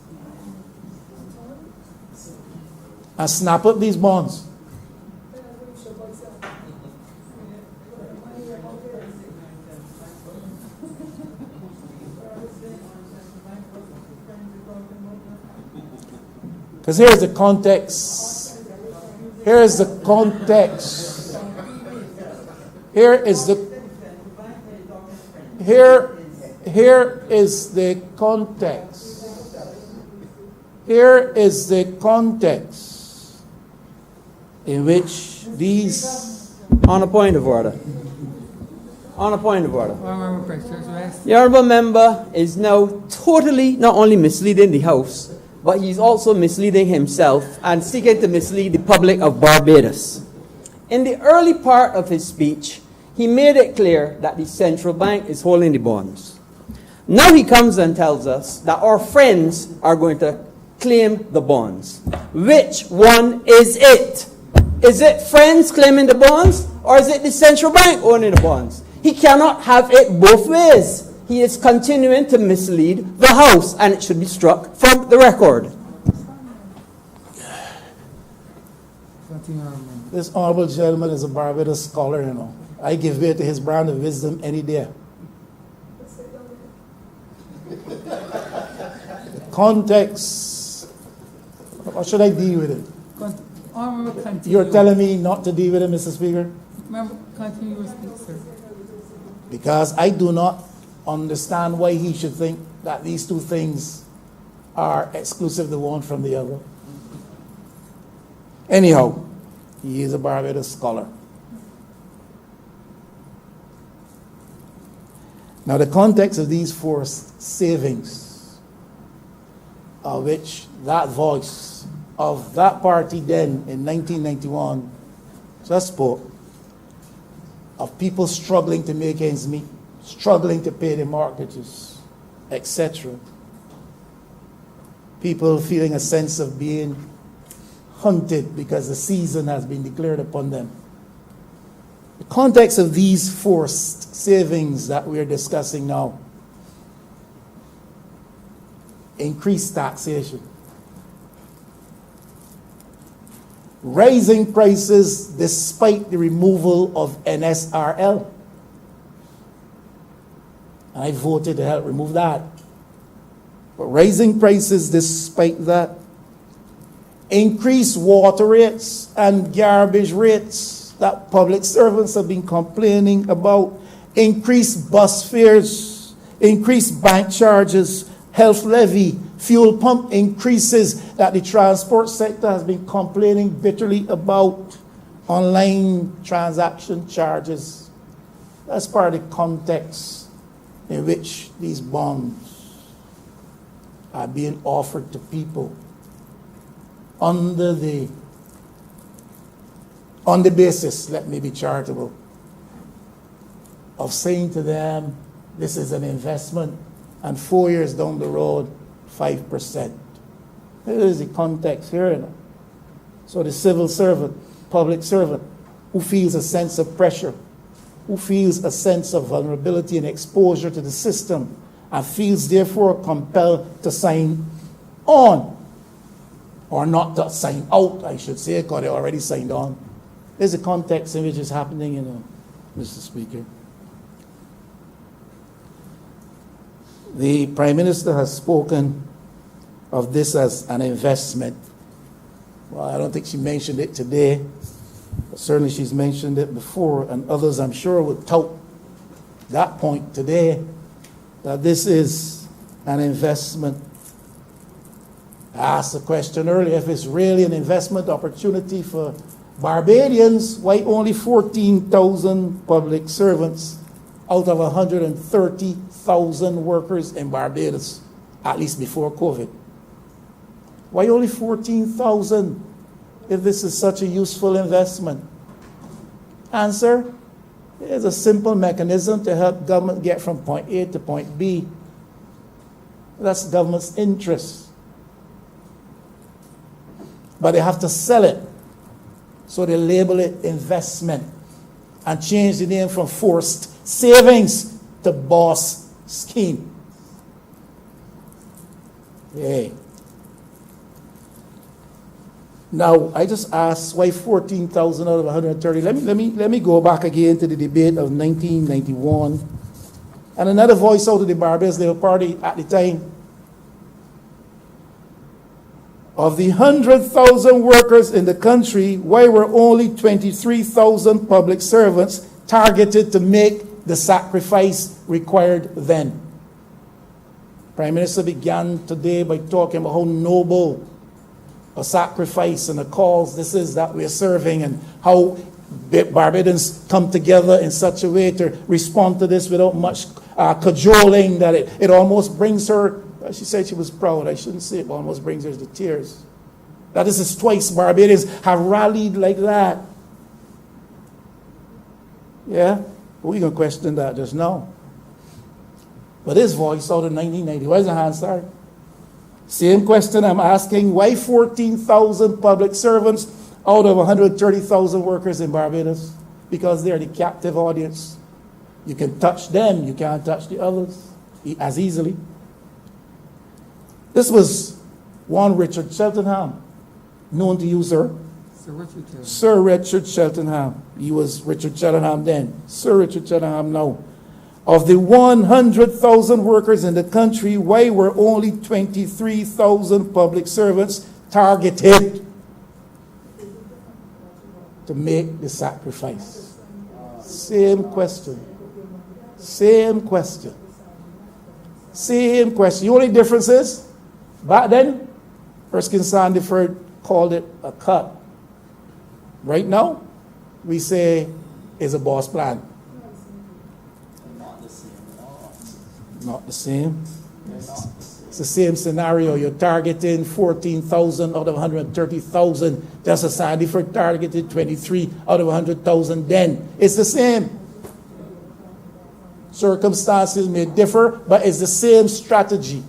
and snap up these bonds. Because here's the context. Here's the context. Here is the context. Here is the context in which these... On a point of order. On a point of order. Honourable Precious Rest. The honourable member is now totally not only misleading the House, but he's also misleading himself and seeking to mislead the public of Barbados. In the early part of his speech, he made it clear that the central bank is holding the bonds. Now he comes and tells us that our friends are going to claim the bonds. Which one is it? Is it friends claiming the bonds, or is it the central bank owning the bonds? He cannot have it both ways. He is continuing to mislead the House, and it should be struck from the record. Continue, Honourable. This honorable gentleman is a Barbados scholar, you know. I give way to his brand of wisdom any day. The context. Or should I deal with it? Honourable, continue. You're telling me not to deal with it, Mr. Speaker? Member, continue your speech, sir. Because I do not understand why he should think that these two things are exclusive the one from the other. Anyhow, he is a Barbados scholar. Now, the context of these forced savings, of which that voice of that party then in 1991 just spoke, of people struggling to make ends meet, struggling to pay their mortgages, etc. People feeling a sense of being hunted because the season has been declared upon them. The context of these forced savings that we're discussing now: increased taxation, raising prices despite the removal of NSRL. I voted to help remove that. But raising prices despite that. Increased water rates and garbage rates that public servants have been complaining about. Increased bus fares, increased bank charges, health levy, fuel pump increases that the transport sector has been complaining bitterly about. Online transaction charges. That's part of the context in which these bonds are being offered to people on the basis, let me be charitable, of saying to them, this is an investment, and 4 years down the road, 5%. There is the context here. You know? So the civil servant, public servant, who feels a sense of pressure, who feels a sense of vulnerability and exposure to the system, and feels therefore compelled to sign on, or not to sign out, I should say, because they already signed on. There's a context in which it's happening, you know, Mr. Speaker. The Prime Minister has spoken of this as an investment. Well, I don't think she mentioned it today, but certainly she's mentioned it before, and others, I'm sure, would tout that point today, that this is an investment. I asked the question earlier, if it's really an investment opportunity for Barbadians, why only 14,000 public servants out of 130,000 workers in Barbados, at least before COVID? Why only 14,000 if this is such a useful investment? Answer, there's a simple mechanism to help government get from point A to point B. That's government's interest. But they have to sell it. So they label it investment and change the name from forced savings to boss scheme. Yay. Now, I just asked why 14,000 out of 130. Let me go back again to the debate of 1991. And another voice out of the Barbados Labour Party at the time. Of the 100,000 workers in the country, why were only 23,000 public servants targeted to make the sacrifice required then? Prime Minister began today by talking about how noble a sacrifice and a cause this is that we're serving, and how Barbadians come together in such a way to respond to this without much cajoling, that it almost brings her, she said she was proud, I shouldn't say it, but almost brings her to tears. That this is twice Barbadians have rallied like that. Yeah? We're going to question that just now. But his voice out of 1990, where's the hand, sorry? Same question I'm asking, why 14,000 public servants out of 130,000 workers in Barbados? Because they're the captive audience. You can touch them, you can't touch the others as easily. This was one Richard Cheltenham, known to you, sir. Sir Richard Cheltenham. He was Richard Cheltenham then. Sir Richard Cheltenham now. Of the 100,000 workers in the country, why were only 23,000 public servants targeted to make the sacrifice? Same question. Same question. Same question. The only difference is, back then, Erskine Sandiford called it a cut. Right now, we say it's a boss plan. Not the same. It's the same scenario. You're targeting 14,000 out of 130,000. Just as Sandiford targeted 23 out of 100,000 then. It's the same. Circumstances may differ, but it's the same strategy.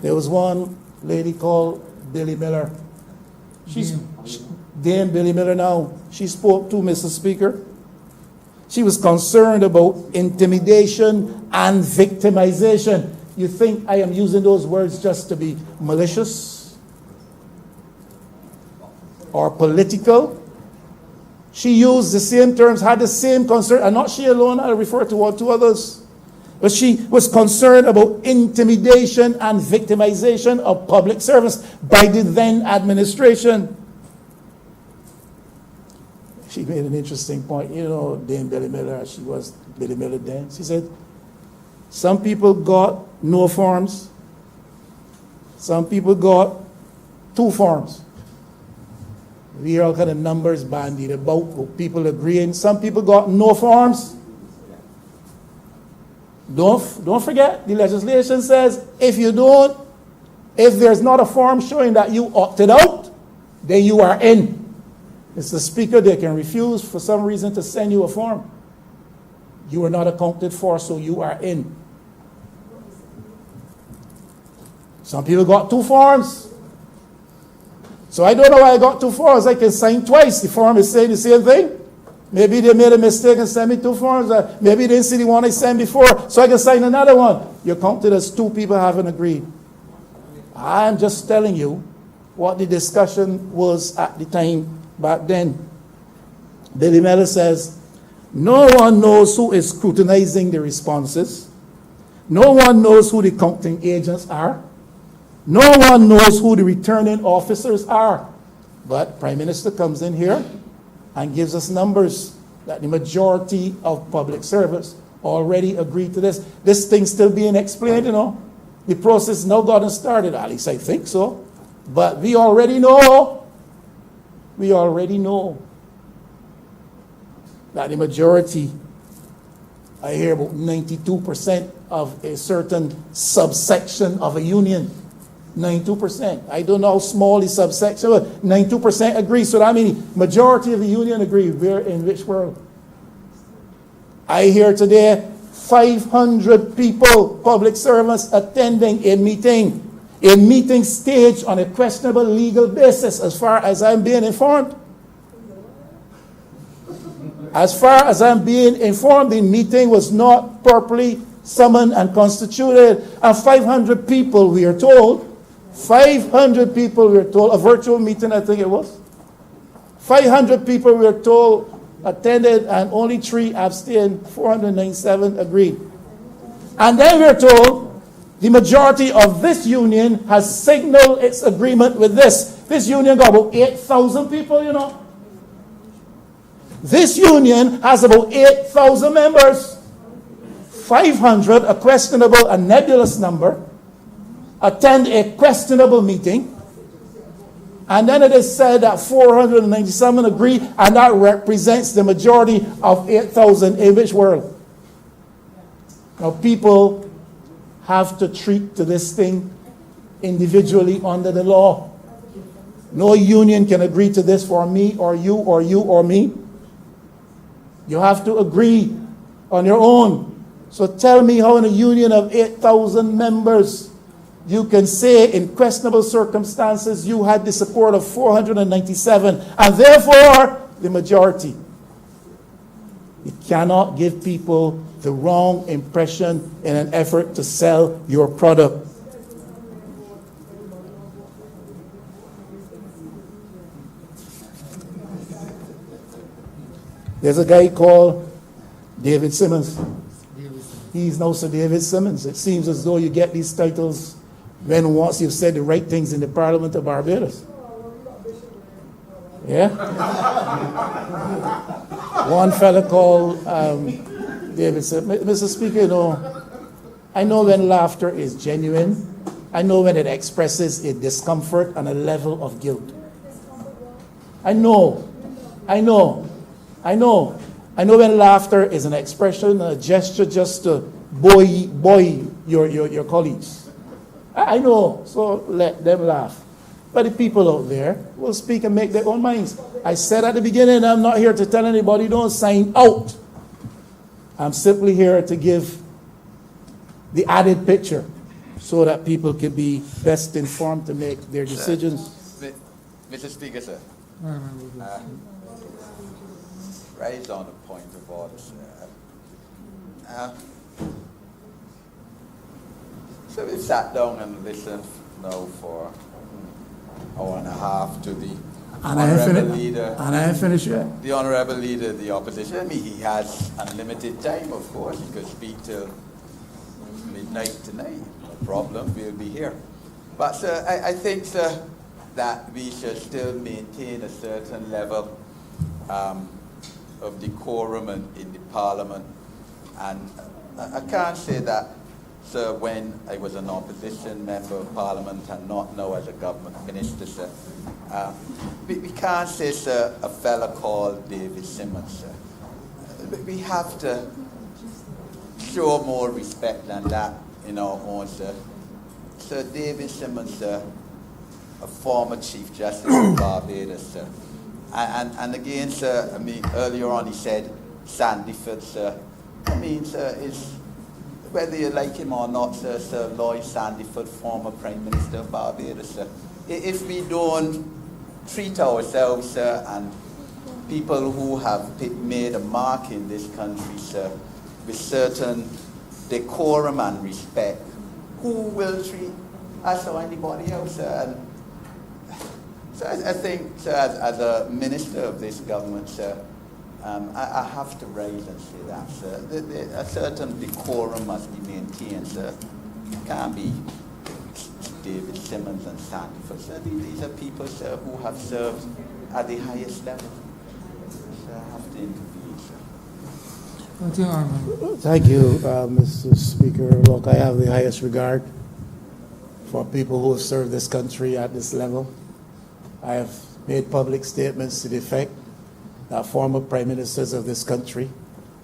There was one lady called Billy Miller. Dame Billy Miller now. She spoke to Mr. Speaker. She was concerned about intimidation and victimization. You think I am using those words just to be malicious or political? She used the same terms, had the same concern, and not she alone, I refer to one, two others. But she was concerned about intimidation and victimization of public servants by the then administration. she made an interesting point. You know, Dame Billy Miller, she was Billy Miller then. She said, some people got no forms. Some people got 2 forms. We hear all kind of numbers bandied about, people agreeing. Some people got no forms. Don't forget, the legislation says if there's not a form showing that you opted out, then you are in. It's the speaker, they can refuse for some reason to send you a form. You are not accounted for, so you are in. Some people got 2 forms. So I don't know why I got 2 forms. I can sign twice. The form is saying the same thing. Maybe they made a mistake and sent me 2 forms. Maybe they didn't see the one I sent before, so I can sign another one. You're counted as 2 people haven't agreed. I'm just telling you what the discussion was at the time back then. Billy Miller says, no one knows who is scrutinizing the responses. No one knows who the counting agents are. No one knows who the returning officers are. But Prime Minister comes in here and gives us numbers that the majority of public servants already agreed to this. This thing's still being explained, you know. The process now gotten started, at least I think so. But we already know that the majority, I hear about 92% of a certain subsection of a union. 92%. I don't know how small the subsection, but 92% agree. So that means majority of the union agree. We're in which world? I hear today 500 people, public servants, attending a meeting staged on a questionable legal basis, as far as I'm being informed. As far as I'm being informed, the meeting was not properly summoned and constituted. And 500 people, we are told, 500 people, we are told, a virtual meeting, I think it was. 500 people, we are told, attended, and only 3 abstained, 497 agreed. And then we are told the majority of this union has signaled its agreement with this. This union got about 8,000 people, you know. This union has about 8,000 members. 500, a questionable, a nebulous number, attend a questionable meeting. And then it is said that 497 agree, and that represents the majority of 8,000 in which world? Now, people have to treat to this thing individually under the law. No union can agree to this for me or you or you or me. You have to agree on your own. So tell me how in a union of 8,000 members you can say in questionable circumstances you had the support of 497 and therefore the majority. You cannot give people the wrong impression in an effort to sell your product. There's a guy called David Simmons. He's now Sir David Simmons. It seems as though you get these titles when once you've said the right things in the Parliament of Barbados. Yeah? One fella called David said, Mr. Speaker, you know, I know when laughter is genuine. I know when it expresses a discomfort and a level of guilt. I know when laughter is an expression, a gesture just to buoy your colleagues. I know, so let them laugh. But the people out there will speak and make their own minds. I said at the beginning, I'm not here to tell anybody don't sign out. I'm simply here to give the added picture so that people can be best informed to make their decisions. Mr. Speaker, sir. Right on the point of order, sir. So we sat down and listened now for an hour and a half to the Honourable Leader. And I ain't finished yet. The Honourable Leader of the Opposition. I mean, he has unlimited time, of course. He could speak till midnight tonight. No problem, we'll be here. But, sir, I think, sir, that we should still maintain a certain level of decorum in the Parliament. And I can't say that, sir, when I was an opposition member of Parliament and not now as a government minister, sir. We can't say, sir, a fella called David Simmons, sir. We have to show more respect than that in our own, sir. Sir David Simmons, sir, a former Chief Justice of Barbados, sir. And again, sir, I mean, earlier on he said Sandyford, sir. I mean, sir, is whether you like him or not, sir, Sir Lloyd Sandyford, former Prime Minister of Barbados, sir. If we don't treat ourselves, sir, and people who have made a mark in this country, sir, with certain decorum and respect, who will treat us or anybody else, sir? And so I think, sir, as a minister of this government, sir, I have to raise and say that, sir. A certain decorum must be maintained, sir. It can't be David Simmons and Sandyford, sir. These are people, sir, who have served at the highest level. So I have to intervene, sir. Continue, Honourable. Thank you, Mr. Speaker. Look, I have the highest regard for people who have served this country at this level. I have made public statements to the effect that former prime ministers of this country,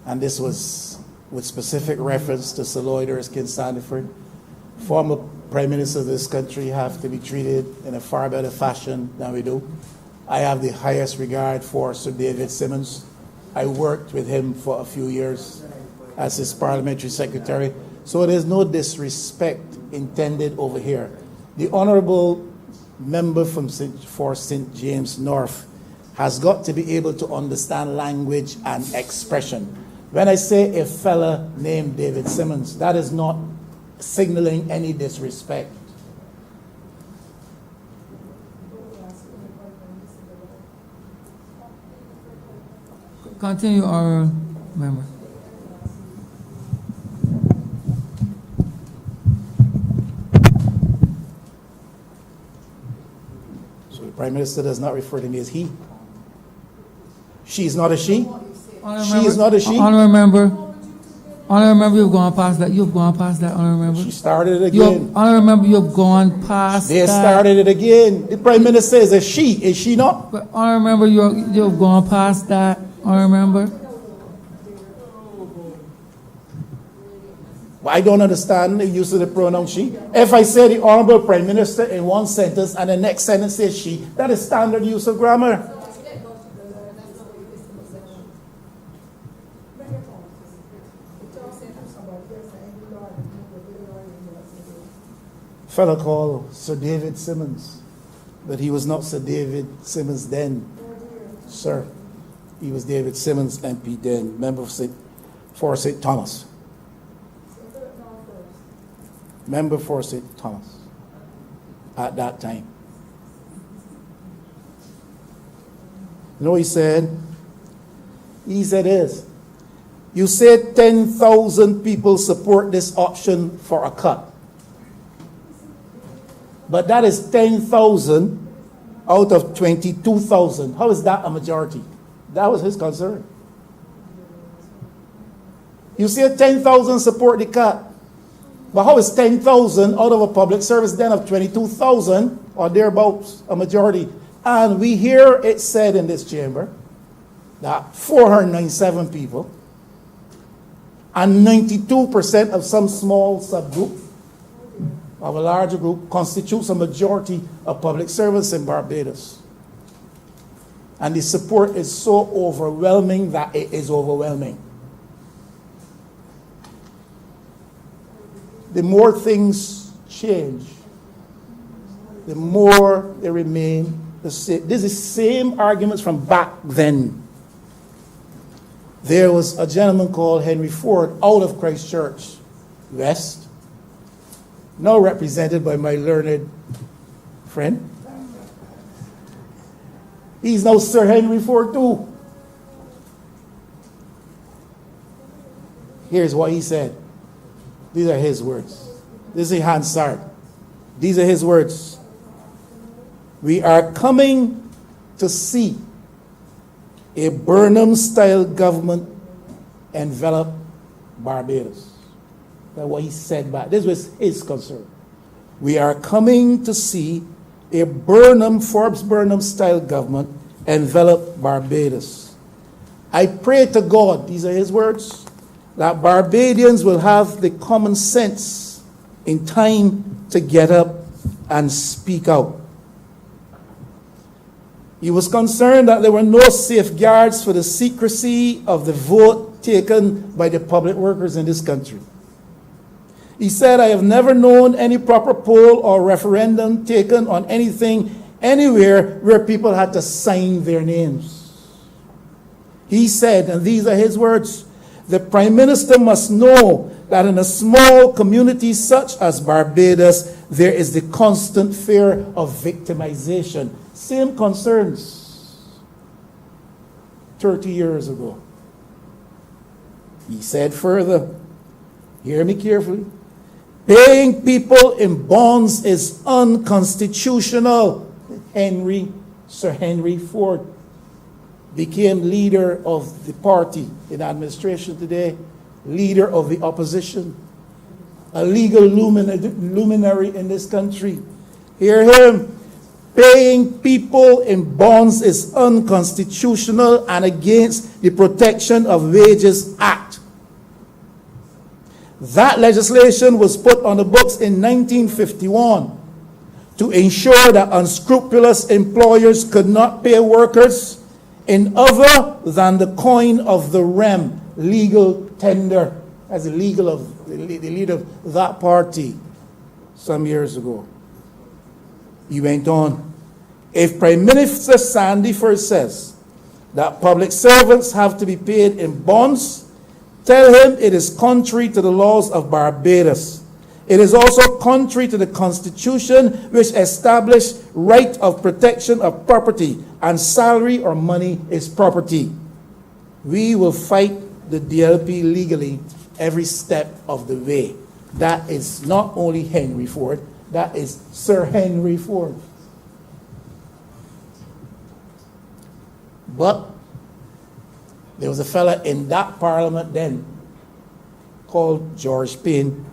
and this was with specific reference to Sir Lloyd Erskine Sandiford, former prime ministers of this country have to be treated in a far better fashion than we do. I have the highest regard for Sir David Simmons. I worked with him for a few years as his parliamentary secretary, so there's no disrespect intended over here. The Honourable member for St. James North has got to be able to understand language and expression. When I say a fella named David Simmons, that is not signaling any disrespect. Continue, Honourable member. So the Prime Minister does not refer to me as he. She is not a she. She is not a she. Honourable member, you've gone past that. You've gone past that, Honourable member. She started it again. Honourable member, you've gone past They that. started it again. The Prime Minister is a she. Is she not? But Honourable member, you've gone past that, Honourable member. Well, I don't understand the use of the pronoun she. If I say the Honourable Prime Minister in one sentence and the next sentence says she, that is standard use of grammar. Fellow called Sir David Simmons, but he was not Sir David Simmons then, sir. He was David Simmons, MP then, member for St. Thomas. Member for St. Thomas at that time. You know what he said? He said this. You said 10,000 people support this option for a cut. But that is 10,000 out of 22,000. How is that a majority? That was his concern. You said 10,000 support the cut. But how is 10,000 out of a public service then of 22,000 or thereabouts a majority? And we hear it said in this chamber that 497 people and 92% of some small subgroup of a larger group constitutes a majority of public servants in Barbados. And the support is so overwhelming that it is overwhelming. The more things change, the more they remain the same. This is the same arguments from back then. There was a gentleman called Henry Ford out of Christchurch West, now represented by my learned friend. He's now Sir Henry Ford too. Here's what he said. These are his words. This is Hansard. These are his words. We are coming to see a Burnham-style government envelop Barbados. That's what he said back. This was his concern. We are coming to see a Forbes Burnham-style government envelop Barbados. I pray to God, these are his words, that Barbadians will have the common sense in time to get up and speak out. He was concerned that there were no safeguards for the secrecy of the vote taken by the public workers in this country. He said, I have never known any proper poll or referendum taken on anything anywhere where people had to sign their names. He said, and these are his words, the Prime Minister must know that in a small community such as Barbados, there is the constant fear of victimization. Same concerns 30 years ago. He said further, hear me carefully, paying people in bonds is unconstitutional. Sir Henry Ford became leader of the party in administration today, leader of the opposition, a legal luminary in this country. Hear him. Paying people in bonds is unconstitutional and against the Protection of Wages Act. That legislation was put on the books in 1951 to ensure that unscrupulous employers could not pay workers in other than the coin of the realm, legal tender, as the leader of that party some years ago. He went on, if Prime Minister Sandyford says that public servants have to be paid in bonds, tell him it is contrary to the laws of Barbados. It is also contrary to the Constitution, which established right of protection of property, and salary or money is property. We will fight the DLP legally every step of the way. That is not only Henry Ford, that is Sir Henry Ford. But there was a fella in that parliament then called George Payne,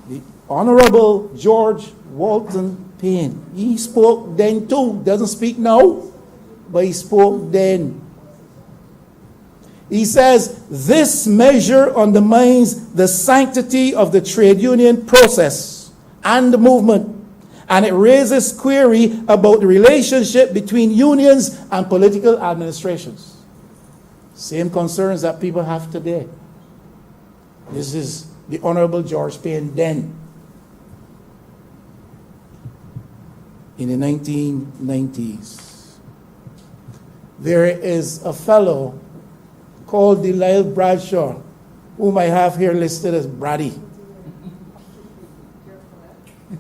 the Honourable George Walton Payne. He spoke then too, doesn't speak now, but he spoke then. He says, this measure undermines the sanctity of the trade union process and the movement, and it raises query about the relationship between unions and political administrations. Same concerns that people have today. This is the Honourable George Payne then, in the 1990s. There is a fellow called Delisle Bradshaw, whom I have here listed as Braddy.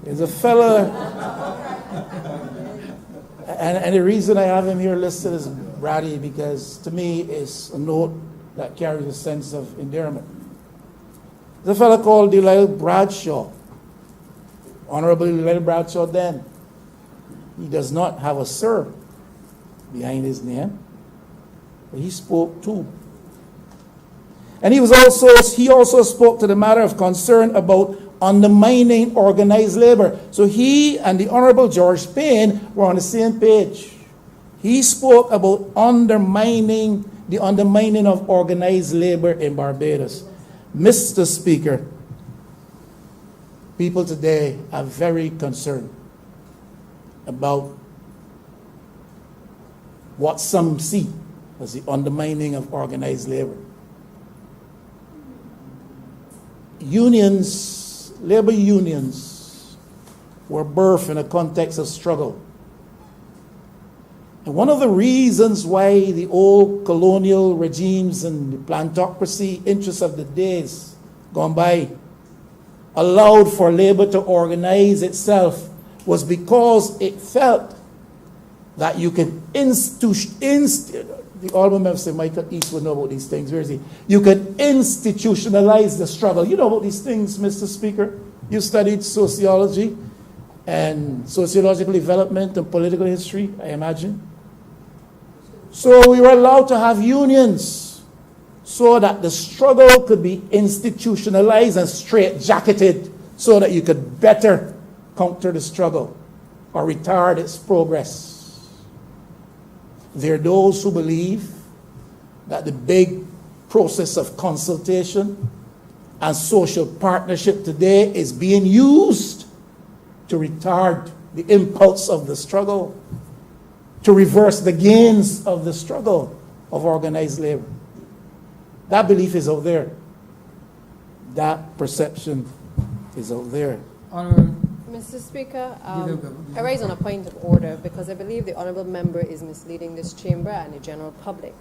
There's a fellow, and the reason I have him here listed as Braddy, because to me it's a note that carries a sense of endearment. There's a fellow called Delisle Bradshaw, Honourable Delisle Bradshaw then. He does not have a sir behind his name, but he spoke too. And he also spoke to the matter of concern about undermining organized labor. So he and the Honourable George Payne were on the same page. He spoke about the undermining of organized labor in Barbados. Mr. Speaker, people today are very concerned about what some see as the undermining of organized labor. Labor unions were birthed in a context of struggle. And one of the reasons why the old colonial regimes and the plantocracy interests of the days gone by allowed for labor to organize itself was because it felt that you can the Honourable Member said Michael East would know about these things. Where is he? You can institutionalize the struggle. You know about these things, Mr. Speaker. You studied sociology and sociological development and political history, I imagine. So we were allowed to have unions so that the struggle could be institutionalized and straitjacketed so that you could better counter the struggle or retard its progress. There are those who believe that the big process of consultation and social partnership today is being used to retard the impulse of the struggle, to reverse the gains of the struggle of organized labor. That belief is out there. That perception is out there. Honourable, Mr. Speaker, Give it up. I raise on a point of order because I believe the honourable member is misleading this chamber and the general public.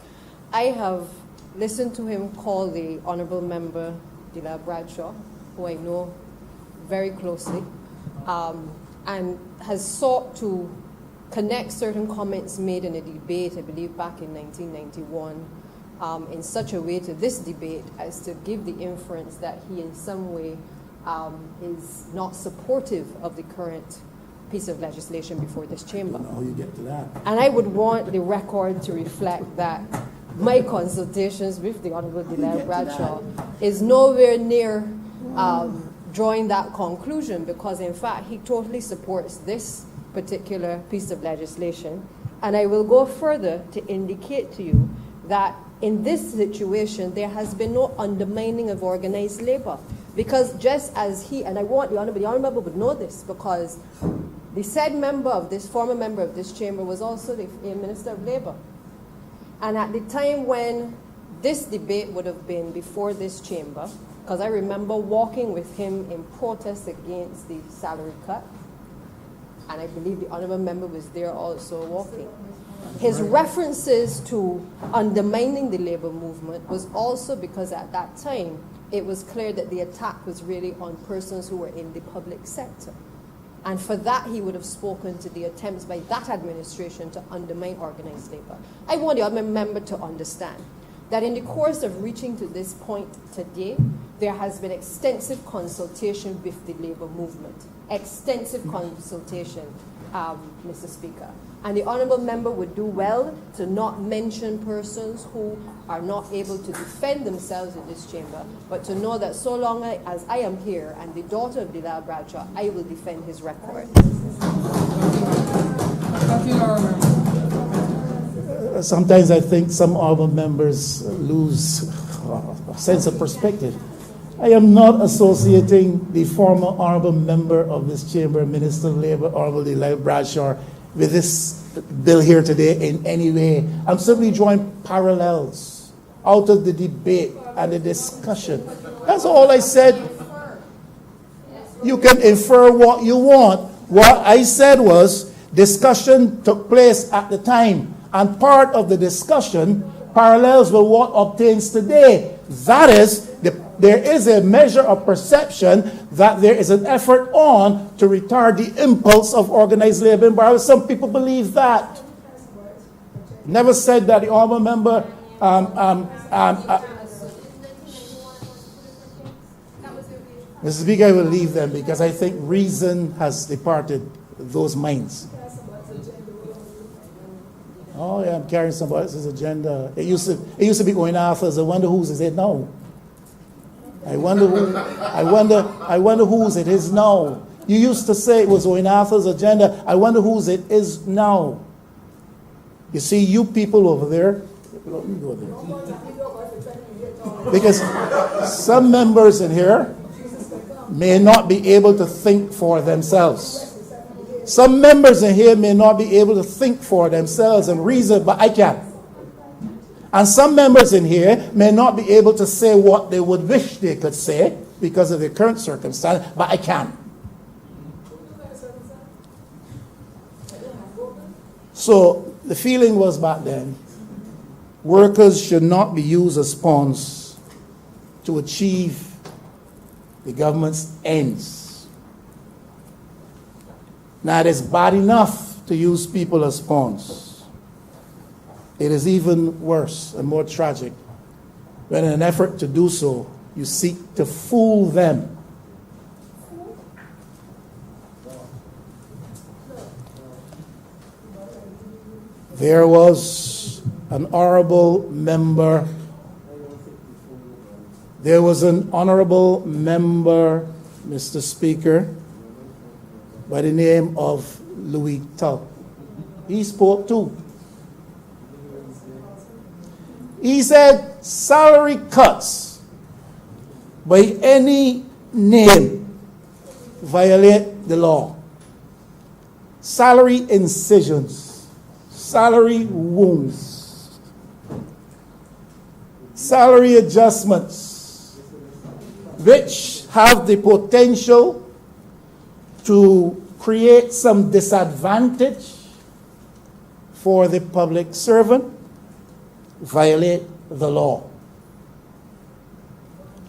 I have listened to him call the honourable member, Dila Bradshaw, who I know very closely, and has sought to connect certain comments made in a debate, I believe back in 1991, in such a way to this debate as to give the inference that he in some way is not supportive of the current piece of legislation before this chamber. How you get to that? And I would want the record to reflect that my consultations with the Honourable Delilah Bradshaw is nowhere near drawing that conclusion, because in fact he totally supports this particular piece of legislation. And I will go further to indicate to you that in this situation there has been no undermining of organized labor, because just as he, and I want the honourable member would know this, because the said member of this, former member of this chamber, was also the Minister of Labour. And at the time when this debate would have been before this chamber, because I remember walking with him in protest against the salary cut, and I believe the honourable member was there also walking. His references to undermining the labour movement was also because at that time it was clear that the attack was really on persons who were in the public sector. And for that, he would have spoken to the attempts by that administration to undermine organized labor. I want the other member to understand that in the course of reaching to this point today, there has been extensive consultation with the labor movement. Extensive consultation, Mr. Speaker. And the honourable member would do well to not mention persons who are not able to defend themselves in this chamber, but to know that so long as I am here and the daughter of Delilah Bradshaw, I will defend his record. Thank you, Honourable. Sometimes I think some honourable members lose a sense of perspective. I am not associating the former honourable member of this chamber, Minister of Labour, Honourable Delilah Bradshaw, with this bill here today in any way. I'm simply drawing parallels out of the debate and the discussion. That's all I said. You can infer what you want. What I said was discussion took place at the time, and part of the discussion parallels with what obtains today. That is, there is a measure of perception that there is an effort on to retard the impulse of organized labor in Barbados. Some people believe that. Never said that the honourable member. Mr. Speaker, I will leave them because I think reason has departed those minds. Oh yeah, I'm carrying somebody else's agenda. It used to be going after us. I wonder whose is it now. I wonder whose it is now. You used to say it was Oinatha's agenda. I wonder whose it is now. You see, you people over there, let me go there. Because some members in here may not be able to think for themselves. Some members in here may not be able to think for themselves and reason, but I can. And some members in here may not be able to say what they would wish they could say because of their current circumstance, but I can. So the feeling was back then, workers should not be used as pawns to achieve the government's ends. Now, it is bad enough to use people as pawns. It is even worse and more tragic when in an effort to do so, you seek to fool them. There was an honourable member. There was an honourable member, Mr. Speaker, by the name of Louis Tull. He spoke too. He said salary cuts by any name violate the law. Salary incisions, salary wounds, salary adjustments, which have the potential to create some disadvantage for the public servant, violate the law.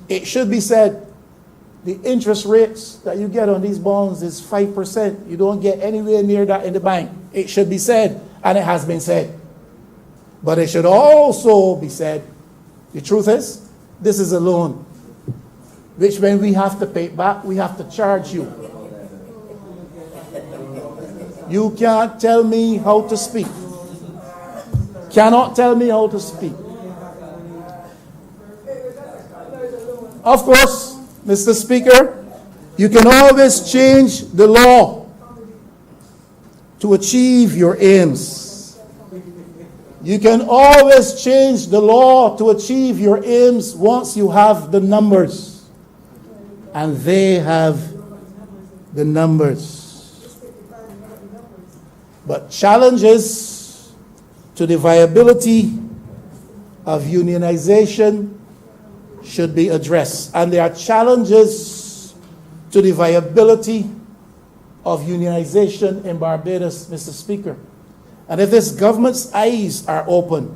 It should be said, the interest rates that you get on these bonds is 5%. You don't get anywhere near that in the bank. It should be said, and it has been said. But it should also be said, the truth is, this is a loan, which when we have to pay it back, we have to charge you. You can't tell me how to speak. Cannot tell me how to speak. Of course, Mr. Speaker, you can always change the law to achieve your aims. You can always change the law to achieve your aims once you have the numbers. And they have the numbers. But challenges to the viability of unionization should be addressed. And there are challenges to the viability of unionization in Barbados, Mr. Speaker. And if this government's eyes are open,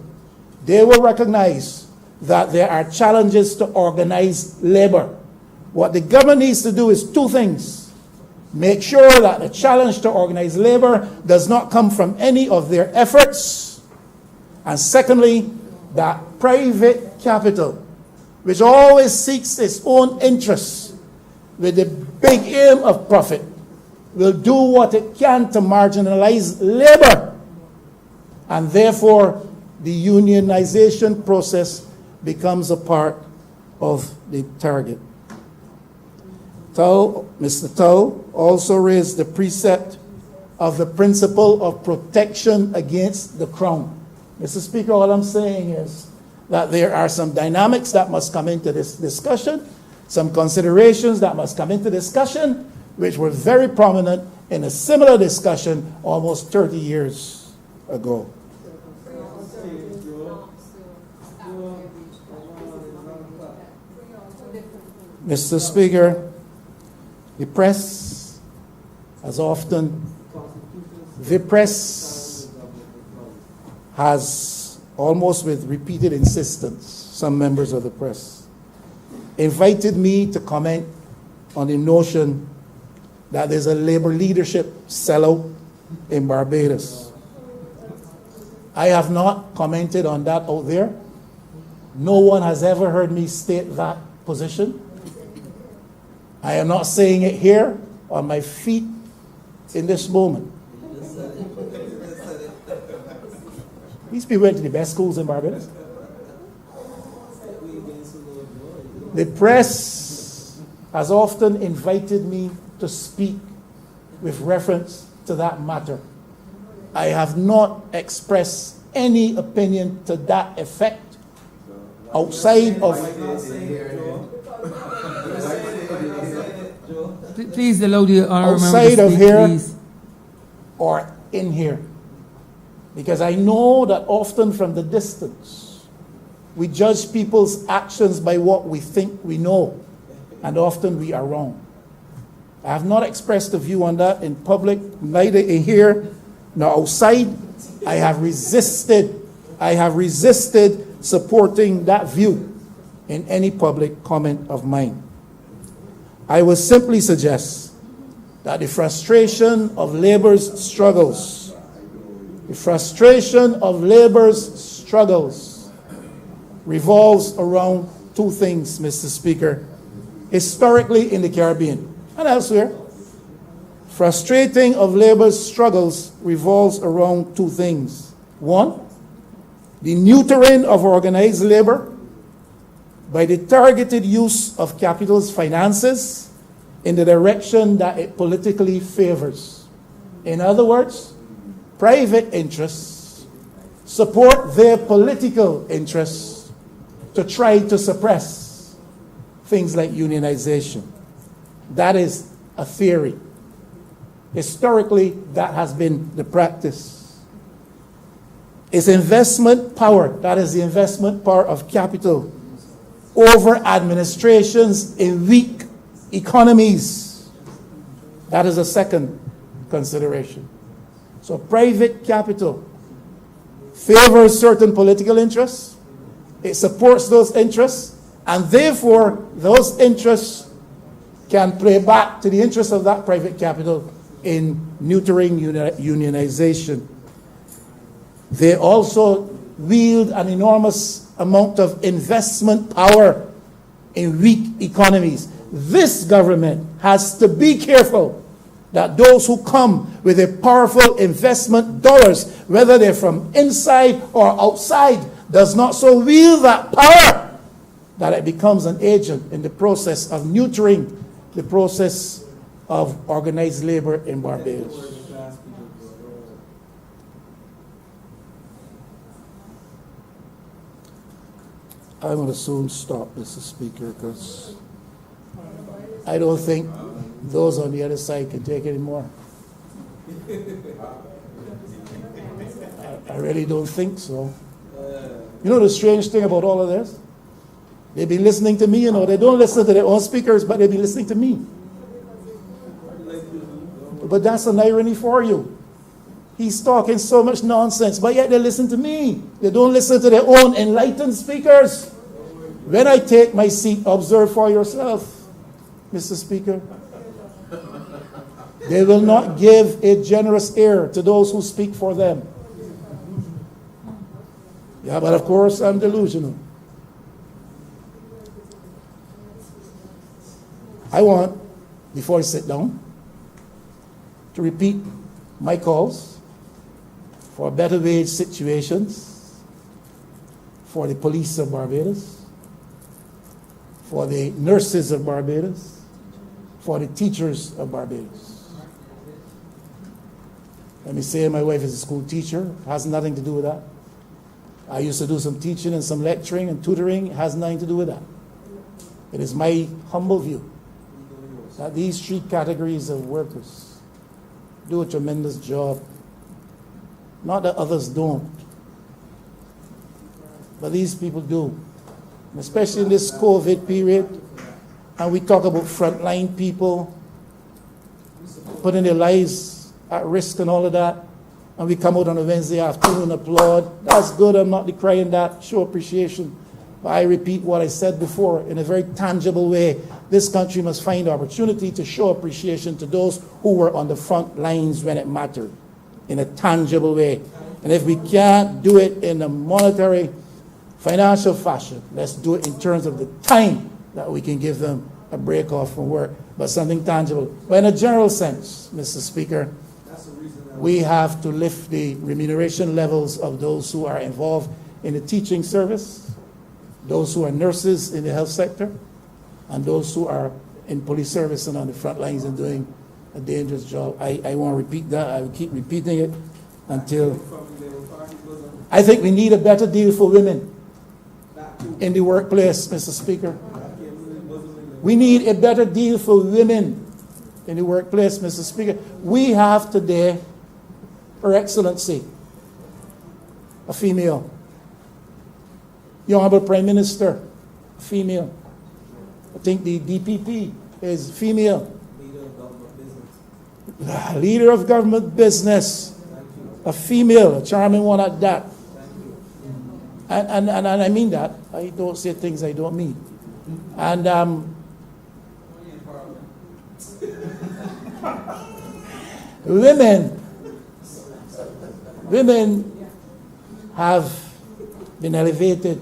they will recognize that there are challenges to organized labor. What the government needs to do is two things. Make sure that the challenge to organized labor does not come from any of their efforts. And secondly, that private capital, which always seeks its own interests with the big aim of profit, will do what it can to marginalize labor. And therefore, the unionization process becomes a part of the target. Mr. Tull also raised the precept of the principle of protection against the Crown. Mr. Speaker, all I'm saying is that there are some dynamics that must come into this discussion, some considerations that must come into discussion, which were very prominent in a similar discussion almost 30 years ago. Mr. Speaker, the press has almost with repeated insistence, some members of the press invited me to comment on the notion that there's a labor leadership sellout in Barbados. I have not commented on that out there. No one has ever heard me state that position. I am not saying it here on my feet in this moment. These people went to the best schools in Barbados. The press has often invited me to speak with reference to that matter. I have not expressed any opinion to that effect outside of... Please allow the honourable member outside to of speak, here please. Or in here. Because I know that often from the distance, we judge people's actions by what we think we know, and often we are wrong. I have not expressed a view on that in public, neither in here nor outside. I have resisted supporting that view in any public comment of mine. I will simply suggest that the frustration of labor's struggles revolves around two things, Mr. Speaker. Historically in the Caribbean and elsewhere, frustrating of labor's struggles revolves around two things. One, the neutering of organized labor by the targeted use of capital's finances in the direction that it politically favors. In other words, private interests support their political interests to try to suppress things like unionization. That is a theory. Historically, that has been the practice. It's investment power, that is the investment power of capital, over administrations in weak economies. That is a second consideration. So private capital favors certain political interests, it supports those interests, and therefore those interests can play back to the interests of that private capital in neutering unionization. They also wield an enormous amount of investment power in weak economies. This government has to be careful that those who come with a powerful investment dollars, whether they're from inside or outside, does not so wield that power that it becomes an agent in the process of neutering the process of organized labor in Barbados. I'm going to soon stop, Mr. Speaker, because I don't think those on the other side can take any more. I really don't think so. You know the strange thing about all of this? They've been listening to me, you know. They don't listen to their own speakers, but they've been listening to me. But that's an irony for you. He's talking so much nonsense, but yet they listen to me. They don't listen to their own enlightened speakers. When I take my seat, observe for yourself, Mr. Speaker. They will not give a generous ear to those who speak for them. Yeah, but of course I'm delusional. I want, before I sit down, to repeat my calls for better wage situations for the police of Barbados, for the nurses of Barbados, for the teachers of Barbados. Let me say my wife is a school teacher. It has nothing to do with that. I used to do some teaching and some lecturing and tutoring. It has nothing to do with that. It is my humble view that these three categories of workers do a tremendous job. Not that others don't, but these people do. And especially in this COVID period, and we talk about frontline people putting their lives at risk and all of that, and we come out on a Wednesday afternoon and applaud. That's good, I'm not decrying that, show appreciation. But I repeat what I said before, in a very tangible way, this country must find opportunity to show appreciation to those who were on the front lines when it mattered, in a tangible way. And if we can't do it in a monetary, financial fashion, let's do it in terms of the time that we can give them a break off from work, but something tangible. But in a general sense, Mr. Speaker, we have to lift the remuneration levels of those who are involved in the teaching service, those who are nurses in the health sector, and those who are in police service and on the front lines and doing a dangerous job. I won't repeat that. I will keep repeating it until... I think we need a better deal for women in the workplace, Mr. Speaker. We need a better deal for women in the workplace, Mr. Speaker. We have today, Her Excellency, a female. The Honourable Prime Minister, a female. I think the DPP is female. Leader of government business, a female, a charming one at that. And I mean that. I don't say things I don't mean. And women have been elevated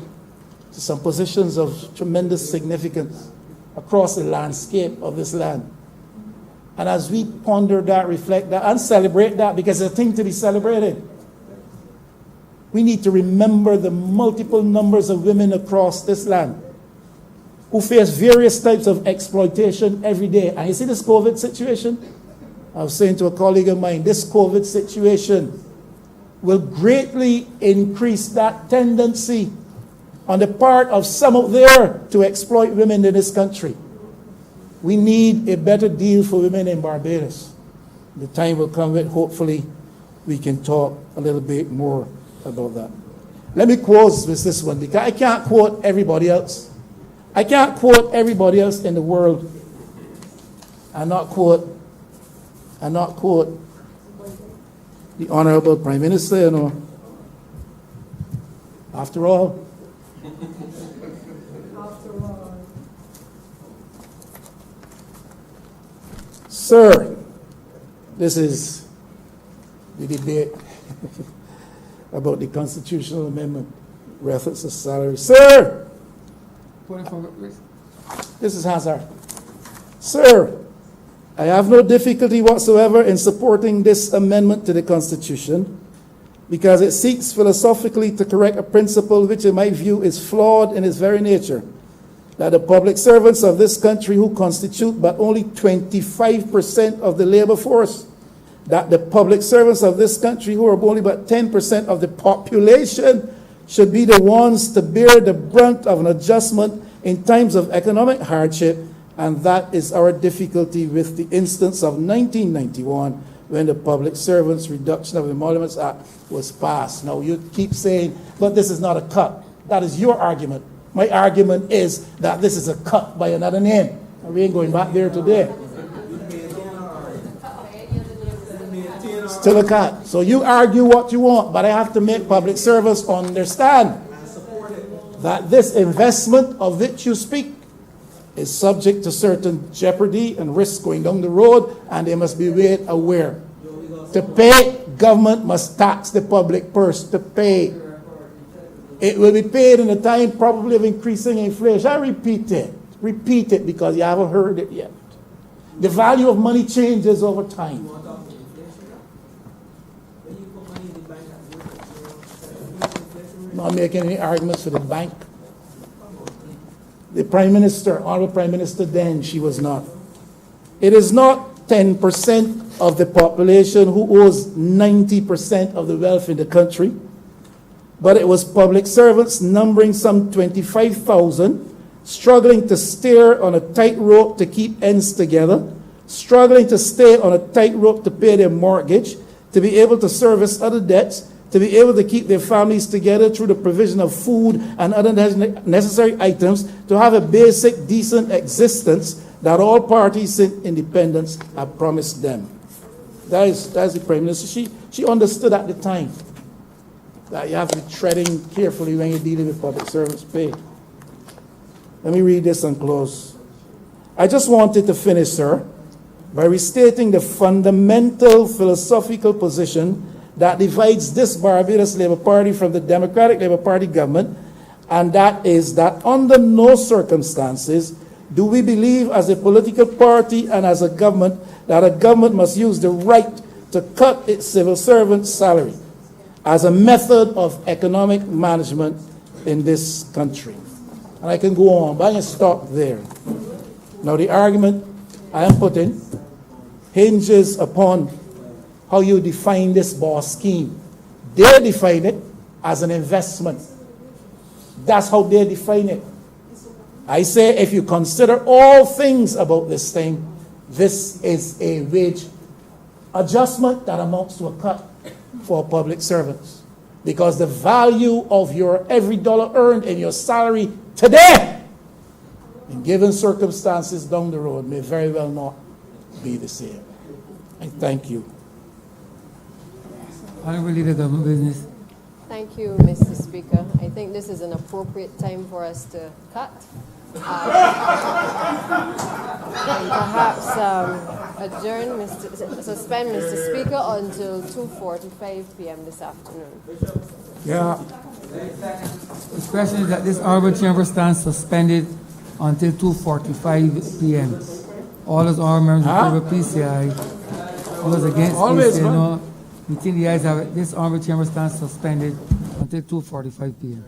to some positions of tremendous significance across the landscape of this land. And as we ponder that, reflect that, and celebrate that, because it's a thing to be celebrated, We need to remember the multiple numbers of women across this land who face various types of exploitation every day. And you see this COVID situation? I was saying to a colleague of mine, this COVID situation will greatly increase that tendency on the part of some out there to exploit women in this country. We need a better deal for women in Barbados. The time will come when hopefully we can talk a little bit more about that. Let me close with this one, because I can't quote everybody else. I can't quote everybody else in the world and not quote the Honourable Prime Minister, you know. After all, sir, this is the debate about the constitutional amendment, reference to salary. Sir, this is Hazard. Sir, I have no difficulty whatsoever in supporting this amendment to the Constitution because it seeks philosophically to correct a principle which in my view is flawed in its very nature, that the public servants of this country who constitute but only 25% of the labor force, that the public servants of this country who are only but 10% of the population should be the ones to bear the brunt of an adjustment in times of economic hardship. And that is our difficulty with the instance of 1991 when the Public Servants Reduction of Emoluments Act was passed. Now you keep saying, but this is not a cut. That is your argument. My argument is that this is a cut by another name. And we ain't going back there today. Still a cut. So you argue what you want, but I have to make public servants understand that this investment of which you speak is subject to certain jeopardy and risk going down the road, and they must be made aware. To pay, government must tax the public purse to pay. It will be paid in a time probably of increasing inflation. I repeat it because you haven't heard it yet. The value of money changes over time. Not making any arguments for the bank. The Prime Minister, Honourable Prime Minister then, she was not. It is not 10% of the population who owes 90% of the wealth in the country, but it was public servants numbering some 25,000, struggling to steer on a tightrope to keep ends together, struggling to stay on a tightrope to pay their mortgage, to be able to service other debts, to be able to keep their families together through the provision of food and other necessary items, to have a basic, decent existence that all parties in independence have promised them. That is the Prime Minister. She understood at the time that you have to be treading carefully when you're dealing with public servants' pay. Let me read this and close. I just wanted to finish, sir, by restating the fundamental philosophical position that divides this Barbados Labour Party from the Democratic Labour Party government, and that is that under no circumstances do we believe as a political party and as a government that a government must use the right to cut its civil servants' salary as a method of economic management in this country. And I can go on, but I'm going to stop there. Now the argument I am putting hinges upon how you define this boss scheme. They define it as an investment. That's how they define it. I say if you consider all things about this thing, this is a wage adjustment that amounts to a cut for public servants. Because the value of your every dollar earned in your salary today, in given circumstances down the road, may very well not be the same. I thank you. Honourable Leader of Government Business. Thank you, Mr. Speaker. I think this is an appropriate time for us to cut. And perhaps adjourn, suspend Mr. Speaker until 2:45 p.m. this afternoon. Yeah. The question is that this Honourable Chamber stands suspended until 2:45 p.m. All those honourable members in favor, please say aye. All those against, please say no. We think the ayes have it. This Honourable Chamber stands suspended until until 2:45 p.m.